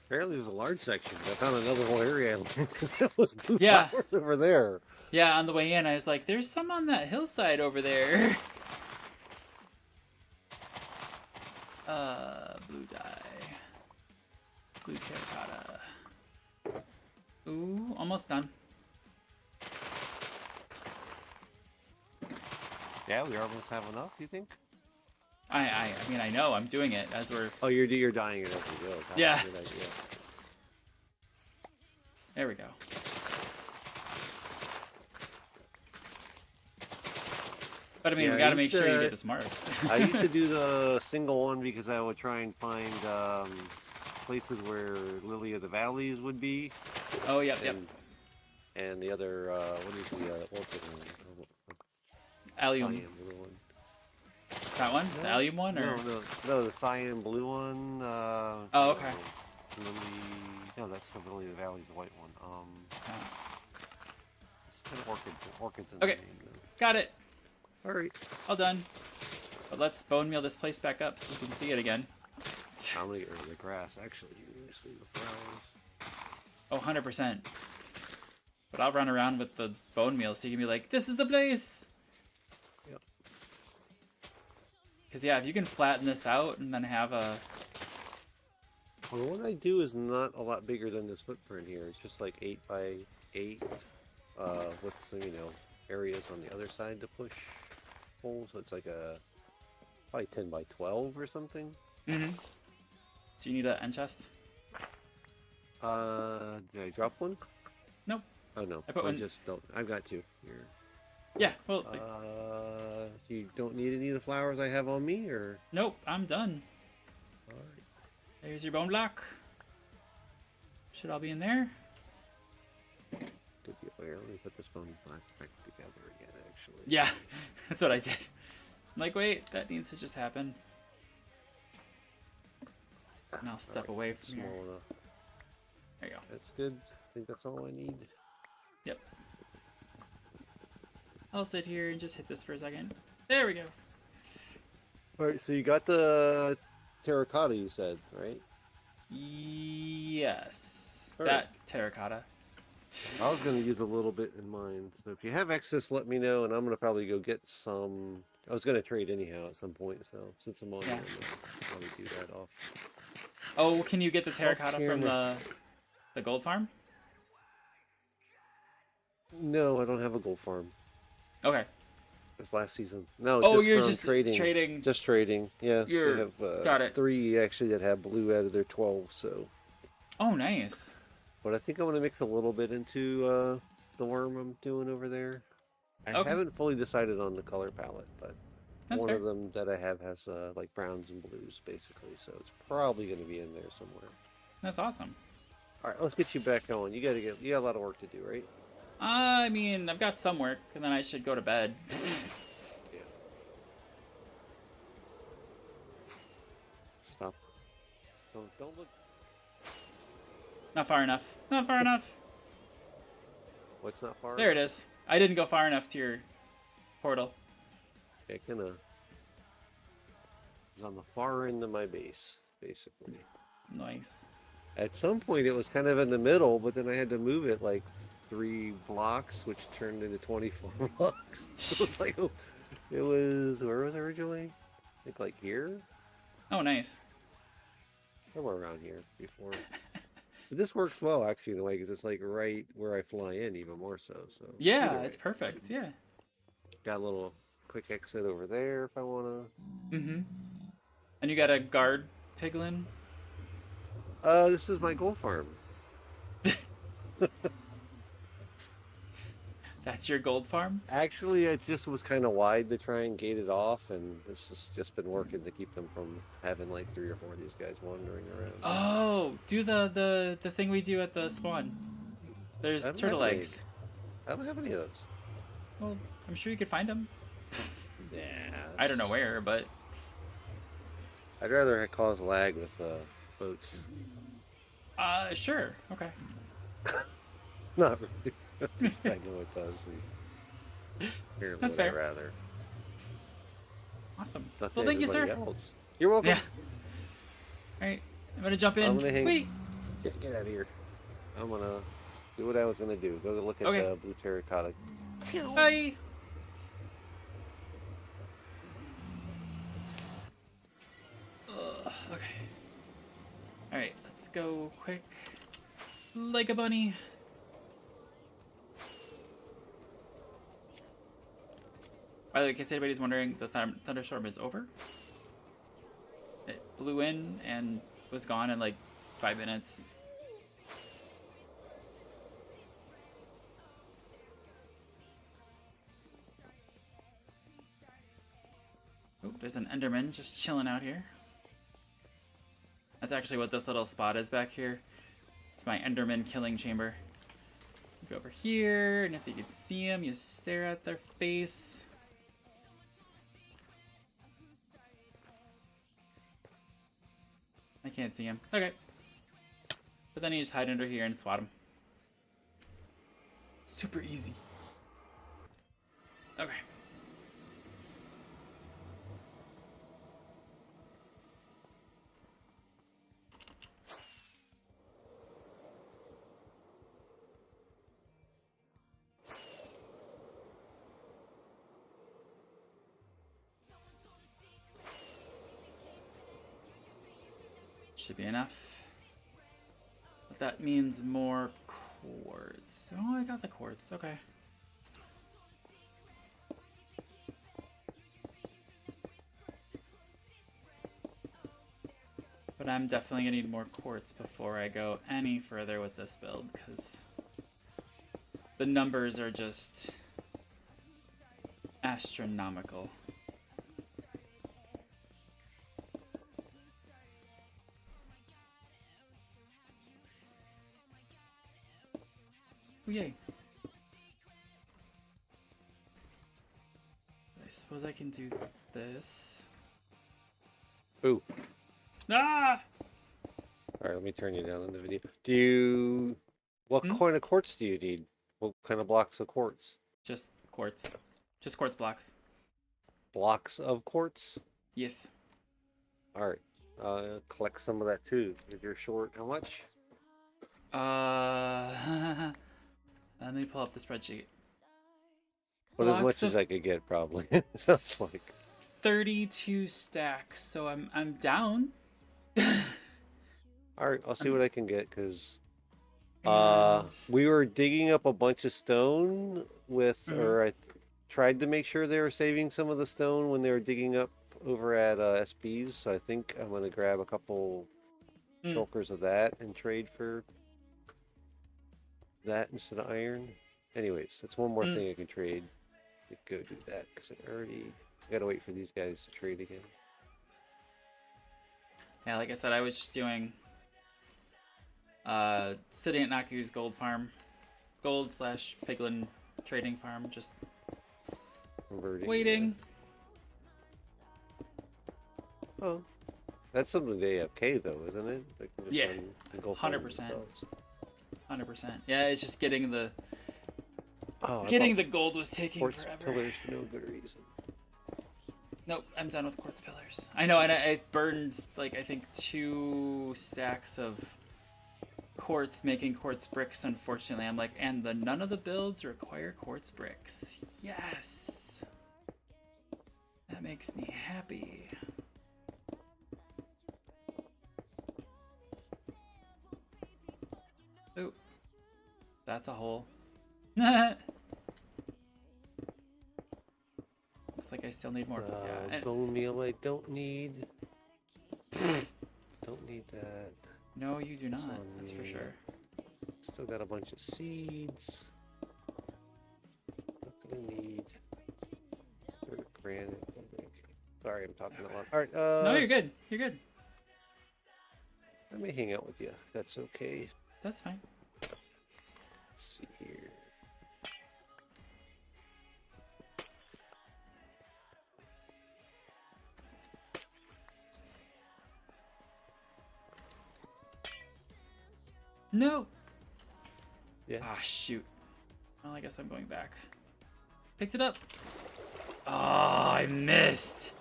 Apparently there's a large section. I found another whole area. That was blue Yeah. flowers over there. Yeah, on the way in, I was like, "There's some on that hillside over there." Blue dye, blue terracotta. Ooh, almost done. Yeah, we almost have enough, you think? I mean, I know I'm doing it as we're. Oh, you're dying it as you go. That's Yeah. a good idea. There we go. But I mean, Yeah, we I got to make used sure you to- get the smart. I used to do the single one because I would try and find places where Lily of the Valleys would be. Oh, yep, yep. And the other, what is the orchid one? Allium. Cyan blue one. That one? The No, allium one? Or? No, the cyan blue one. Oh, okay. No, that's the Lily of the Valleys, the white one. It's kind of orchids in Okay. the name. Got it. All right. All done. But let's bone meal this place back up so you can see it again. I'm gonna get rid of the grass. Actually, just leave the flowers. Oh, 100%. But I'll run around with the bone meal so you can be like, "This is the place!" Yep. Because, yeah, if you can flatten this out and then have a... Well, the one I do is not a lot bigger than this footprint here. It's just like 8 by 8, with some, areas on the other side to push holes. So it's like probably 10 by 12 or something. Mm-hmm. Do you need an end chest? Did I drop one? Nope. Oh no, I put one- just don't. I've got two here. Yeah, well, So you don't need any of the flowers I have on me, or? nope, I'm done. All right. There's your bone block. Should all be in there. Good deal. Here, let me put this bone back together again, actually. Yeah, that's what I did. I'm like, wait, that needs to just happen. And I'll step away from Small here. enough. There you go. That's good. I think that's all I need. Yep. I'll sit here and just hit this for a second. There we go. All right, so you got the terracotta, you said, right? Yes. All That right. terracotta. I was going to use a little bit in mine. So if you have excess, let me know, and I'm going to probably go get some. I was going to trade anyhow at some point, so since I'm on Yeah. here, I'm going to probably do that off. Oh, can you get the terracotta from camera. the gold farm? No, I don't have a gold farm. Okay. It's last season. No, Oh, just you're from just trading. trading. Just trading. Yeah, You're- they have got it. 3 actually that have blue out of their 12. So, Oh, nice. but I think I'm going to mix a little bit into the worm I'm doing over there. I Okay. haven't fully decided on the color palette, but That's one fair. of them that I have has like browns and blues basically, so it's probably going to be in there somewhere. That's awesome. All right, let's get you back going. You got a lot of work to do, right? I mean, I've got some work, and then I should go to bed. Yeah. Stop. Don't look. Not far enough. Not far enough. What's not far? There it is. I didn't go far enough to your portal. It kind of is on the far end of my base, basically. Nice. At some point, it was kind of in the middle, but then I had to move it like 3 blocks, which turned into 24 blocks. So it's like, it was, where was it originally? I think like here? Oh, nice. Somewhere around here before. But this works well, actually, in a way, because it's like right where I fly in, even more so. So Yeah, either it's way. perfect. Yeah. Got a little quick exit over there if I want Mm-hmm. And you got a guard piglin? to. This is my gold farm. That's your gold farm? Actually, it just was kind of wide to try and gate it off, and it's just been working to keep them from having like 3 or 4 of these guys wandering around. Oh, do the thing we do at the spawn. There's I don't turtle have any. eggs. I don't have any of those. Well, I'm sure you could find them. Yeah. I don't know where, but I'd rather cause lag with boats. sure. Okay. Not really. I know it does. Here, That's would fair. I rather. Awesome. Not Well, to thank you, sir. everybody else. You're welcome. Yeah. All right. I'm gonna jump in. I'm gonna hang- Wait. Get out of here. I'm gonna do what I was gonna do. Go look at Okay. the blue terracotta. Bye. Okay. All right. Let's go quick. Like a bunny. By the way, in case anybody's wondering, the thunderstorm is over. It blew in and was gone in like 5 minutes. Oh, there's an Enderman just chilling out here. That's actually what this little spot is back here. It's my Enderman killing chamber. You go over here, and if you can see them, you stare at their face. I can't see him. Okay. But then you just hide under here and swat him. Super easy. Okay. Should be enough. But that means more quartz. Oh, I got the quartz. Okay. But I'm definitely gonna need more quartz before I go any further with this build, because the numbers are just astronomical. Oh, yay. I suppose I can do this. Ooh. Ah! Alright, let me turn you down in the video. Do you... What kind of quartz do you need? What kind of blocks of quartz? Just quartz. Just quartz blocks. Blocks of quartz? Yes. Alright. Collect some of that too. If you're short, how much? Let me pull up the spreadsheet. But as Blocks much as of I could get, probably. Sounds like. 32 stacks, so I'm down. Alright, I'll see what I can get, because... And- we were digging up a bunch of stone with... Mhm. Or I tried to make sure they were saving some of the stone when they were digging up over at SB's, so I think I'm going to grab a couple shulkers of that and trade for that instead of iron. Anyways, that's one more thing I can trade. Go do that, because I gotta wait for these guys to trade again. Yeah, like I said, I was just doing sitting at Naku's gold farm. Gold / piglin trading farm, just Converting, waiting. yeah. Oh. That's something to AFK though, isn't it? Like just Yeah, on the Gulf Farm 100%. themselves. 100%. Yeah, it's just getting the Oh, the gold was taking quartz forever. pillars for no good reason. Nope, I'm done with quartz pillars. I know, and I burned like I think 2 stacks of quartz, making quartz bricks, unfortunately. I'm like, and none of the builds require quartz bricks. Yes! That makes me happy. Oh, that's a hole. Looks like I still need more. Yeah, Bone meal I don't need. Don't need that. no, you do not. on That's for me. sure. Still got a bunch of seeds. Not gonna need. Granite. Sorry, I'm talking a lot. All right. No, you're good. You're good. Let me hang out with you. If that's okay. That's fine. Let's see here. No. Yeah. Ah, shoot. Well, I guess I'm going back. Picked it up. Oh, I missed.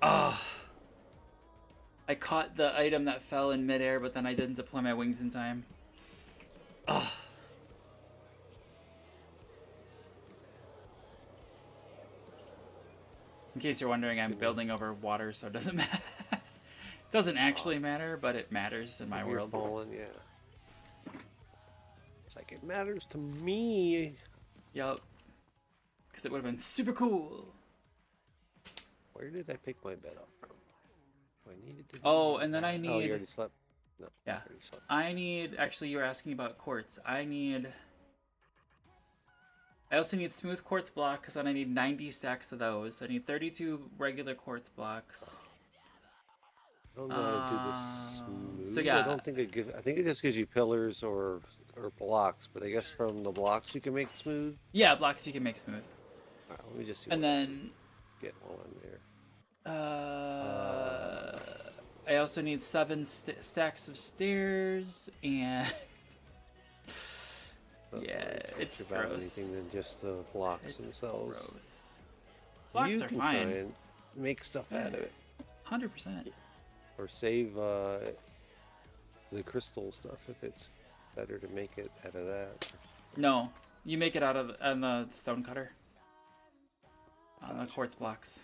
Oh. I caught the item that fell in midair, but then I didn't deploy my wings in time. Oh. In case you're wondering, I'm building over water, so it doesn't matter. It doesn't actually matter, but it matters in my You're world. falling, yeah. It's like it matters to me. Yup. Because it would have been super cool. Where did I pick my bed up from? I needed to. Oh, and then I Oh, need. you already slept. No. Yeah. You already slept. I need. Actually, you were asking about quartz. I also need smooth quartz block because then I need 90 stacks of those. I need 32 regular quartz blocks. I don't know how to do this smooth. so yeah. I don't think it gives. I think it just gives you pillars or blocks. But I guess from the blocks you can make smooth. Yeah, blocks you can make smooth. All right, let me just see. And what then. I can get while I'm there. I also need 7 stacks of stairs and. Yeah, it's about gross. anything than just the blocks It's themselves. gross. Blocks you are can fine. try and make stuff out of it, 100%. or save the crystal stuff if it's better to make it out of that. No, you make it out of on the stone cutter. On the quartz blocks.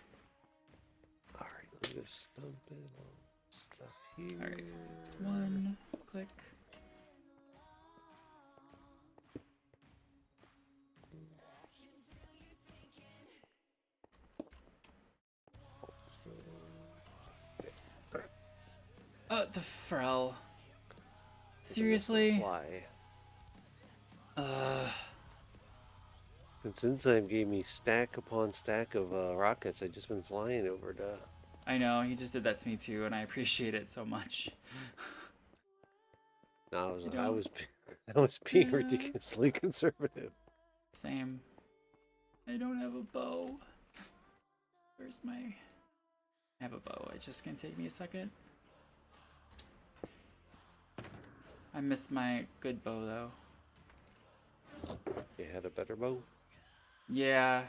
All right, let me just dump it on stuff here. All right, 1 click. The Frel. Seriously? Why? Uh, Since Enzyme gave me stack upon stack of rockets, I've just been flying over to. I know, he just did that to me too, and I appreciate it so much. No, You I don't- was being Yeah. ridiculously conservative. Same. I don't have a bow. Where's my... I have a bow, it's just gonna take me a second. I missed my good bow though. You had a better bow? Yeah.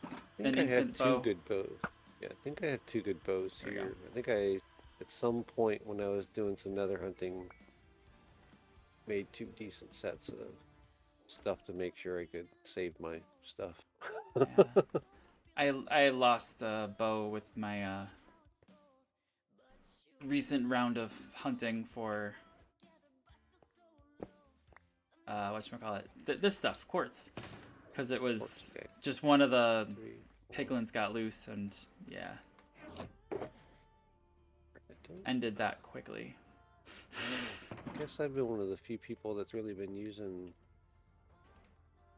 I think An I had infant two bow. good bows. Yeah, I think I had 2 good bows There we here. go. I think I, at some point when I was doing some nether hunting, made 2 decent sets of stuff to make sure I could save my stuff. Yeah. I lost a bow with my recent round of hunting for whatchamacallit, this stuff, quartz, because it was Quartz, okay. just one of the 3, 4, piglins got loose and yeah, I don't- ended that quickly. I guess I've been one of the few people that's really been using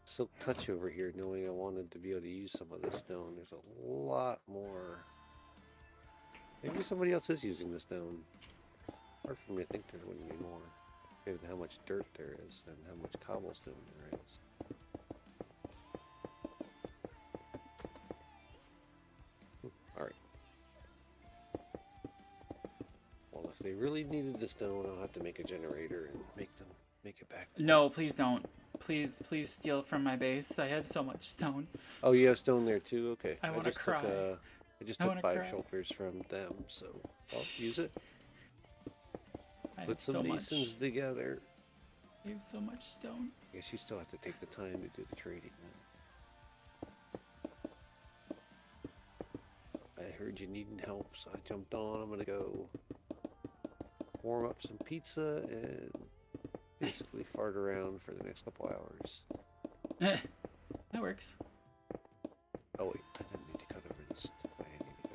Silk Touch over here, knowing I wanted to be able to use some of this stone. There's a lot more. Maybe somebody else is using the stone. Hard for me to think there wouldn't be more, given how much dirt there is and how much cobblestone there is. All right. Well, if they really needed the stone, I'll have to make a generator and make it back. No, please don't. Please steal from my base. I have so much stone. Oh, you have stone there too? Okay. I wanna just cry. Took, I just I took wanna 5 cry. shulkers from them, so I'll use it. I Put have some so masons much. together. I have so much stone. I guess you still have to take the time to do the trading. I heard you needing help, so I jumped on. I'm gonna go warm up some pizza and Nice. basically fart around for the next couple hours. That works. Oh wait, I didn't need to cut over this. I need to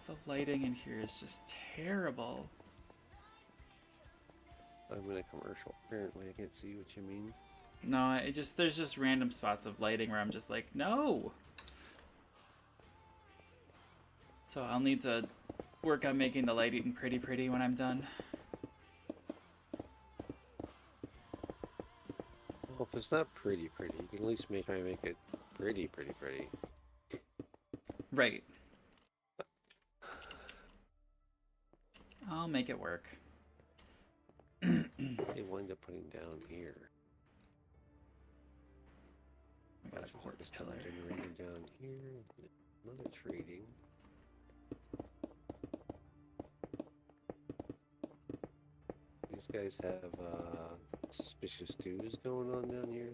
The lighting in here is just terrible. go. I'm in a commercial. Apparently, I can't see what you mean. No, there's just random spots of lighting where I'm just like, no. So I'll need to work on making the lighting pretty when I'm done. Well, if it's not pretty, you can at least try and make it pretty. Right. I'll make it work. They wind up putting down here. I got a quartz pillar. Generator down here. Another trading. These guys have suspicious stews going on down here.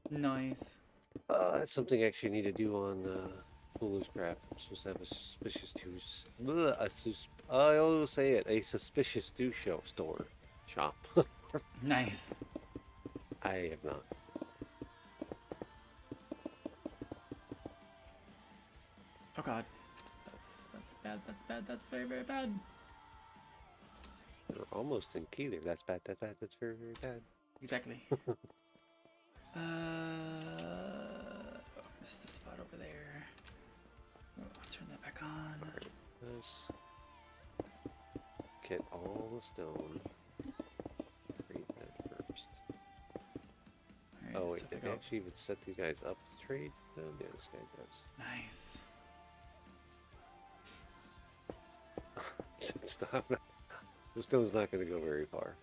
Nice. That's something I actually need to do on Hulu's Craft. I'm supposed to have a suspicious stews. I always say it. A suspicious stew shop. Nice. I have not. Oh god. That's bad. That's bad. That's very bad. We're almost in Keegers. That's bad. That's very bad. Exactly. Missed the spot over there. Oh, I'll turn that back on. Let's get all the stone. Trade that first. Alright, Oh so wait, if I did they go- actually even set these guys up to trade? No, yeah, this guy Nice. does. It's not. The stone's not going to go very far.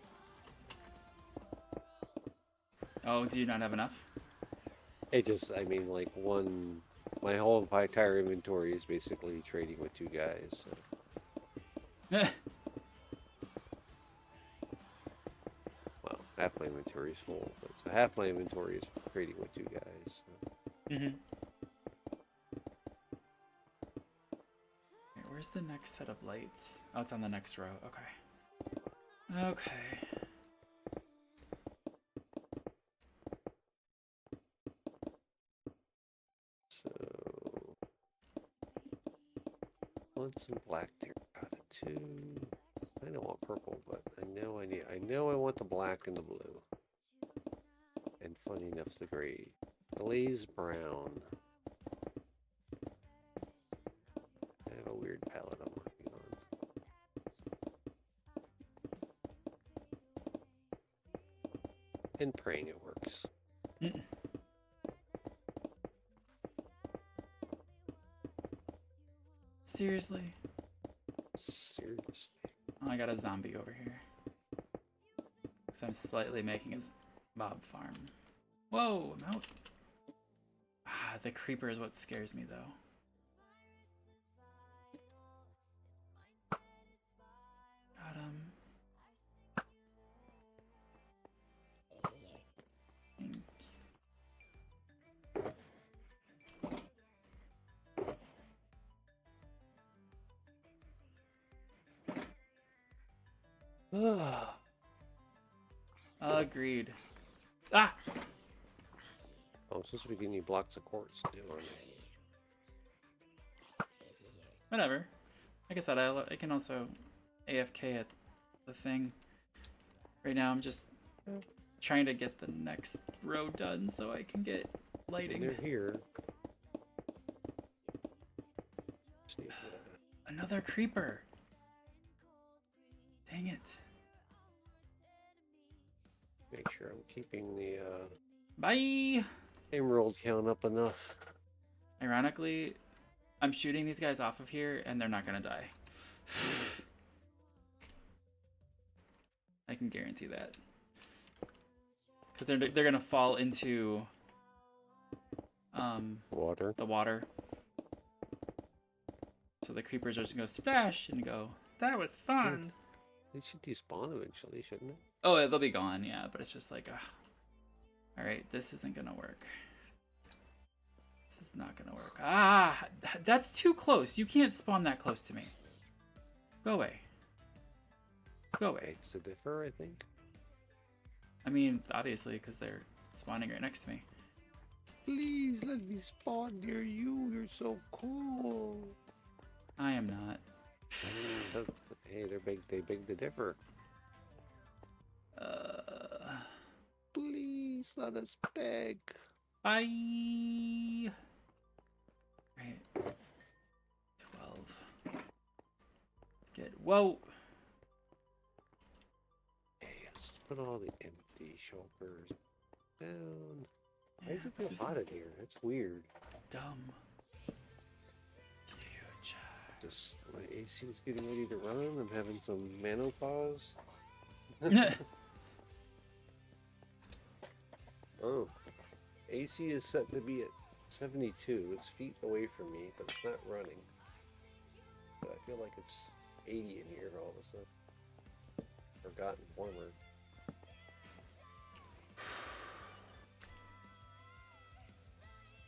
Oh, do you not have enough? It just, I mean, like my whole entire inventory is basically trading with two guys. So. Well, half my inventory is full, but so half my inventory is trading with two guys. So. Mm-hmm. Where's the next set of lights? Oh, it's on the next row. Okay. Okay. So, want some black terracotta too. I don't want purple, but I know I want the black and the blue. And funny enough, the gray. Glaze brown. I have a weird palette I'm working on. And praying it works. Mm. Seriously? Seriously. Oh, I got a zombie over here. Because I'm slightly making a mob farm. Whoa, I'm out. Ah, the creeper is what scares me, though. Got him. Thank you. Agreed. Ah! Oh, I'm supposed to be getting you blocks of quartz too, aren't I? Whatever. Like I said, I can also AFK at the thing. Right now, I'm just trying to get the next row done so I can get lighting. They're here. Just need to- Another creeper. Dang it. Make sure I'm keeping the Bye! emerald count up enough. Ironically, I'm shooting these guys off of here and they're not gonna die. I can guarantee that. Because they're gonna fall into Water. the water. So the creepers are just gonna go splash and go, that was fun. They should despawn eventually, shouldn't it? Oh, they'll be gone, yeah, but it's just like, alright, this isn't gonna work. This is not gonna work. Ah, that's too close. You can't spawn that close to me. Go away. Go away. It's a differ, I think. I mean, obviously, because they're spawning right next to me. Please let me spawn near you. You're so cool. I am not. Hey, they're big. They beg to differ. Please let us beg. Bye. Right. 12. Good. Whoa. Hey, let's put all the empty shulkers down. Why does it Yeah, feel this hot is in here? That's weird. dumb. Huge. Just my AC is getting ready to run. I'm having some menopause. Oh, AC is set to be at 72. It's feet away from me, but it's not running. But I feel like it's 80 in here all of a sudden. Or gotten warmer.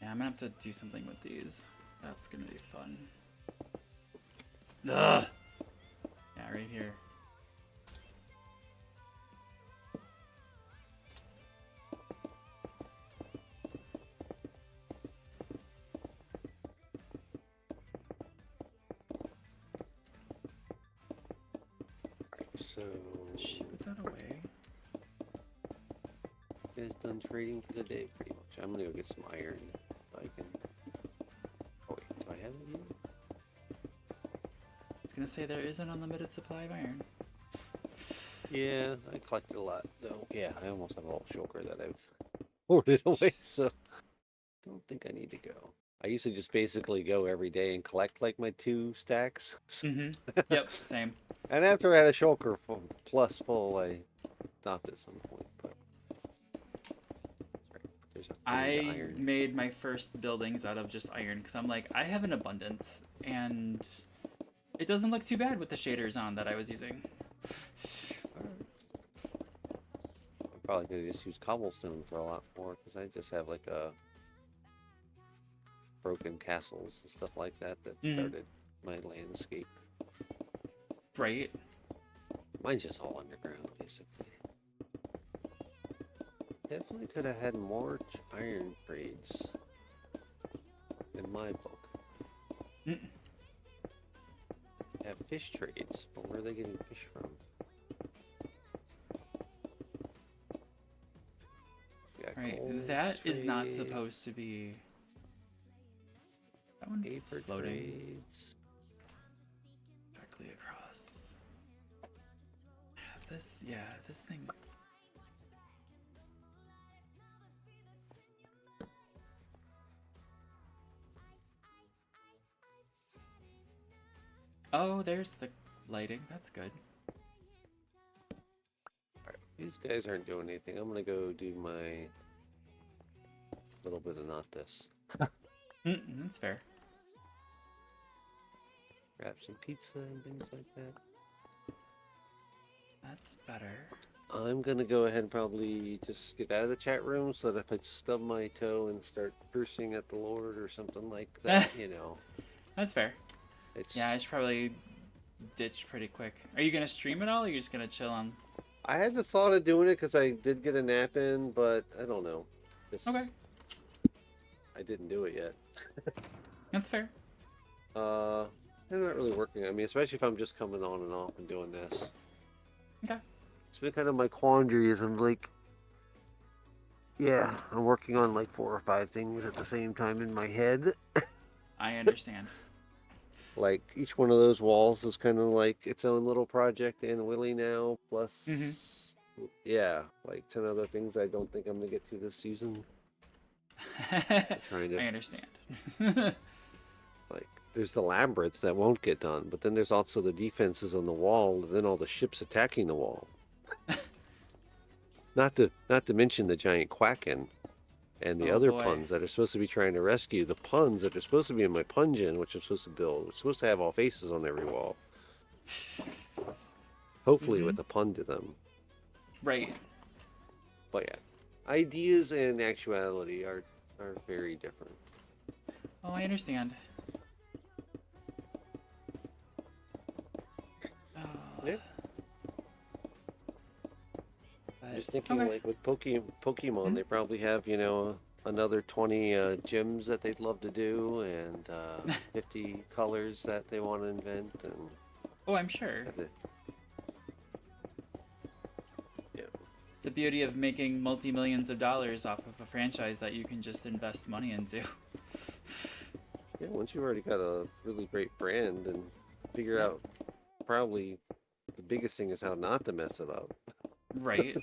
Yeah, I'm gonna have to do something with these. That's gonna be fun. Ugh. Yeah, right here. So, Should put that away. you guys done trading for the day pretty much. I'm gonna go get some iron. I can. Oh wait, do I have it here? I was gonna say there is an unlimited supply of iron. Yeah, I collected a lot though. Yeah, I almost have a whole shulker that I've hoarded away, so don't think I need to go. I used to just basically go every day and collect like my 2 stacks. Mm-hmm. Yep, same. And after I had a shulker full, I stopped at some point. But there's a ton of I iron. made my first buildings out of just iron because I'm like, I have an abundance and it doesn't look too bad with the shaders on that I was using. I'm probably gonna just use cobblestone for a lot more because I just have like a broken castles and stuff like that that started my landscape. Right? Mine's just all underground, basically. Definitely could have had more iron trades in my book. Have fish trades, but where are they getting fish from? Right. Gold That is not trade, supposed to be. That one paper floating trades. directly across. This, yeah, this thing. Oh, there's the lighting. That's good. Alright, these guys aren't doing anything. I'm gonna go do my little bit of not this. That's fair. Grab some pizza and things like that. That's better. I'm gonna go ahead and probably just get out of the chat room so that if I stub my toe and start cursing at the Lord or something like that, you know. That's fair. It's Yeah, I should probably ditch pretty quick. Are you gonna stream it all, or are you just gonna chill on? I had the thought of doing it because I did get a nap in, but I don't know. Okay, I didn't do it yet. that's fair. I'm not really working. I mean, especially if I'm just coming on and off and doing this. Okay. It's been kind of my quandary is I'm like, yeah, I'm working on like 4 or 5 things at the same time in my head. I understand. Like each one of those walls is kind of like its own little project and Willie now, plus, yeah, like 10 other things I don't think I'm gonna get to this season. Trying to, I understand. like, there's the labyrinth that won't get done, but then there's also the defenses on the wall, and then all the ships attacking the wall. Not to mention the giant Quacken. And the Oh other boy. puns that are supposed to be trying to rescue the puns that are supposed to be in my Punjin, which I'm supposed to build. It's supposed to have all faces on every wall. Hopefully Mm-hmm. with a pun to them. Right. But yeah, ideas and actuality are very different. Oh, I understand. Oh, Yeah. but, Just thinking okay. like with Pokemon, Mhm. they probably have, another 20 gyms that they'd love to do and 50 colors that they want to invent and Oh, I'm sure. have to, yeah. The beauty of making multi-millions of dollars off of a franchise that you can just invest money into. Yeah, once you've already got a really great brand and figure Yep. out probably the biggest thing is how not to mess it up. Right.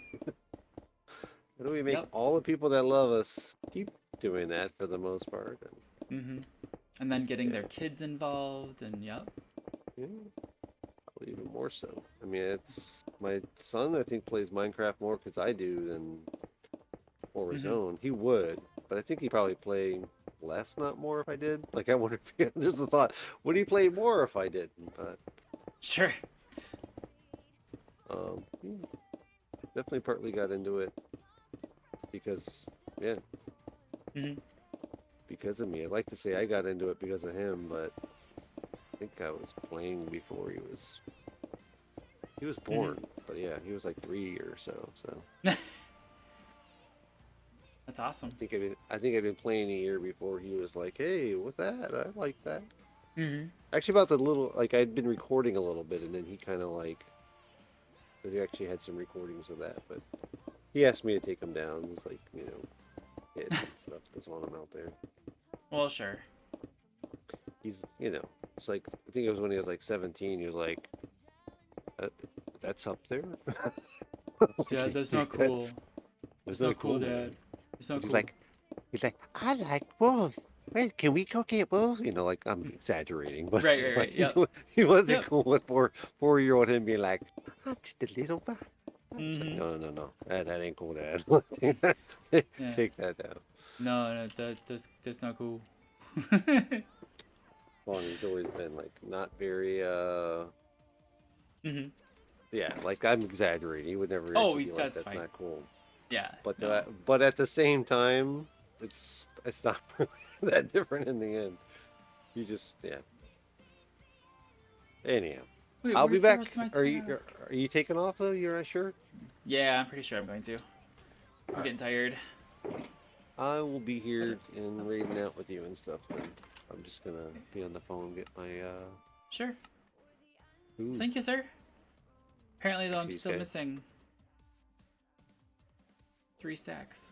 How do we make Yep. all the people that love us keep doing that for the most part? And, Mm-hmm. And then getting yeah, their kids involved, and yep. yeah, probably even more so. I mean, it's my son, I think, plays Minecraft more because I do than for his Mm-hmm. own. He would, but I think he'd probably play less, not more, if I did. Like, I wonder if there's a thought, would he play more if I didn't? But Sure. he definitely partly got into it because, yeah, Mm-hmm. because of me. I'd like to say I got into it because of him, but I think I was playing before he was born. But yeah, he was like 3 or so. So That's awesome. I think I've been playing a year before he was like, "Hey, what's that? I like that." Mm-hmm. Actually, about the little like I'd been recording a little bit, and then he kind of like he actually had some recordings of that, but he asked me to take them down. He's like, hits and stuff. Doesn't want them out there. Well, sure. He's it's like I think it was when he was like 17. He was like, "That's up there." Dad, that's "Yeah, not cool. that's It's not not cool, man." Dad. It's not He's cool. like, I like wolves. Wait, can we go get wolves? Like I'm exaggerating, but Right, right, right. Yep. he wasn't Yep. cool with 4-year-old him being like, I'm just a little bit. Like, Mm-hmm. no. That ain't cool, Dad. Yeah. Take that down. No, that's not cool. Well, he's always been like not very Mm-hmm. yeah, like I'm exaggerating. He would never Oh, actually be like that's that's fine. not cool. Yeah. But No. but at the same time, it's not really that different in the end. You just Anyhow, Wait, I'll be where's the back. rest of my Are tab? you taking off though? You're not sure? Yeah, I'm pretty sure I'm going to. I'm Alright. getting tired. I will be here and raiding out with you and stuff. Then I'm just gonna be on the phone and get my Sure. food. Thank you, sir. Apparently, though, I'm Jeez, still guys. missing 3 stacks.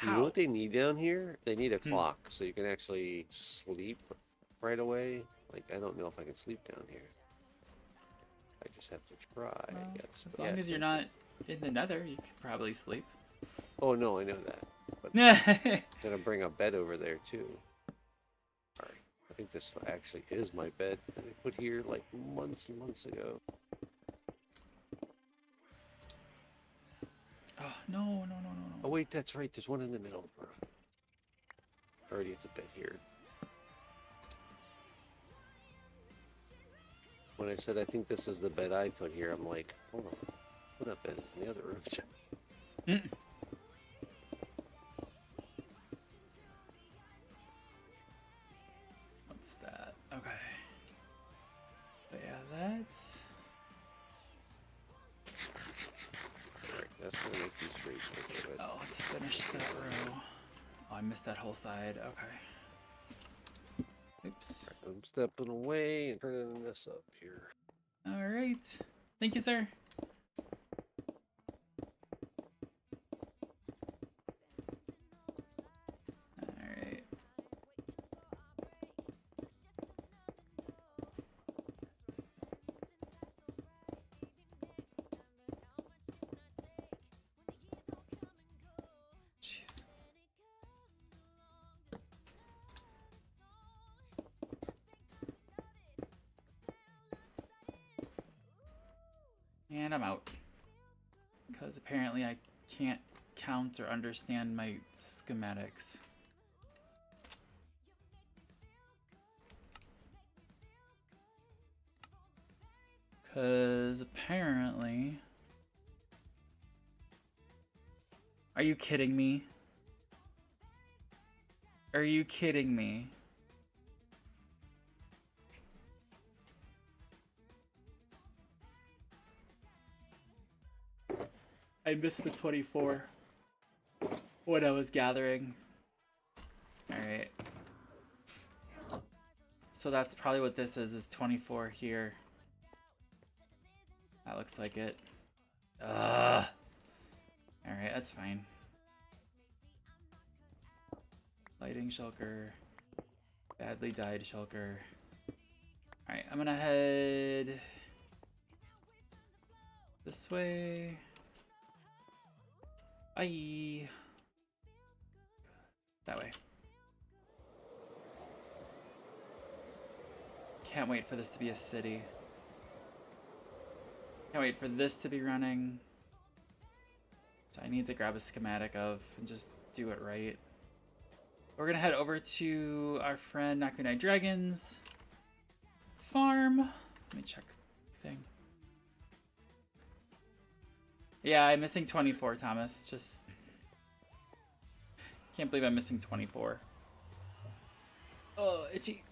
You know How? what they need down here? They need a Hmm. clock so you can actually sleep right away. Like I don't know if I can sleep down here. I just have to try, I Well, guess. as But long yeah, as you're not in the nether, you can probably sleep. Oh no, I know that. But Yeah. gonna bring a bed over there too. Alright. I think this actually is my bed that I put here like months and months ago. Oh, no. Oh wait, that's right. There's one in the middle. Already, it's a bed here. When I said I think this is the bed I put here, I'm like, hold on, what that bed is in the other room? Mm. What's that? Okay. But yeah, that's... Alright, that's gonna make you straight. Okay, but Oh, let's finish that row. Oh, I missed that whole side. Okay. Oops. I'm stepping away and turning this up here. All right. Thank you, sir. All right. Jeez. And I'm out. Because apparently I can't count or understand my schematics. Because apparently... Are you kidding me? Are you kidding me? I missed the 24 when I was gathering. Alright. So that's probably what this is 24 here. That looks like it. Alright, that's fine. Lighting shulker. Badly dyed shulker. Alright, I'm gonna head this way. Bye. That way. Can't wait for this to be a city. Can't wait for this to be running. Which I need to grab a schematic of and just do it right. We're gonna head over to our friend Nakunai Dragon's farm. Let me check thing. Yeah, I'm missing 24, Thomas. Just can't believe I'm missing 24. Oh, itchy.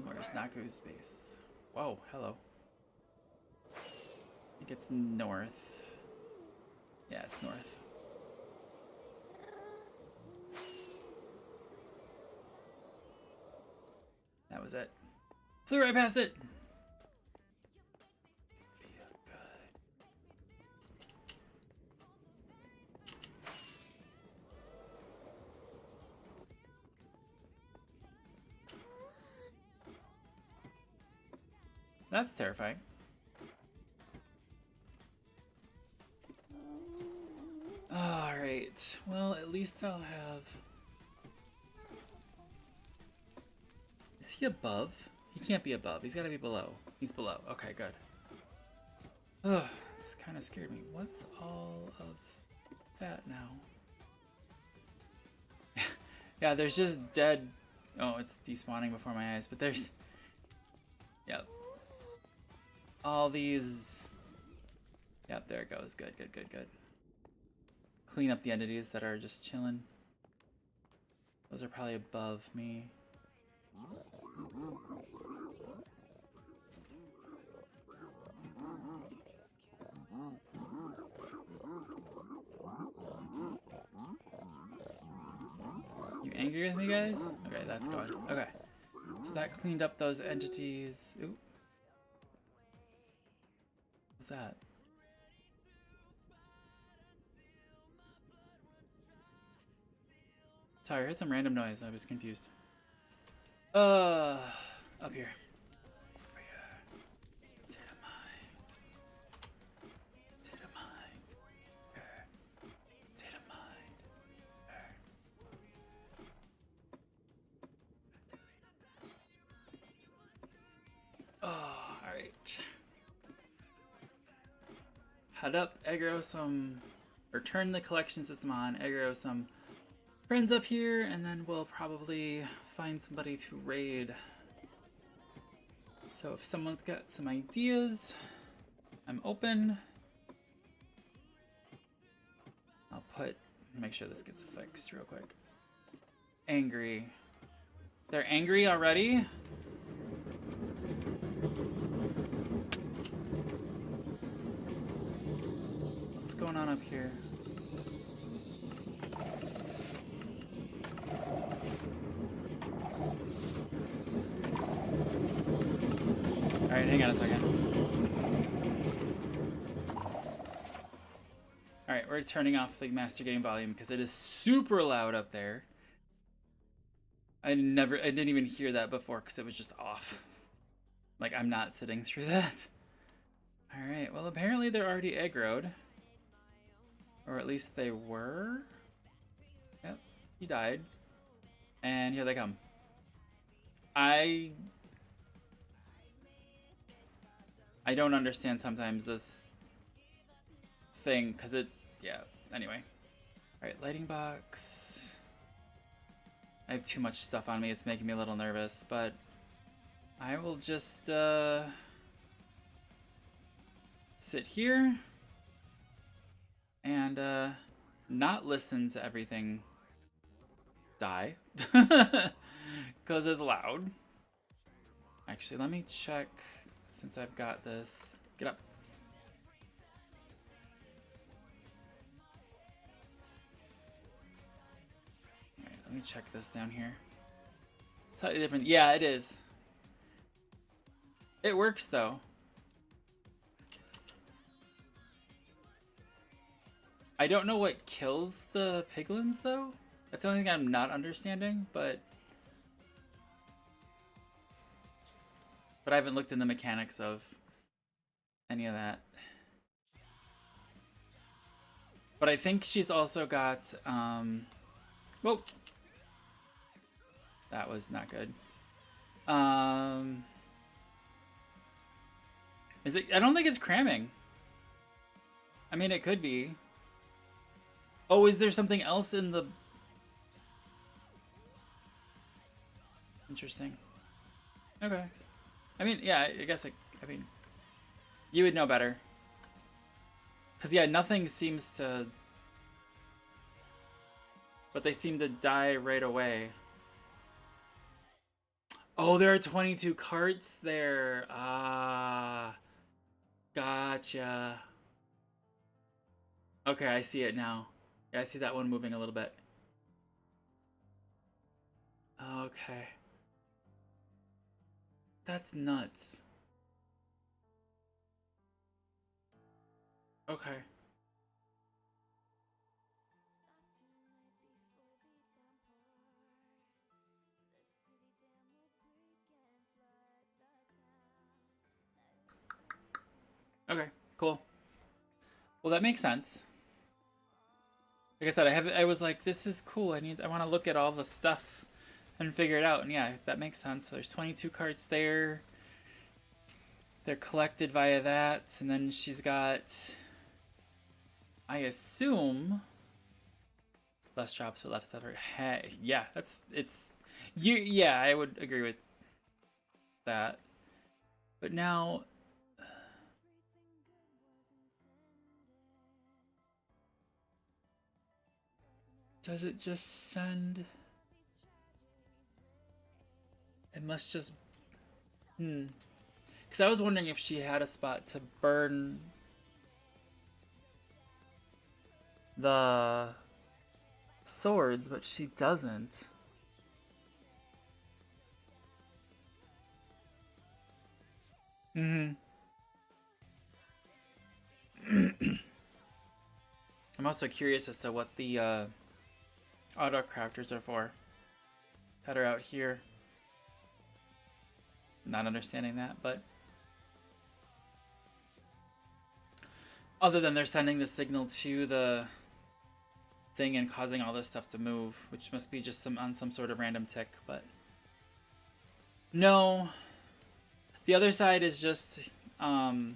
Where's Naku's base? Whoa, hello. I think it's north. Yeah, it's north. That was it. Flew right past it. Feel good. That's terrifying. Alright, well, at least I'll have... Is he above? He can't be above. He's gotta be below. He's below. Okay, good. Ugh, this kind of scared me. What's all of that now? Yeah, there's just dead... Oh, it's despawning before my eyes, but there's... Yep. All these... Yep, there it goes. Good, good, good, good. Clean up the entities that are just chilling. Those are probably above me. You angry with me, guys? Okay, that's going. Okay. So that cleaned up those entities. Ooh. What's that? Sorry, I heard some random noise. I was confused. Up here. Over here. State of mind. State of mind. Here. State of mind. Here. Oh, alright. Head up, aggro some... Or turn the collection system on, aggro some friends up here, and then we'll probably find somebody to raid. So if someone's got some ideas, I'm open. I'll make sure this gets fixed real quick. Angry. They're angry already? What's going on up here? Alright, hang on a second. Alright, we're turning off the master game volume because it is super loud up there. I didn't even hear that before because it was just off. Like, I'm not sitting through that. Alright, well apparently they're already aggroed. Or at least they were. Yep, he died. And here they come. I don't understand sometimes this thing, because it, yeah, anyway. Alright, lighting box. I have too much stuff on me, it's making me a little nervous, but I will just sit here and not listen to everything die, because it's loud. Actually, let me check, since I've got this. Get up. Alright, let me check this down here. Slightly different. Yeah, it is. It works, though. I don't know what kills the piglins, though. That's the only thing I'm not understanding, but I haven't looked in the mechanics of any of that. But I think she's also got, whoa. That was not good. Is it? I don't think it's cramming. I mean, it could be. Oh, is there something else in the... Interesting. Okay. I mean, yeah, I guess, I mean, you would know better. Because, yeah, nothing seems to... But they seem to die right away. Oh, there are 22 carts there. Ah. Gotcha. Okay, I see it now. Yeah, I see that one moving a little bit. Okay. That's nuts. Okay. Okay, cool. Well, that makes sense. Like I said, I was like, this is cool. I want to look at all the stuff and figure it out. And yeah, that makes sense. So there's 22 carts there. They're collected via that, and then she's got, I assume, less drops but left separate. Hey, yeah, yeah, I would agree with that. But now, does it just send? It must just, because I was wondering if she had a spot to burn the swords, but she doesn't. I'm also curious as to what the auto crafters are for that are out here. Not understanding that, but other than they're sending the signal to the thing and causing all this stuff to move, which must be just on some sort of random tick, but no. The other side is just auto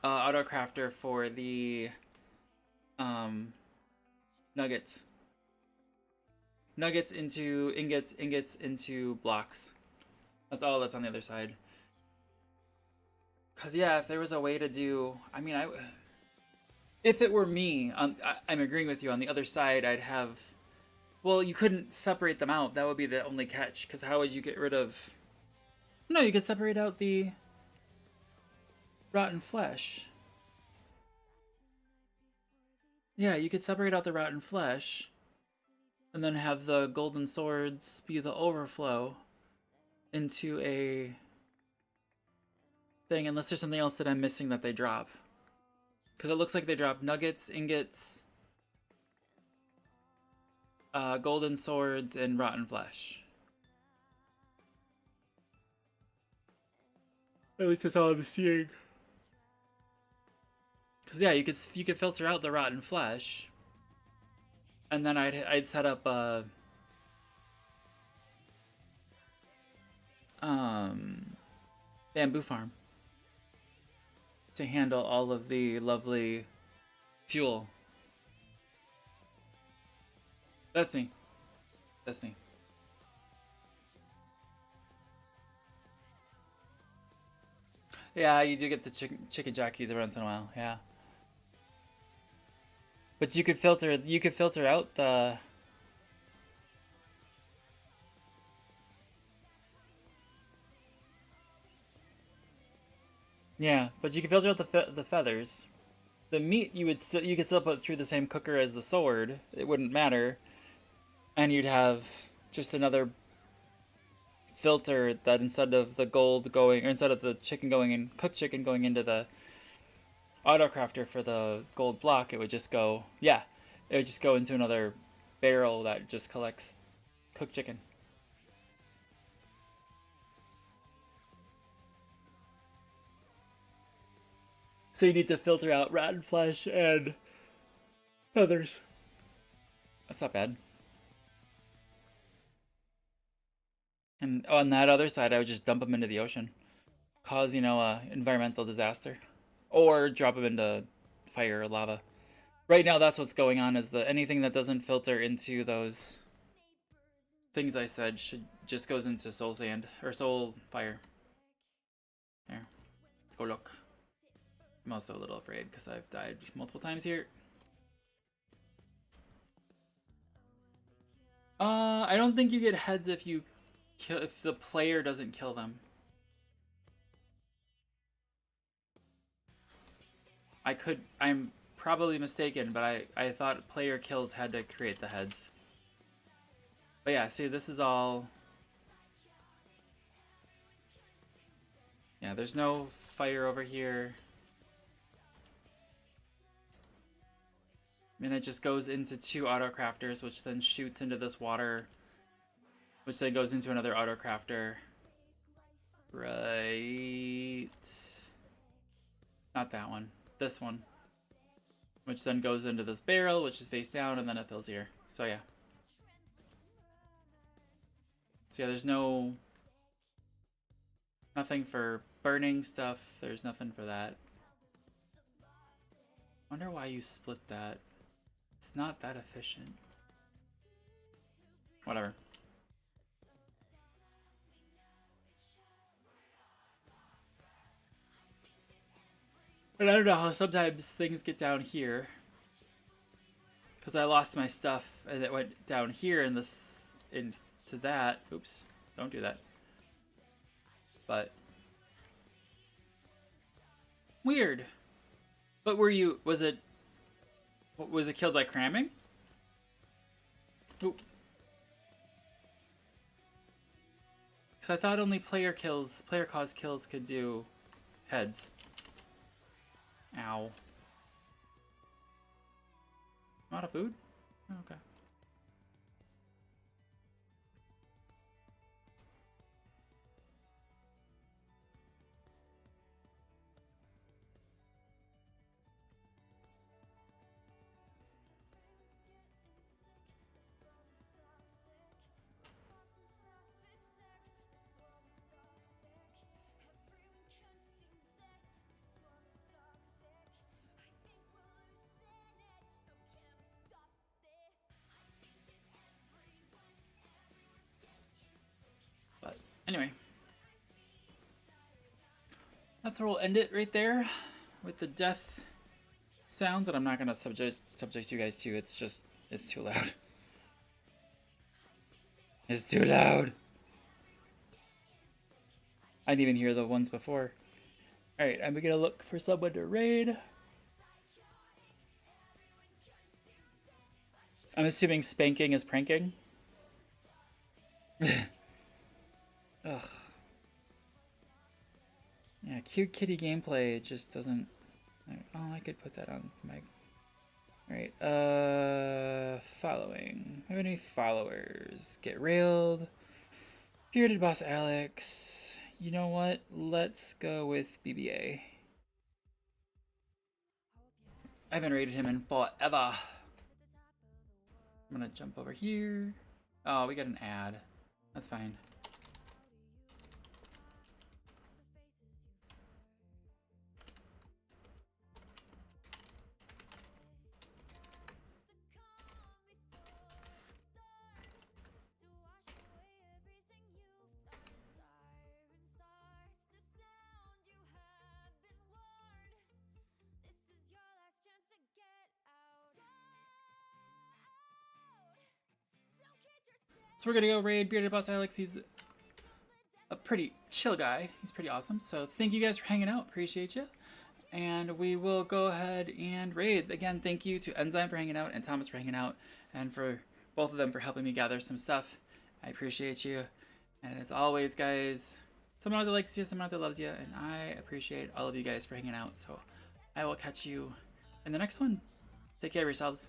crafter for the nuggets. Nuggets into ingots, ingots into blocks. That's all that's on the other side. Cause yeah, if there was a way to do, I mean, if it were me, I'm agreeing with you. On the other side, I'd have, well, you couldn't separate them out. That would be the only catch. Cause how would you get rid of? No, you could separate out the rotten flesh. Yeah, you could separate out the rotten flesh, and then have the golden swords be the overflow into a thing, unless there's something else that I'm missing that they drop. Because it looks like they drop nuggets, ingots, golden swords, and rotten flesh. At least that's all I'm seeing. Because yeah, you could filter out the rotten flesh, and then I'd set up bamboo farm to handle all of the lovely fuel. That's me. That's me. Yeah, you do get the chicken jockeys every once in a while. Yeah. But you could filter out the. Yeah, but you could filter out the feathers. The meat you could still put through the same cooker as the sword. It wouldn't matter, and you'd have just another filter that instead of the gold going, or instead of the chicken going in, cooked chicken going into the auto crafter for the gold block, it would just go, yeah, it would just go into another barrel that just collects cooked chicken. So you need to filter out rotten flesh and feathers. That's not bad. And on that other side, I would just dump them into the ocean. Cause, a environmental disaster. Or drop them into fire or lava. Right now, that's what's going on, is anything that doesn't filter into those things I said just goes into soul sand, or soul fire. There. Let's go look. I'm also a little afraid because I've died multiple times here. I don't think you get heads if the player doesn't kill them. I'm probably mistaken, but I thought player kills had to create the heads. But yeah, see, this is all. Yeah, there's no fire over here. And it just goes into 2 auto crafters, which then shoots into this water, which then goes into another auto crafter. Right. Not that one. This one. Which then goes into this barrel, which is face down, and then it fills here. So yeah. So yeah, there's nothing for burning stuff. There's nothing for that. Wonder why you split that. It's not that efficient. Whatever. But I don't know how sometimes things get down here. Because I lost my stuff and it went down here into that. Oops. Don't do that. But weird. But was it killed by cramming? Oop. Because I thought only player cause kills could do heads. Ow. I'm out of food? Oh, okay. Anyway, that's where we'll end it right there with the death sounds that I'm not gonna subject you guys to. It's too loud. It's too loud. I didn't even hear the ones before. All right, I'm gonna look for someone to raid. I'm assuming spanking is pranking. Ugh. Yeah, cute kitty gameplay just doesn't. Oh, I could put that on my. Alright, following. Have any followers? Get railed. Bearded Boss Alex. You know what? Let's go with BBA. I haven't rated him in forever. I'm gonna jump over here. Oh, we got an ad. That's fine. So we're gonna go raid Bearded Boss Alex. He's a pretty chill guy. He's pretty awesome. So thank you guys for hanging out. Appreciate you. And we will go ahead and raid. Again, thank you to Enzyme for hanging out and Thomas for hanging out, and for both of them for helping me gather some stuff. I appreciate you. And as always, guys, someone out there likes you, someone out there loves you, and I appreciate all of you guys for hanging out. So I will catch you in the next one. Take care of yourselves.